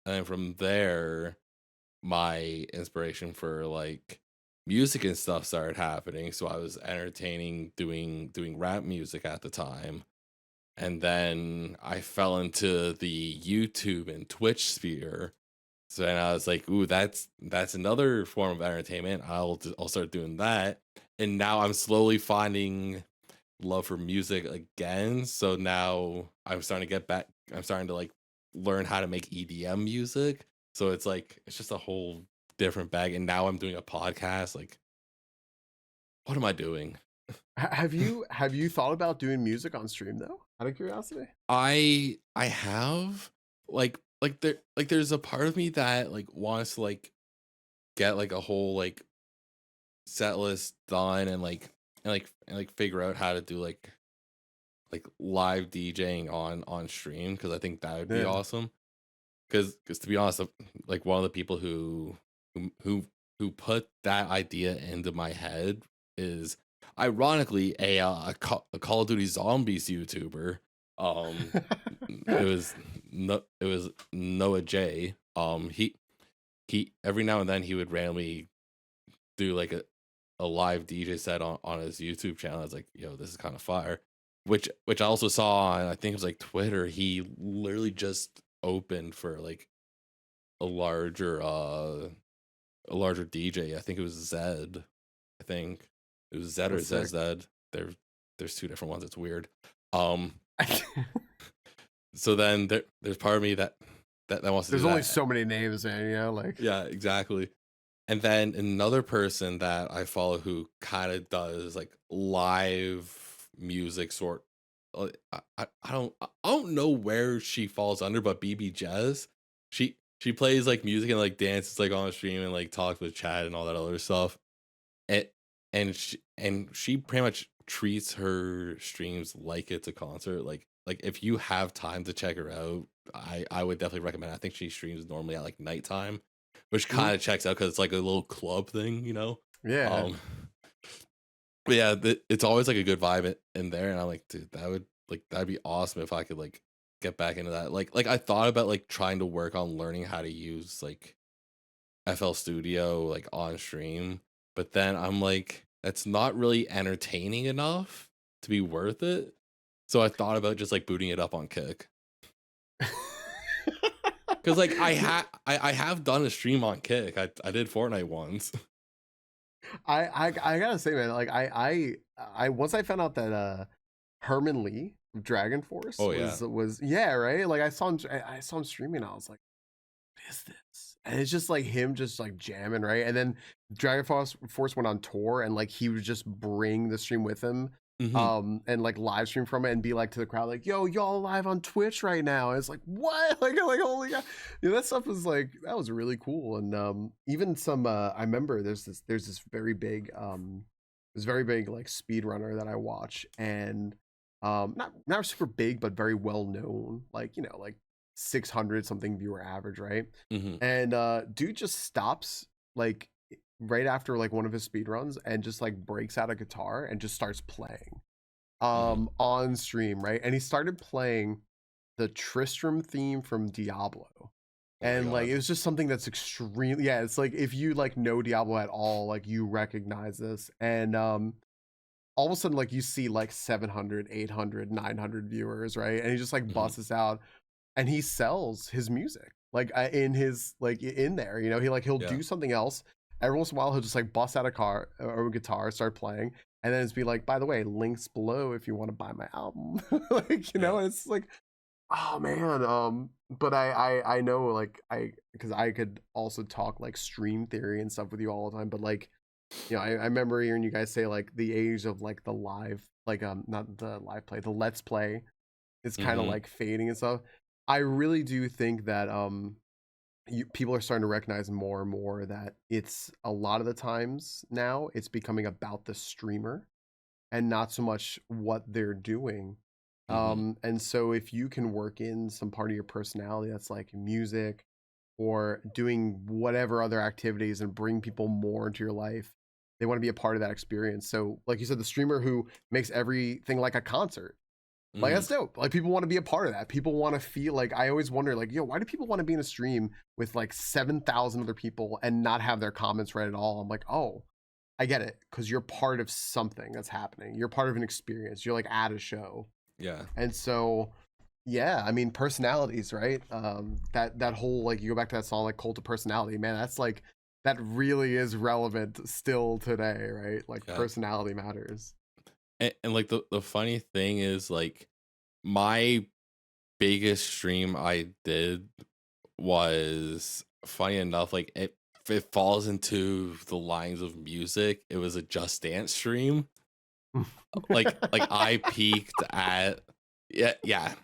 and then from there, my inspiration for like music and stuff started happening. So I was entertaining doing rap music at the time. And then I fell into the YouTube and Twitch sphere. So then I was like, "Ooh, that's another form of entertainment. I'll start doing that." And now I'm slowly finding love for music again. So now I'm starting to get back. I'm starting to like learn how to make EDM music. So it's like it's just a whole different bag. And now I'm doing a podcast. Like, what am I doing? Have you thought about doing music on stream though? Out of curiosity. I have there's a part of me that like wants to like get like a whole like set list done and figure out how to do like live DJing on stream because I think that would be Yeah. awesome. Because to be honest, like one of the people who who who put that idea into my head is ironically a Call of Duty Zombies YouTuber. Um, it was no, it was Noah J. He every now and then he would randomly do like a live DJ set on his YouTube channel. I was like, yo, this is kind of fire. Which I also saw on I think it was like Twitter. He literally just opened for like a larger uh a larger DJ. I think it was Zed. I think it was Zed or That's sick. ZZ. There's two different ones. It's weird. Um, so then there's part of me that wants to There's do only that. so many names, man, you know, like Yeah, exactly. And then another person that I follow who kind of does like live music sort. I don't know where she falls under, but BB Jazz, she plays like music and like dances like on stream and like talks with chat and all that other stuff. And she pretty much treats her streams like it's a concert. Like if you have time to check her out, I would definitely recommend. I think she streams normally at like nighttime, which kind of checks out because it's like a little club thing, you know. yeah. But yeah, it's always like a good vibe in there, and I'm like, dude, that'd be awesome if I could like get back into that. Like I thought about like trying to work on learning how to use like FL Studio like on stream, but then I'm like, that's not really entertaining enough to be worth it. So I thought about just like booting it up on Kick. Cause like I have done a stream on Kick. I did Fortnite once. I gotta say, man, like I once I found out that Herman Lee of Dragon Force Oh yeah. was yeah, right? Like I saw him streaming, and I was like, what is this? And it's just like him just like jamming, right? And then Dragon Force went on tour, and like he would just bring the stream with him. And like live stream from it and be like to the crowd, like, yo, y'all live on Twitch right now. And it's like, what? Like holy god. You know, that stuff was like, that was really cool. And even some I remember there's this very big like speedrunner that I watch, and not super big, but very well known, like, you know, like 600 something viewer average, right? And dude just stops like right after like one of his speed runs and just like breaks out a guitar and just starts playing on stream, right? And he started playing the Tristram theme from Diablo. And like it was just something that's extremely, yeah, it's like if you like know Diablo at all, like you recognize this. And all of a sudden like you see like 700, 800, 900 viewers, right? And he just like busts out and he sells his music like in his like in there, you know, he'll do something else. Every once in a while, he'll just like bust out a car or a guitar, start playing, and then it's be like, by the way, links below if you want to buy my album. Like, you know, and it's like, oh man. But I know like because I could also talk like stream theory and stuff with you all the time, but like, you know, I remember hearing you guys say like the age of like the live, like not the live play, the let's play is kind of like fading and stuff. I really do think that people are starting to recognize more and more that it's a lot of the times now it's becoming about the streamer and not so much what they're doing. And so if you can work in some part of your personality that's like music or doing whatever other activities and bring people more into your life, they want to be a part of that experience. So like you said, the streamer who makes everything like a concert, like that's dope. Like people want to be a part of that. People want to feel like, I always wonder like, yo, why do people want to be in a stream with like 7,000 other people and not have their comments read at all? I'm like, oh, I get it, because you're part of something that's happening. You're part of an experience. You're like at a show. Yeah. And so yeah, I mean personalities, right? That whole like, you go back to that song like Cult of Personality, man, that's like, that really is relevant still today, right? Like personality matters. And like the funny thing is like my biggest stream I did was, funny enough, like it falls into the lines of music. It was a Just Dance stream. like I peaked at yeah.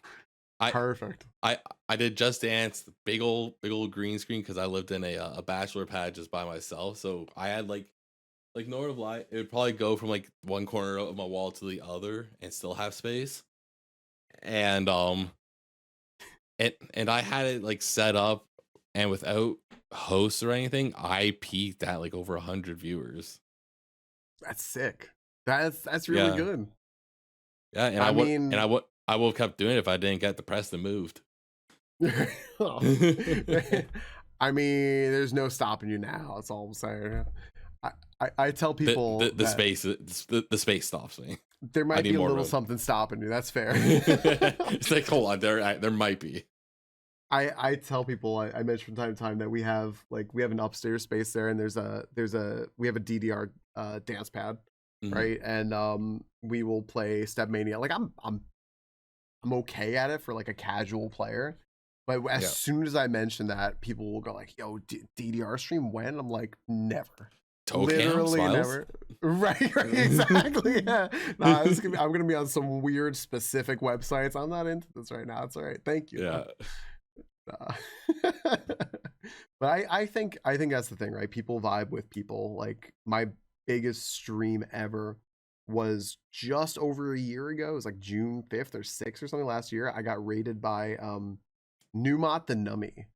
Perfect. I did Just Dance, big old green screen, because I lived in a bachelor pad just by myself. So I had like nowhere to lie, it would probably go from like one corner of my wall to the other and still have space. And and I had it like set up, and without hosts or anything, I peaked at like over 100 viewers. That's sick. That's really good. Yeah, and I would have kept doing it if I didn't get depressed and moved. I mean, there's no stopping you now. That's all I'm saying. I tell people the space stops me. There might be a little something stopping you. That's fair. It's like, hold on, there might be. I tell people, I mention from time to time that we have an upstairs space there, and we have a DDR dance pad, right? And we will play Step Mania. Like I'm I'm okay at it for like a casual player. But as soon as I mention that, people will go like, "Yo, DDR stream when?" I'm like, "Never." Literally never. Right, exactly. Yeah. Nah, I'm gonna be on some weird specific websites. I'm not into this right now. It's all right. Thank you. Yeah. But I think that's the thing, right? People vibe with people. Like my biggest stream ever was just over a year ago. It was like June 5th or 6th or something last year. I got raided by Numot the Nummy,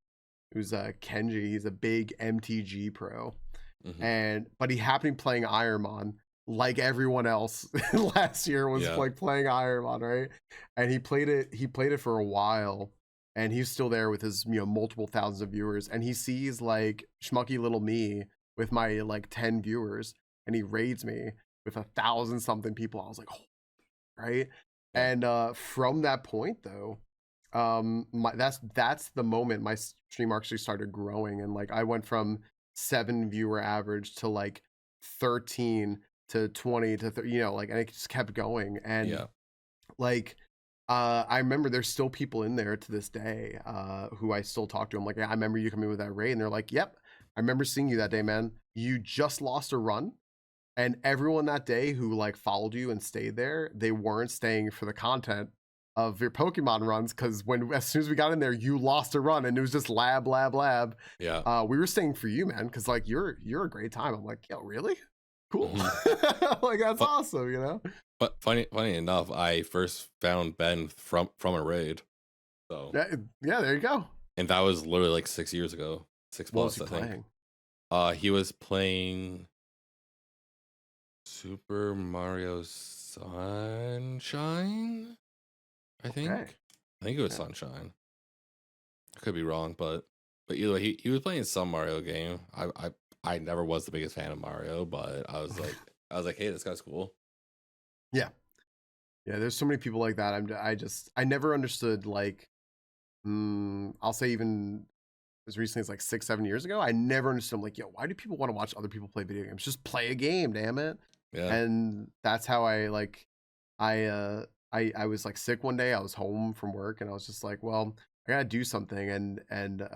who's Kenji. He's a big MTG pro. But he happened to be playing Ironmon like everyone else last year was like playing Ironmon, right? And he played it for a while, and he's still there with his multiple thousands of viewers, and he sees like schmucky little me with my like 10 viewers, and he raids me with 1,000 something people. I was like, oh, right? And from that point though, that's the moment my stream actually started growing, and like I went from 7 viewer average to like 13 to 20 to 30, like, and it just kept going. And like I remember there's still people in there to this day who I still talk to. I'm like, yeah, I remember you coming with that raid, and they're like, yep, I remember seeing you that day, man. You just lost a run, and everyone that day who like followed you and stayed there, they weren't staying for the content of your Pokemon runs, because as soon as we got in there, you lost a run and it was just lab. Yeah. We were staying for you, man, because like you're a great time. I'm like, yo, really? Cool. Like that's awesome, But funny enough, I first found Ben from a raid. So yeah, there you go. And that was literally like 6 years ago. 6 What plus, was he think. playing? He was playing Super Mario Sunshine, I think. Okay. I think it was Sunshine. I could be wrong, but either way, he was playing some Mario game. I never was the biggest fan of Mario, but I was like, hey, this guy's cool. Yeah, there's so many people like that. I never understood, like, I'll say even as recently as like 6-7 years ago, I never understood. I'm like, yo, why do people want to watch other people play video games? Just play a game, damn it. Yeah. And that's how I was like sick one day. I was home from work, and I was just like, well, I gotta do something. And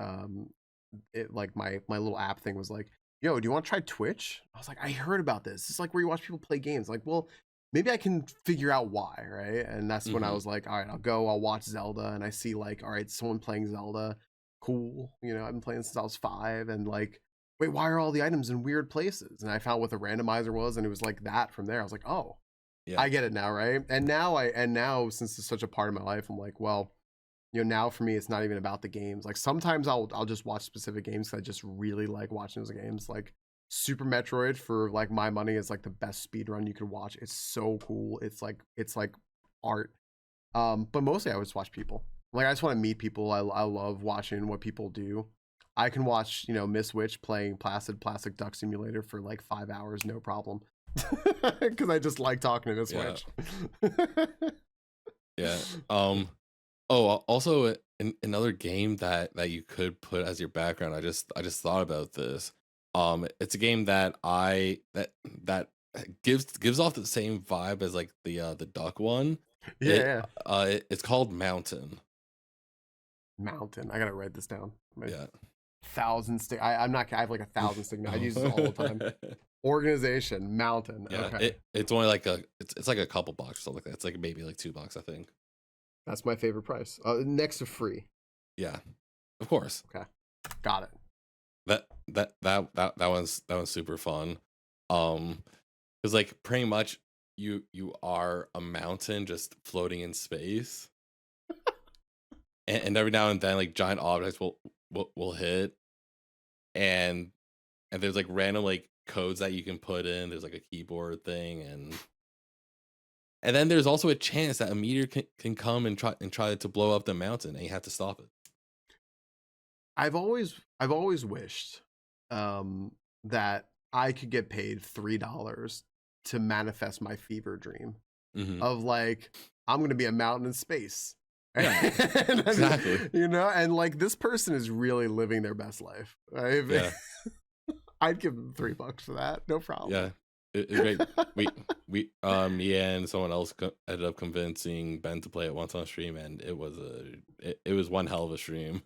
it like my little app thing was like, yo, do you want to try Twitch? I was like, I heard about this. It's like where you watch people play games. Like, well, maybe I can figure out why, right? And that's when I was like, all right, I'll watch Zelda. And I see like, all right, someone playing Zelda, cool. I've been playing since I was 5, and like, wait, why are all the items in weird places? And I found what the randomizer was, and it was like that from there. I was like, oh, yeah, I get it now, right? And now since it's such a part of my life, I'm like, well, now for me, it's not even about the games. Like sometimes I'll just watch specific games because I just really like watching those games. Like Super Metroid, for like my money, is like the best speed run you could watch. It's so cool. It's like art. But mostly I just watch people. Like I just want to meet people. I love watching what people do. I can watch Miss Witch playing Plastic Duck Simulator for like 5 hours, no problem. Because I just like talking to Miss Witch. Yeah. Oh, also another game that you could put as your background. I just thought about this. It's a game that that gives off the same vibe as like the duck one. It's called Mountain. Mountain. I gotta write this down. Yeah. 1,000 stick. I have like 1,000 stick. I use this all the time. Organization Mountain. Yeah. Okay. It's only like it's like a couple bucks or something like that. It's like maybe like $2, I think. That's my favorite price. Next to free. Yeah, of course. Okay, got it. That one's super fun. Because like pretty much you are a mountain just floating in space, and every now and then like giant objects will hit, and there's like random like codes that you can put in. There's like a keyboard thing, and then there's also a chance that a meteor can come and try to blow up the mountain, and you have to stop it. I've always wished that I could get paid $3 to manifest my fever dream of like, I'm gonna be a mountain in space. Yeah, exactly. And like this person is really living their best life. I'd give them $3 for that, no problem. Yeah. It's great. me and someone else ended up convincing Ben to play it once on stream, and it was one hell of a stream.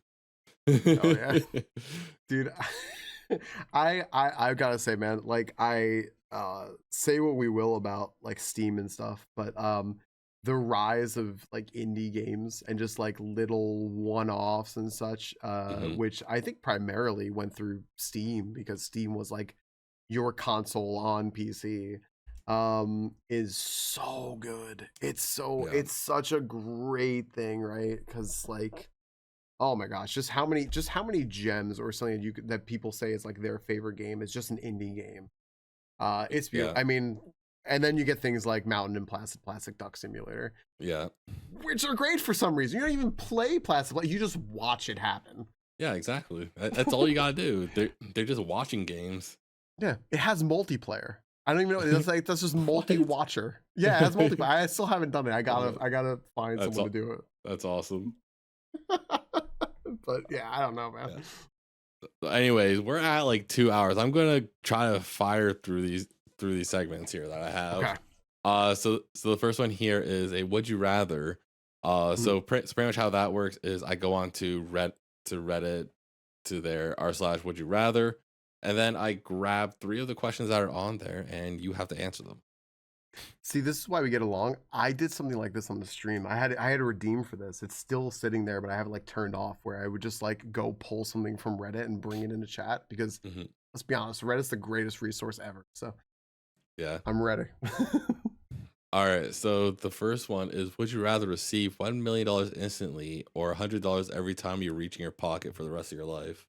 Oh yeah, dude. I've gotta say, man, like say what we will about like Steam and stuff, but the rise of like indie games and just like little one-offs and such, which I think primarily went through Steam because Steam was like your console on PC, is so good. It's such a great thing, right? Because like, oh my gosh, just how many gems or something that people say is like their favorite game is just an indie game. It's beautiful. Yeah. I mean, and then you get things like Mountain and Plastic Duck Simulator, Yeah. which are great for some reason. You don't even play Plastic, you just watch it happen. Yeah, exactly. That's all you gotta do. They're just watching games. Yeah, it has multiplayer. I don't even know. It's like that's just multi-watcher. Yeah, it has multiplayer. I still haven't done it. I gotta find someone to do it. That's awesome. But yeah, I don't know, man. Yeah. Anyways, we're at like 2 hours. I'm gonna try to fire through these segments here that I have. Okay. So the first one here is a would you rather. So pretty much how that works is I go on to Reddit to their r/would you rather, and then I grab 3 of the questions that are on there, and you have to answer them. See, this is why we get along. I did something like this on the stream. I had to redeem for this. It's still sitting there, but I have it like turned off where I would just like go pull something from Reddit and bring it into chat because let's be honest, Reddit's the greatest resource ever. So yeah, I'm ready. All right. So the first one is: would you rather receive $1 million instantly or $100 every time you reach in your pocket for the rest of your life?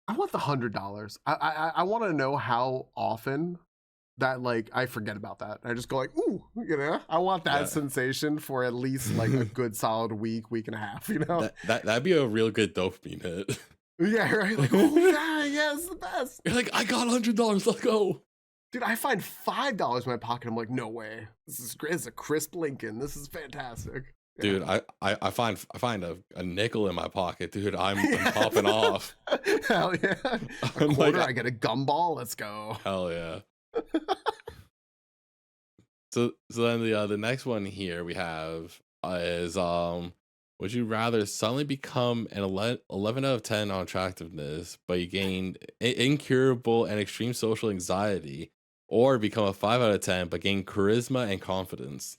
I want the $100. I want to know how often that like I forget about that. I just go like, ooh, you know. I want that sensation for at least like a good solid week and a half. You know, that'd be a real good dopamine hit. Yeah, right. Like, oh yeah, yeah, it's the best. You're like, I got $100. Let's go, dude. I find $5 in my pocket. I'm like, no way. This is great. It's a crisp Lincoln. This is fantastic. Dude, I find a nickel in my pocket, dude. I'm popping off. Hell yeah! A quarter, I get a gumball. Let's go. Hell yeah! So then the next one here we have is would you rather suddenly become an 11 out of 10 on attractiveness, but you gain incurable and extreme social anxiety, or become a 5 out of 10 but gain charisma and confidence?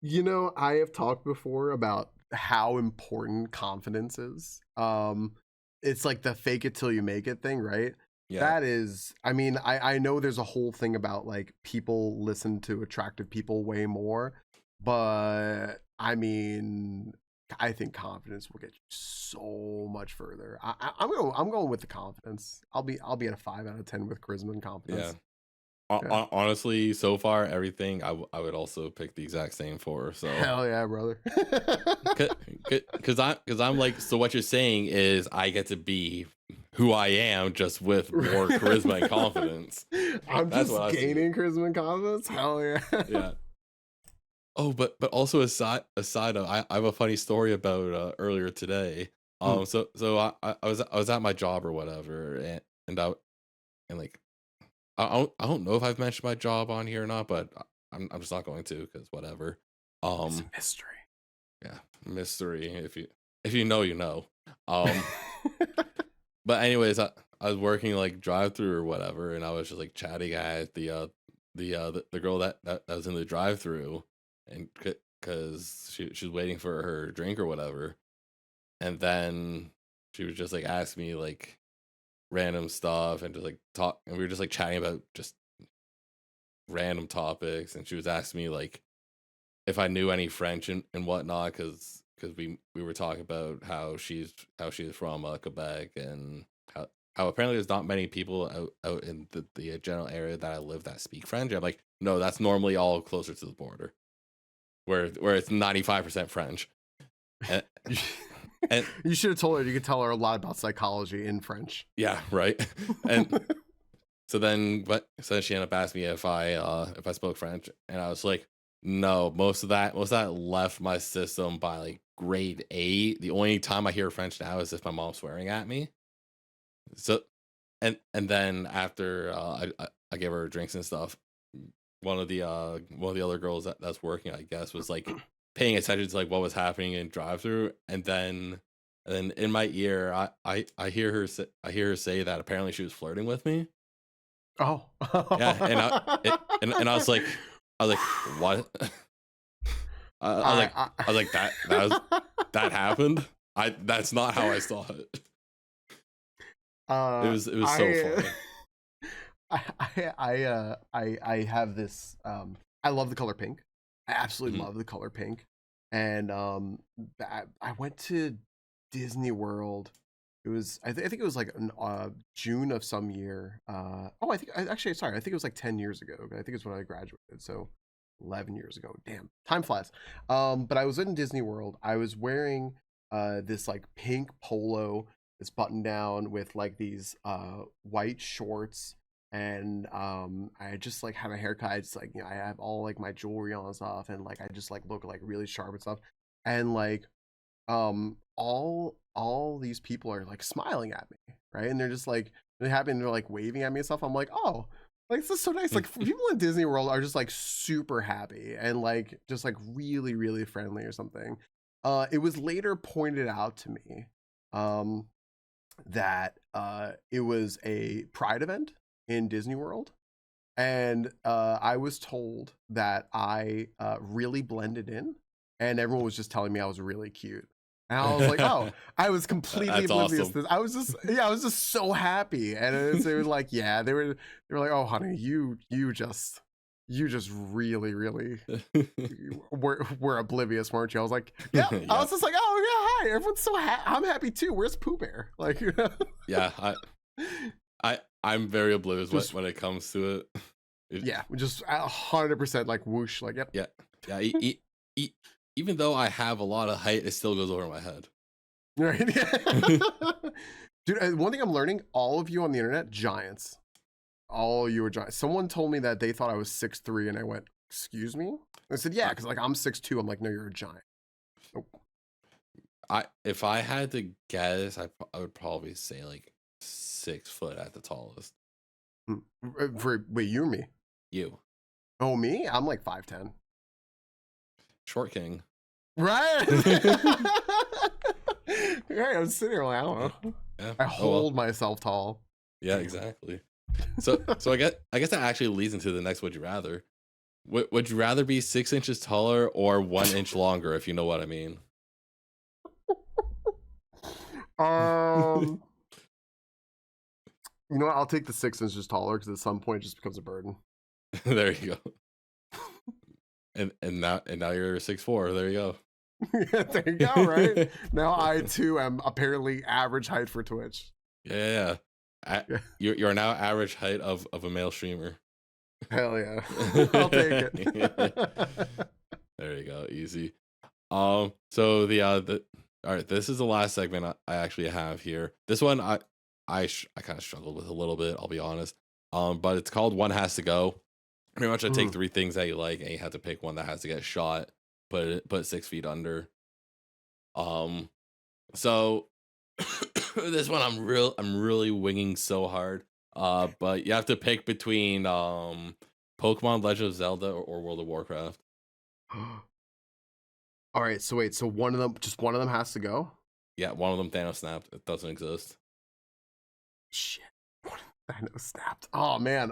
You know, I have talked before about how important confidence is. It's like the fake it till you make it thing, right? Yeah. That is, I mean, I know there's a whole thing about like people listen to attractive people way more, but I mean, I think confidence will get you so much further. I'm going with the confidence. I'll be at a 5 out of 10 with charisma and confidence. Yeah. Honestly, so far everything I would also pick the exact same for. So hell yeah, brother. Because I'm like, so what you're saying is I get to be who I am just with more charisma and confidence. That's just gaining charisma and confidence. Hell yeah. Yeah. Oh, but also aside of I have a funny story about earlier today. So I was at my job or whatever, and like. I don't know if I've mentioned my job on here or not, but I'm just not going to because whatever. It's a mystery. Yeah, mystery. If you know, you know. But anyways, I was working like drive-through or whatever, and I was just like chatting at the girl that was in the drive-through, and because she was waiting for her drink or whatever, and then she was just like asking me like random stuff and just like talk, and we were just like chatting about just random topics, and she was asking me like if I knew any French and whatnot, because we were talking about how she's from Quebec, and how apparently there's not many people out in the general area that I live that speak French. I'm like, no, that's normally all closer to the border where it's 95% French. And you should have told her. You could tell her a lot about psychology in French. Yeah, right. And so she ended up asking me if I spoke French, and I was like, no. Most of that left my system by like grade 8. The only time I hear French now is if my mom's swearing at me. So and then after I gave her drinks and stuff, one of the other girls that's working, I guess, was like paying attention to like what was happening in drive through, and then in my ear I hear her say that apparently she was flirting with me. Oh. Yeah, and I was like what? I was like that happened. That's not how I saw it. It was so funny. I have this. I love the color pink. I absolutely Mhm. love the color pink. And I went to Disney World. It was I think it was like in June of some year. I think sorry, I think it was like 10 years ago. I think it's when I graduated. So 11 years ago. Damn, time flies. But I was in Disney World. I was wearing this like pink polo, this button down with like these white shorts, and I just like had my haircut. It's like, you know, I have all like my jewelry on and stuff, and like I just like look like really sharp and stuff. And like all these people are like smiling at me, right? And they're just like they happen, they're like waving at me and stuff. I'm like, oh, like this is so nice. Like people in Disney World are just like super happy and like just like really, really friendly or something. It was later pointed out to me that it was a Pride event in Disney World. And I was told that I really blended in, and everyone was just telling me I was really cute. And I was like, oh, I was completely That's oblivious awesome. to this. I was just so happy. And they were like, yeah, they were like, oh, honey, you just really, really were oblivious, weren't you? I was like, yeah. I was just like, oh yeah, hi, everyone's so happy. I'm happy too. Where's Pooh Bear? Like, Yeah, I'm very oblivious Just- when it comes to it. yeah, just 100% like whoosh, like, yep. Yeah. Even though I have a lot of height, it still goes over my head. Right. Dude, one thing I'm learning, all of you on the internet, giants. All you were giants. Someone told me that they thought I was 6'3", and I went, excuse me? I said, yeah, because like I'm 6'2". I'm like, no, you're a giant. Nope. If I had to guess, I would probably say like 6 foot at the tallest. Wait, you or me? You. Oh, me? I'm like 5'10". Short king. Right. Right, I'm sitting here like, I don't know. Yeah. I hold myself tall. Yeah, exactly. So I guess that actually leads into the next would you rather. Would you rather be 6 inches taller or 1 inch longer, if you know what I mean? You know what? I'll take the 6 inches taller because at some point it just becomes a burden. There you go. And now you're 6'4". There you go. Yeah, there you go, right? Now I too am apparently average height for Twitch. Yeah. You're now average height of a male streamer. Hell yeah. I'll take it. There you go. Easy. So the all right, this is the last segment I actually have here. This one I kind of struggled with a little bit, I'll be honest. But it's called One Has to Go. Pretty much I take 3 things that you like and you have to pick one that has to get shot, put 6 feet under. So this one I'm really winging so hard. But you have to pick between Pokemon Legend of Zelda or World of Warcraft. All right, so wait, so one of them has to go? Yeah, one of them Thanos snapped. It doesn't exist. Shit. Thanos snapped. Oh man.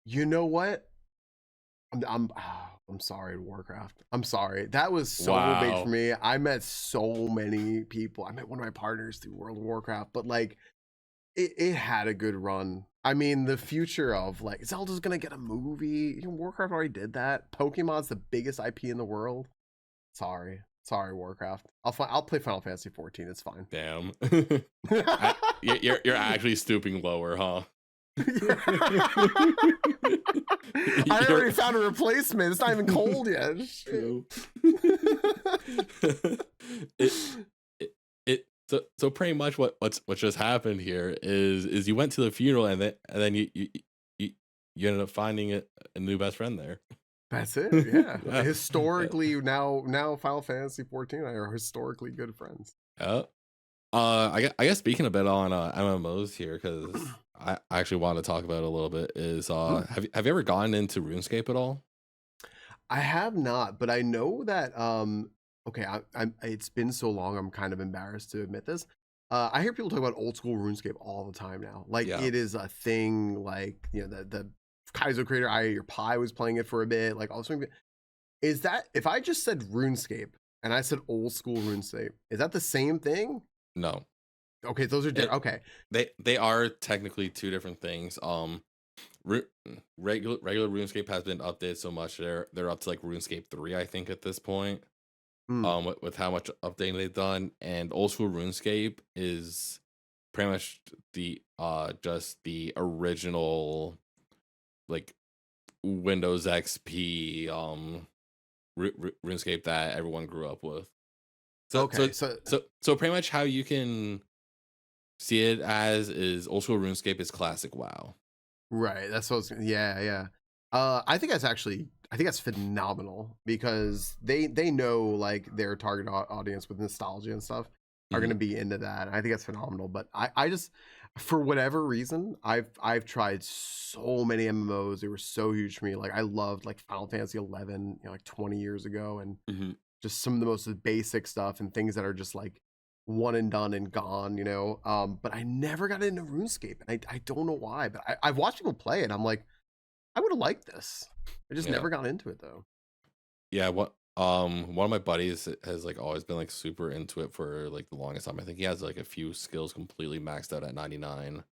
You know what? I'm sorry, Warcraft. I'm sorry. That was so big for me. I met so many people. I met one of my partners through World of Warcraft, but like it had a good run. I mean, the future of like Zelda's gonna get a movie. Warcraft already did that. Pokemon's the biggest IP in the world. Sorry, Warcraft. I'll play Final Fantasy 14. It's fine. Damn. You're actually stooping lower, huh? I already found a replacement. It's not even cold yet. True. So pretty much what just happened here is you went to the funeral and then you ended up finding a new best friend there. That's it. Yeah. Yeah. Historically, now Final Fantasy 14 and I are historically good friends. Yeah. I guess speaking a bit on MMOs here, because I actually want to talk about it a little bit. Is have you ever gotten into RuneScape at all? I have not, but I know that okay, I'm it's been so long I'm kind of embarrassed to admit this. I hear people talk about old school RuneScape all the time now. Like Yeah. it is a thing, like the Kaizo creator, your pie was playing it for a bit, like also is that if I just said RuneScape and I said old school RuneScape, is that the same thing? No. Okay, those are different. Okay. They are technically two different things. Regular RuneScape has been updated so much they're up to like RuneScape 3, I think, at this point. With how much updating they've done, and old school RuneScape is pretty much the just the original like Windows XP RuneScape that everyone grew up with. So pretty much how you can see it as is old school RuneScape is classic WoW. Right. That's what yeah. I think that's phenomenal because they know like their target audience with nostalgia and stuff are going to be into that. I think that's phenomenal. But I just, for whatever reason, I've tried so many MMOs. They were so huge for me. Like I loved like Final Fantasy 11, like 20 years ago, and just some of the most basic stuff and things that are just like one and done and gone, but I never got into RuneScape, and I don't know why, but I've watched people play it. I'm like, I would have liked this. I just never got into it though. Yeah, one of my buddies has like always been like super into it for like the longest time. I think he has like a few skills completely maxed out at 99.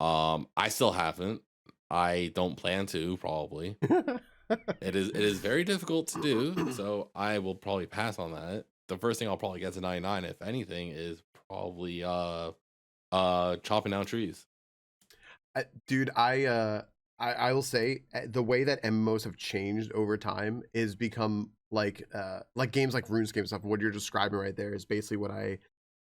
I still haven't. I don't plan to, probably. It is very difficult to do, so I will probably pass on that. The first thing I'll probably get to 99, if anything, is probably chopping down trees. Dude, I will say the way that MMOs have changed over time is become like games like RuneScape and stuff. What you're describing right there is basically what I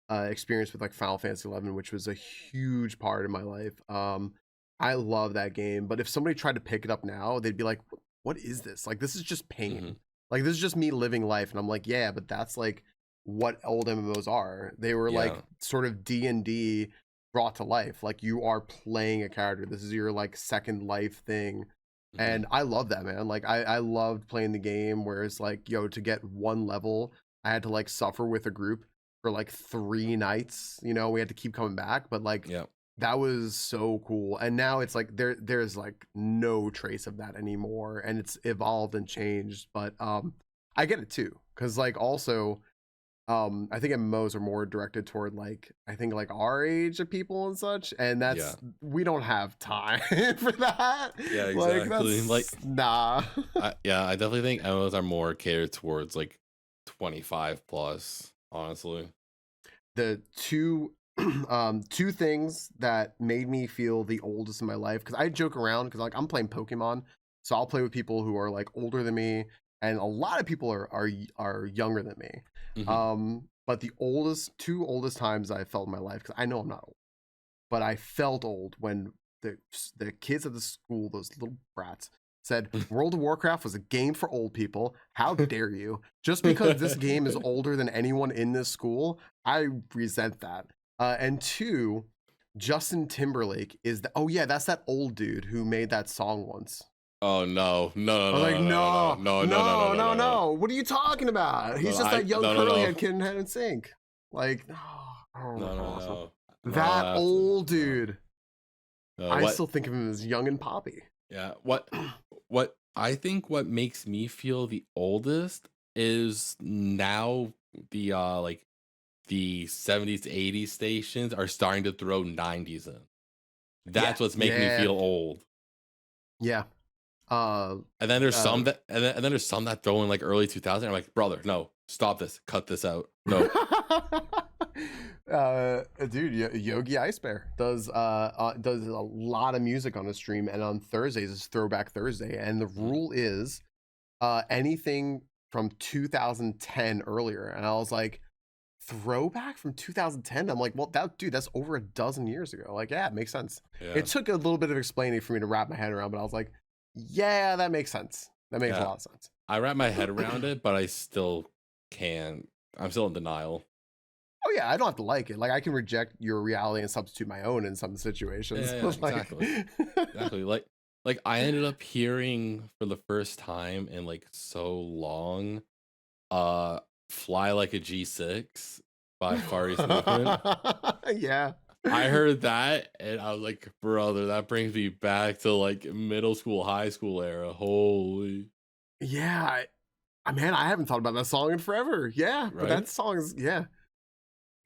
experienced with like Final Fantasy 11, which was a huge part of my life. I love that game, but if somebody tried to pick it up now, they'd be like, "What is this? Like, this is just pain. Like, this is just me living life." And I'm like, "Yeah, but that's like what old MMOs are. They were like sort of D&D brought to life. Like you are playing a character. This is your like second life thing." And I love that, man. Like I loved playing the game where it's like, to get one level, I had to like suffer with a group for like 3 nights. We had to keep coming back, but like that was so cool. And now it's like there's like no trace of that anymore, and it's evolved and changed. But I get it too, because like also I think MMOs are more directed toward like I think like our age of people and such, and that's we don't have time for that. Yeah, exactly. Like nah. I definitely think MMOs are more catered towards like 25 plus, honestly. The two things that made me feel the oldest in my life, because I joke around because like I'm playing Pokemon, so I'll play with people who are like older than me, and a lot of people are younger than me. But the two oldest times I felt in my life, because I know I'm not old, but I felt old when the kids at the school, those little brats, said World of Warcraft was a game for old people. How dare you? Just because this game is older than anyone in this school, I resent that. And 2, Justin Timberlake is that's that old dude who made that song once. Oh no. I was like, no. What are you talking about? He's just that young curly-haired kid in Head and Sink. Like, no. That old dude. I still think of him as young and poppy. Yeah. What I think what makes me feel the oldest is now the like the 70s to 80s stations are starting to throw 90s in. That's what's making me feel old. Yeah. And then there's some that and then there's some that throw in like early 2000. I'm like, brother, no, stop this, cut this out. No. Dude, Yogi Ice Bear does a lot of music on his stream, and on Thursdays is Throwback Thursday, and the rule is anything from 2010 earlier. And I was like, throwback from 2010? I'm like, well, that's over a dozen years ago. Like, yeah, it makes sense. It took a little bit of explaining for me to wrap my head around, but I was like, yeah, that makes sense. That makes a lot of sense. I wrap my head around it, but I still can't. I'm still in denial. Oh yeah, I don't have to like it. Like I can reject your reality and substitute my own in some situations. Yeah, Like... exactly. Exactly. Like I ended up hearing for the first time in like so long, "Fly Like a G6" by Fari Movement. Yeah. I heard that and I was like, brother, that brings me back to like middle school, high school era. Holy. Yeah. Man, I haven't thought about that song in forever. Yeah, but Right? that song is, yeah.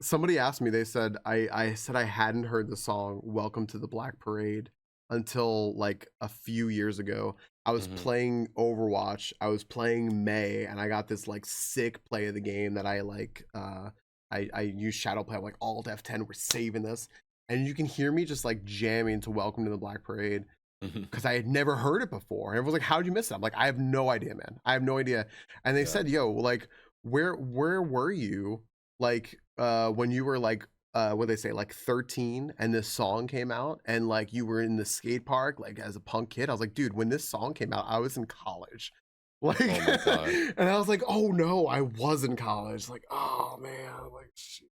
Somebody asked me, they said, I said I hadn't heard the song Welcome to the Black Parade until like a few years ago. I was playing Overwatch, I was playing May, and I got this like sick play of the game that I like, I use Shadow Play, I'm like Alt F10, we're saving this. And you can hear me just like jamming to Welcome to the Black Parade because I had never heard it before. And everyone's like, how'd you miss it? I'm like, I have no idea, man. I have no idea. And they said, yo, like, where were you like when you were like what they say, like 13 and this song came out and like you were in the skate park like as a punk kid? I was like, dude, when this song came out, I was in college. Like, Oh my God. and I was like, oh no, I was in college. Like, oh man, like shit.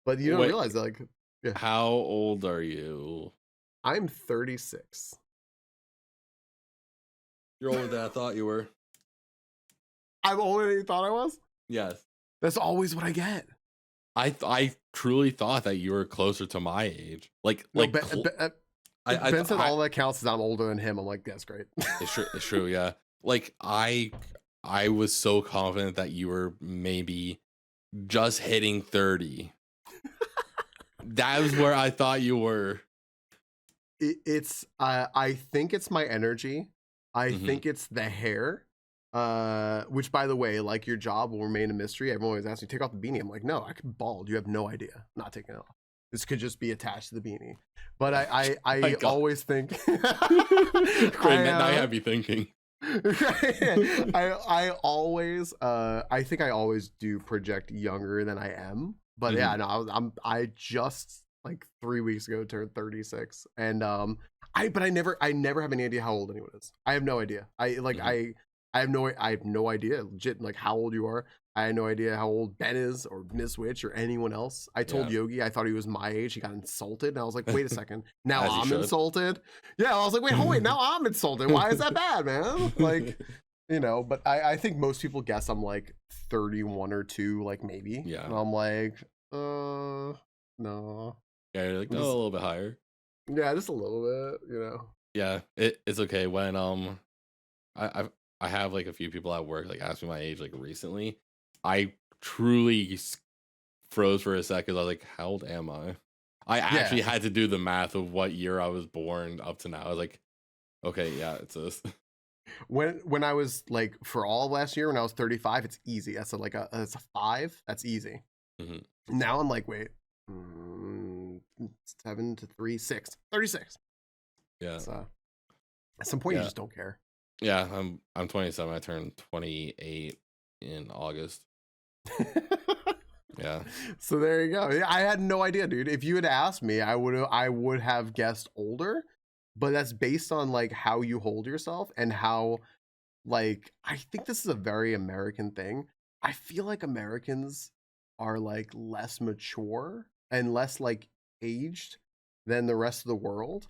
But you don't Wait, realize that, like, yeah. how old are you? I'm 36. You're older than I thought you were. I'm older than you thought I was? Yes. That's always what I get. I truly thought that you were closer to my age. Like No, like Ben said all that counts is I'm older than him. I'm like, that's great. It's true, yeah. Like I was so confident that you were maybe just hitting 30. That was where I thought you were. It's I think it's my energy. I think it's the hair. Which by the way, like your job will remain a mystery. Everyone always asks me, take off the beanie. I'm like, no, I could bald. You have no idea. I'm not taking it off. This could just be attached to the beanie. But I always think Great, now you have me thinking. I always I think I always do project younger than I am. But yeah, no, I just like 3 weeks ago turned 36. And I never have any idea how old anyone is. I have no idea. I have no idea legit like how old you are. I had no idea how old Ben is or Miss Witch or anyone else. I told Yogi I thought he was my age. He got insulted and I was like, wait a second. Now I'm insulted. Yeah, I was like, wait, now I'm insulted. Why is that bad, man? Like, you know, but I think most people guess I'm like 31 or 2, like maybe. Yeah. And I'm like, no. Yeah, you're like, no, a little bit higher. Yeah, just a little bit, you know. Yeah, it's okay. When I have like a few people at work like ask me my age like recently. I truly froze for a second. I was like, how old am I? I actually had to do the math of what year I was born up to now. I was like, okay, yeah, it's this. When I was like for all last year when I was 35, it's easy. That's it's a 5. That's easy. Now I'm like, wait, 7 to 3, 6, 36. Yeah. So at some point you just don't care. Yeah, I'm 27. I turned 28 in August. Yeah. So there you go. I had no idea, dude. If you had asked me, I would have guessed older, but that's based on like how you hold yourself and how, like, I think this is a very American thing. I feel like Americans are like less mature and less like aged than the rest of the world.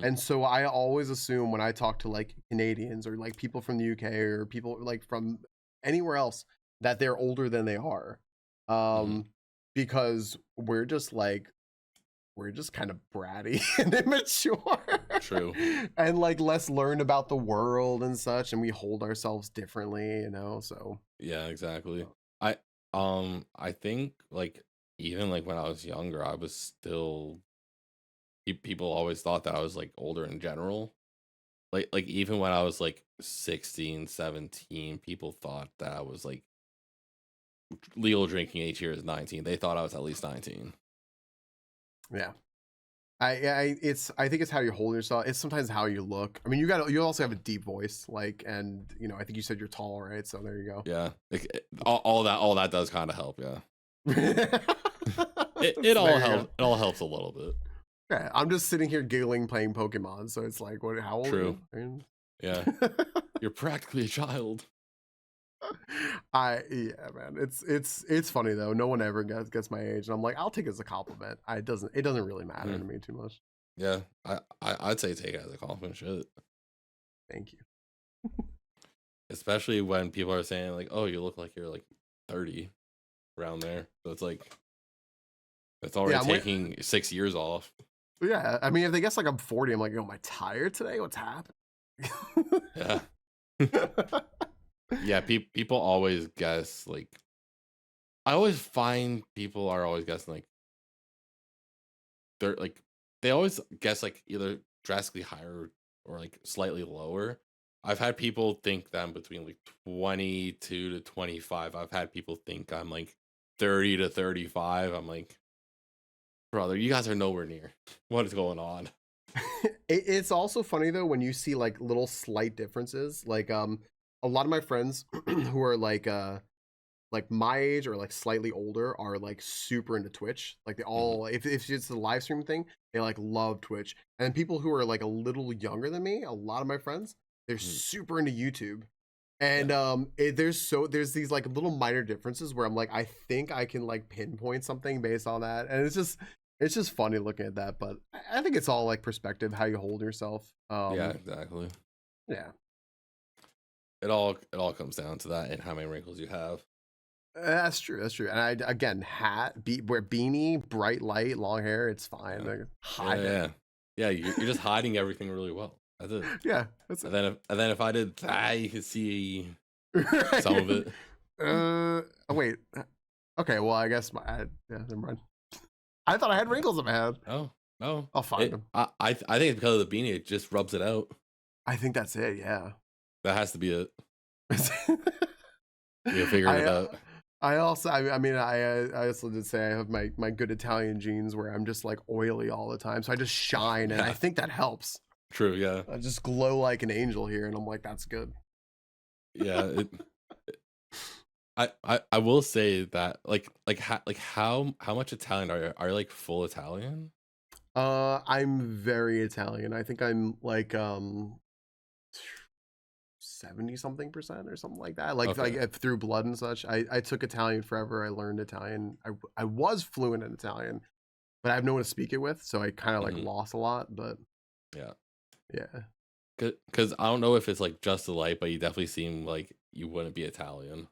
And so I always assume when I talk to like Canadians or like people from the UK or people like from anywhere else that they're older than they are. Because we're just kind of bratty and immature. True. And like less learned about the world and such, and we hold ourselves differently, you know. So yeah, exactly. I think like even like when I was younger, I was still, people always thought that I was like older in general. Like even when I was like 16, 17, people thought that I was like legal drinking age here is 19. They thought I was at least 19. Yeah. I think it's how you hold yourself. It's sometimes how you look. I mean, you also have a deep voice, like, and you know, I think you said you're tall, right? So there you go. Yeah, like, all that does kind of help. Yeah, it all helps. It all helps a little bit. Yeah, I'm just sitting here giggling playing Pokemon, so it's like, what? How old? True. Are you? I mean, Yeah, you're practically a child. Yeah, man. It's funny though. No one ever gets my age, and I'm like, I'll take it as a compliment. It doesn't really matter to me too much. Yeah, I'd say take it as a compliment. Shit. Thank you. Especially when people are saying like, "Oh, you look like you're like 30," around there. So it's like it's already taking 6 years off. Yeah, I mean, if they guess like I'm 40, I'm like, "Yo, am I tired today? What's happening?" Yeah. Yeah, people always guess like I always find people are always guessing like they're like they always guess like either drastically higher or like slightly lower. I've had people think that I'm between like 22 to 25. I've had people think I'm like 30 to 35. I'm like, brother, you guys are nowhere near. What is going on? It's also funny though when you see like little slight differences. Like a lot of my friends who are like my age or like slightly older are like super into Twitch. Like they all if it's the live stream thing, they like love Twitch. And people who are like a little younger than me, a lot of my friends, they're super into YouTube. And there's these like little minor differences where I'm like, I think I can like pinpoint something based on that. And it's just funny looking at that, but I think it's all like perspective, how you hold yourself. Yeah, exactly. Yeah. It all comes down to that and how many wrinkles you have. That's true. That's true. And I again, wear beanie, bright light, long hair. It's fine. Yeah. Like, hide it. Yeah. You're just hiding everything really well. That's it. Yeah. That's and then if I did that, you could see right. some of it. Oh, wait. Okay. Well, I guess never mind. I thought I had wrinkles in my head. Oh no. I'll find them. I think it's because of the beanie. It just rubs it out. I think that's it. Yeah. That has to be it. You're figuring it out. I also, I mean, I also did say I have my good Italian genes where I'm just like oily all the time, so I just shine, and I think that helps. True, yeah. I just glow like an angel here, and I'm like, that's good. Yeah, I will say that how much Italian are you? Are you like full Italian? I'm very Italian. I think I'm like 70-something% or something like that. Like through blood and such. I took Italian forever. I learned Italian. I was fluent in Italian, but I have no one to speak it with, so I kind of like lost a lot. But yeah. Because I don't know if it's like just the light, but you definitely seem like you wouldn't be Italian.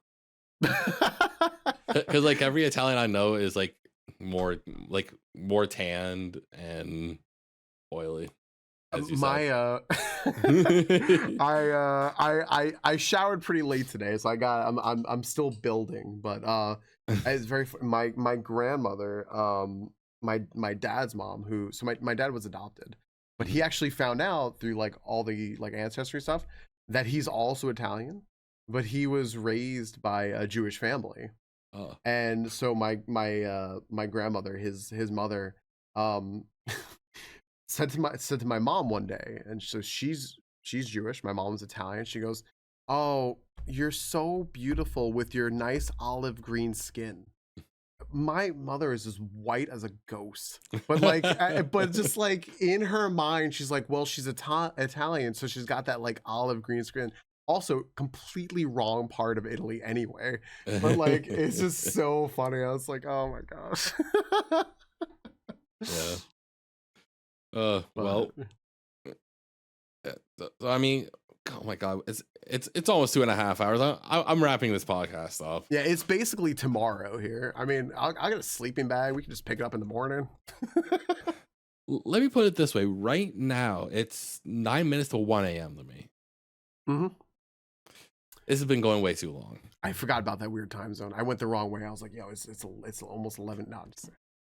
Because like every Italian I know is like more tanned and oily. I showered pretty late today, so I'm still building, but it's very my grandmother, my dad's mom, my dad was adopted, but he actually found out through like all the like ancestry stuff that he's also Italian, but he was raised by a Jewish family. And so my grandmother, his mother, said to my mom one day, and so she's Jewish, my mom's Italian. She goes, "Oh, you're so beautiful with your nice olive green skin." My mother is as white as a ghost, but like, but just like in her mind, she's like, well, she's Italian, so she's got that like olive green skin. Also, completely wrong part of Italy anyway. But like, it's just so funny. I was like, oh my gosh. Yeah. Well. So, I mean, oh my god, it's almost 2.5 hours. I'm wrapping this podcast up. Yeah, it's basically tomorrow here. I mean, I got a sleeping bag. We can just pick it up in the morning. Let me put it this way. Right now, it's 9 minutes to 1 a.m. to me. Mm-hmm. This has been going way too long. I forgot about that weird time zone. I went the wrong way. I was like, yo, it's almost 11. No.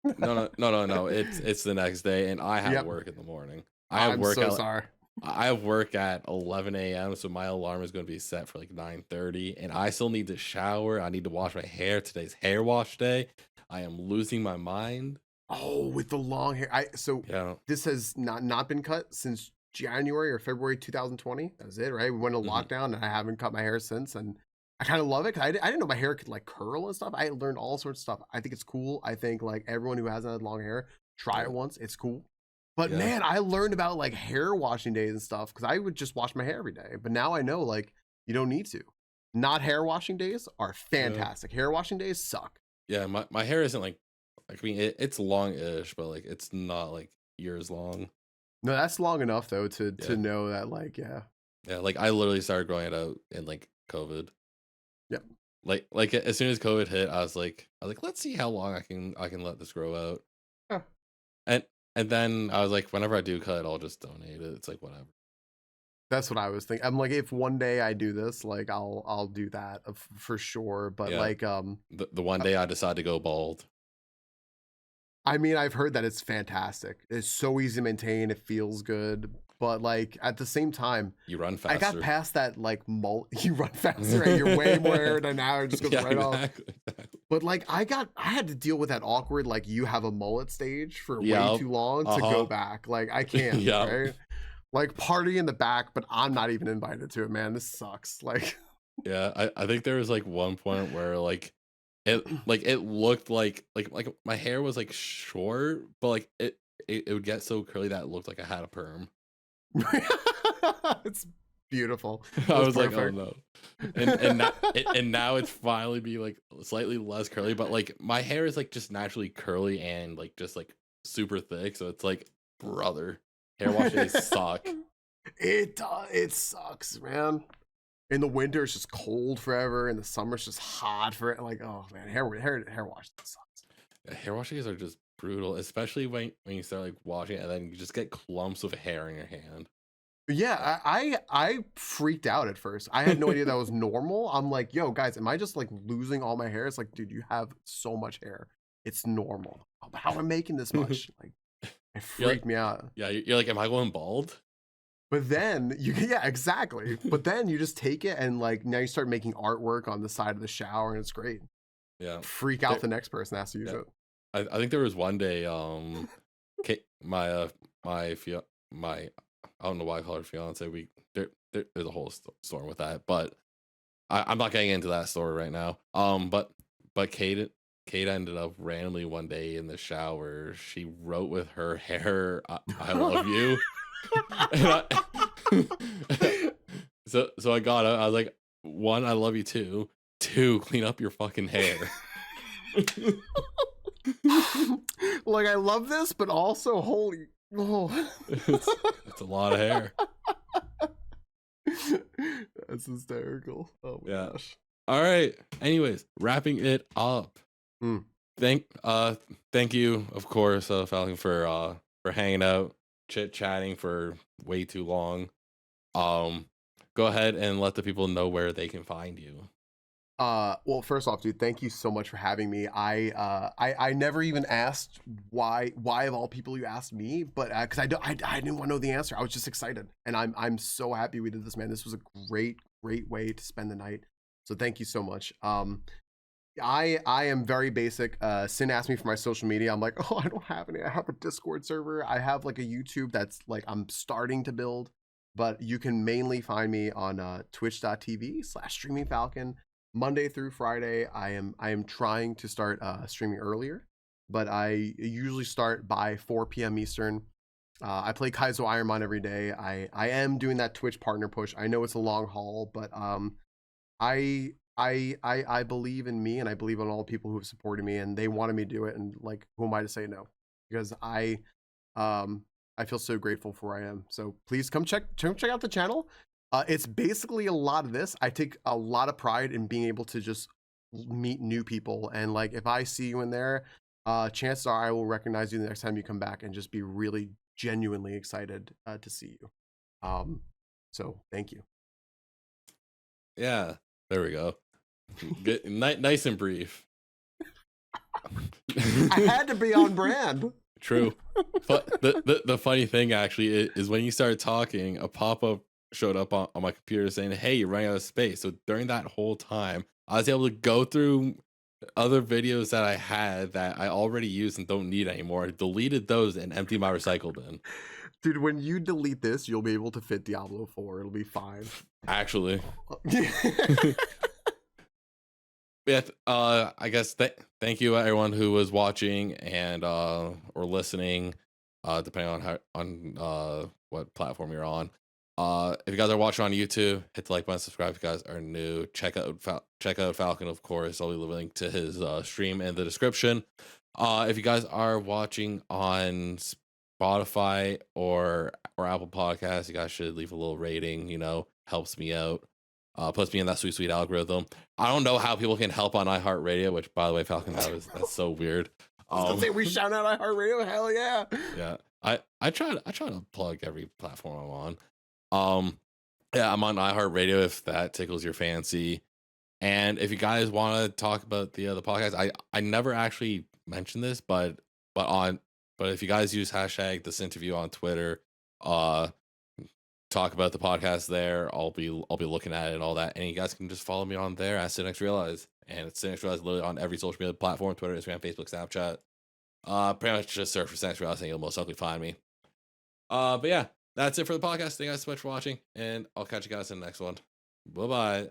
It's the next day, and I have work in the morning. Sorry. I have work at 11 a.m. So my alarm is going to be set for like 9:30, and I still need to shower. I need to wash my hair. Today's hair wash day. I am losing my mind. Oh, with the long hair. This has not been cut since January or February 2020. That was it, right? We went into lockdown, and I haven't cut my hair since, and I kind of love it. I didn't know my hair could like curl and stuff. I learned all sorts of stuff. I think it's cool. I think like everyone who hasn't had long hair, try it once. It's cool. But man, I learned about like hair washing days and stuff because I would just wash my hair every day. But now I know like you don't need to. Not hair washing days are fantastic. Hair washing days suck. Yeah, my hair isn't like I mean it's long-ish, but like it's not like years long. No, that's long enough though to know that like yeah. Like I literally started growing it out in like COVID. Yep. Like as soon as COVID hit, I was like let's see how long I can let this grow out. Huh. And then I was like, whenever I do cut, I'll just donate it. It's like whatever. That's what I was thinking. I'm like, if one day I do this, like I'll do that for sure. But like the one day I decide to go bald. I mean, I've heard that it's fantastic. It's so easy to maintain. It feels good. But like at the same time, you run faster. I got past that like you run faster and you're way more aerodynamic. It just goes right off. But like I had to deal with that awkward like you have a mullet stage for way too long to go back. Like I can't. Right? Like party in the back, but I'm not even invited to it, man. This sucks. Like I think there was like one point where like it looked like my hair was like short, but like it would get so curly that it looked like I had a perm. It's beautiful. I was perfect. Like, oh no. And now it's finally be like slightly less curly, but like my hair is like just naturally curly and like just like super thick. So it's like, brother, hair wash days suck. It sucks, man. In the winter, it's just cold forever. In the summer, it's just hot for it. Like, oh man, hair wash sucks. Yeah, hair wash days are just brutal, especially when you start like washing it and then you just get clumps of hair in your hand. Yeah, I freaked out at first. I had no idea that was normal. I'm like, yo, guys, am I just like losing all my hair? It's like, dude, you have so much hair. It's normal. Oh, but how am I making this much? Like, it freaked me out. Yeah, you're like, am I going bald? But then exactly. But then you just take it and like now you start making artwork on the side of the shower and it's great. Yeah. Freak out the next person that has to use it. I think there was one day, my I don't know why I call her fiance. There's a whole storm with that, but I'm not getting into that story right now. But Kate ended up randomly one day in the shower. She wrote with her hair, "I love you." So I got it. I was like, 1, I love you too. 2, clean up your fucking hair. Like I love this, but also holy it's a lot of hair. That's hysterical. Oh my gosh. All right. Anyways, wrapping it up. Thank you, of course, Falcon, for hanging out, chit-chatting for way too long. Go ahead and let the people know where they can find you. Well, first off, dude, thank you so much for having me. I never even asked why of all people you asked me, but because I didn't want to know the answer. I was just excited, and I'm so happy we did this, man. This was a great way to spend the night. So thank you so much. I am very basic. Sin asked me for my social media. I'm like, oh, I don't have any. I have a Discord server. I have like a YouTube that's like I'm starting to build, but you can mainly find me on twitch.tv/StreamingFalcon. Monday through Friday. I am trying to start streaming earlier, but I usually start by 4 p.m. Eastern. I play Kaizo Ironmon every day. I am doing that Twitch partner push. I know it's a long haul, but I believe in me, and I believe in all the people who have supported me, and they wanted me to do it. And like, who am I to say no? Because I feel so grateful for where I am. So please come check out the channel. It's basically a lot of this. I take a lot of pride in being able to just meet new people. And like, if I see you in there, chances are I will recognize you the next time you come back and just be really genuinely excited to see you. So thank you. Yeah, there we go. Good, nice and brief. I had to be on brand. True. But the funny thing actually is when you started talking, a pop-up showed up on my computer saying, hey, you're running out of space. So during that whole time, I was able to go through other videos that I had that I already used and don't need anymore. I deleted those and emptied my recycle bin. Dude, when you delete this, you'll be able to fit Diablo 4. It'll be fine. Actually. Yeah, I guess thank you everyone who was watching and or listening. depending on what platform you're on. If you guys are watching on YouTube, hit the like button, subscribe if you guys are new. Check out Falcon, of course. I'll be linking to his stream in the description. If you guys are watching on Spotify or Apple Podcasts, you guys should leave a little rating. Helps me out. Puts me in that sweet algorithm. I don't know how people can help on iHeartRadio, which, by the way, Falcon, that's so weird. I was gonna say we shout out iHeartRadio. Hell yeah. Yeah. I try to plug every platform I'm on. Yeah, I'm on iHeartRadio if that tickles your fancy. And if you guys want to talk about the podcast, I never actually mentioned this, but if you guys use hashtag the Sinterview on Twitter, talk about the podcast there. I'll be looking at it and all that, and you guys can just follow me on there at SitNextRealize, and it's SitNextRealize literally on every social media platform: Twitter, Instagram, Facebook, Snapchat. Pretty much just search for SitNextRealize and you'll most likely find me. But yeah, that's it for the podcast. Thank you guys so much for watching, and I'll catch you guys in the next one. Bye bye.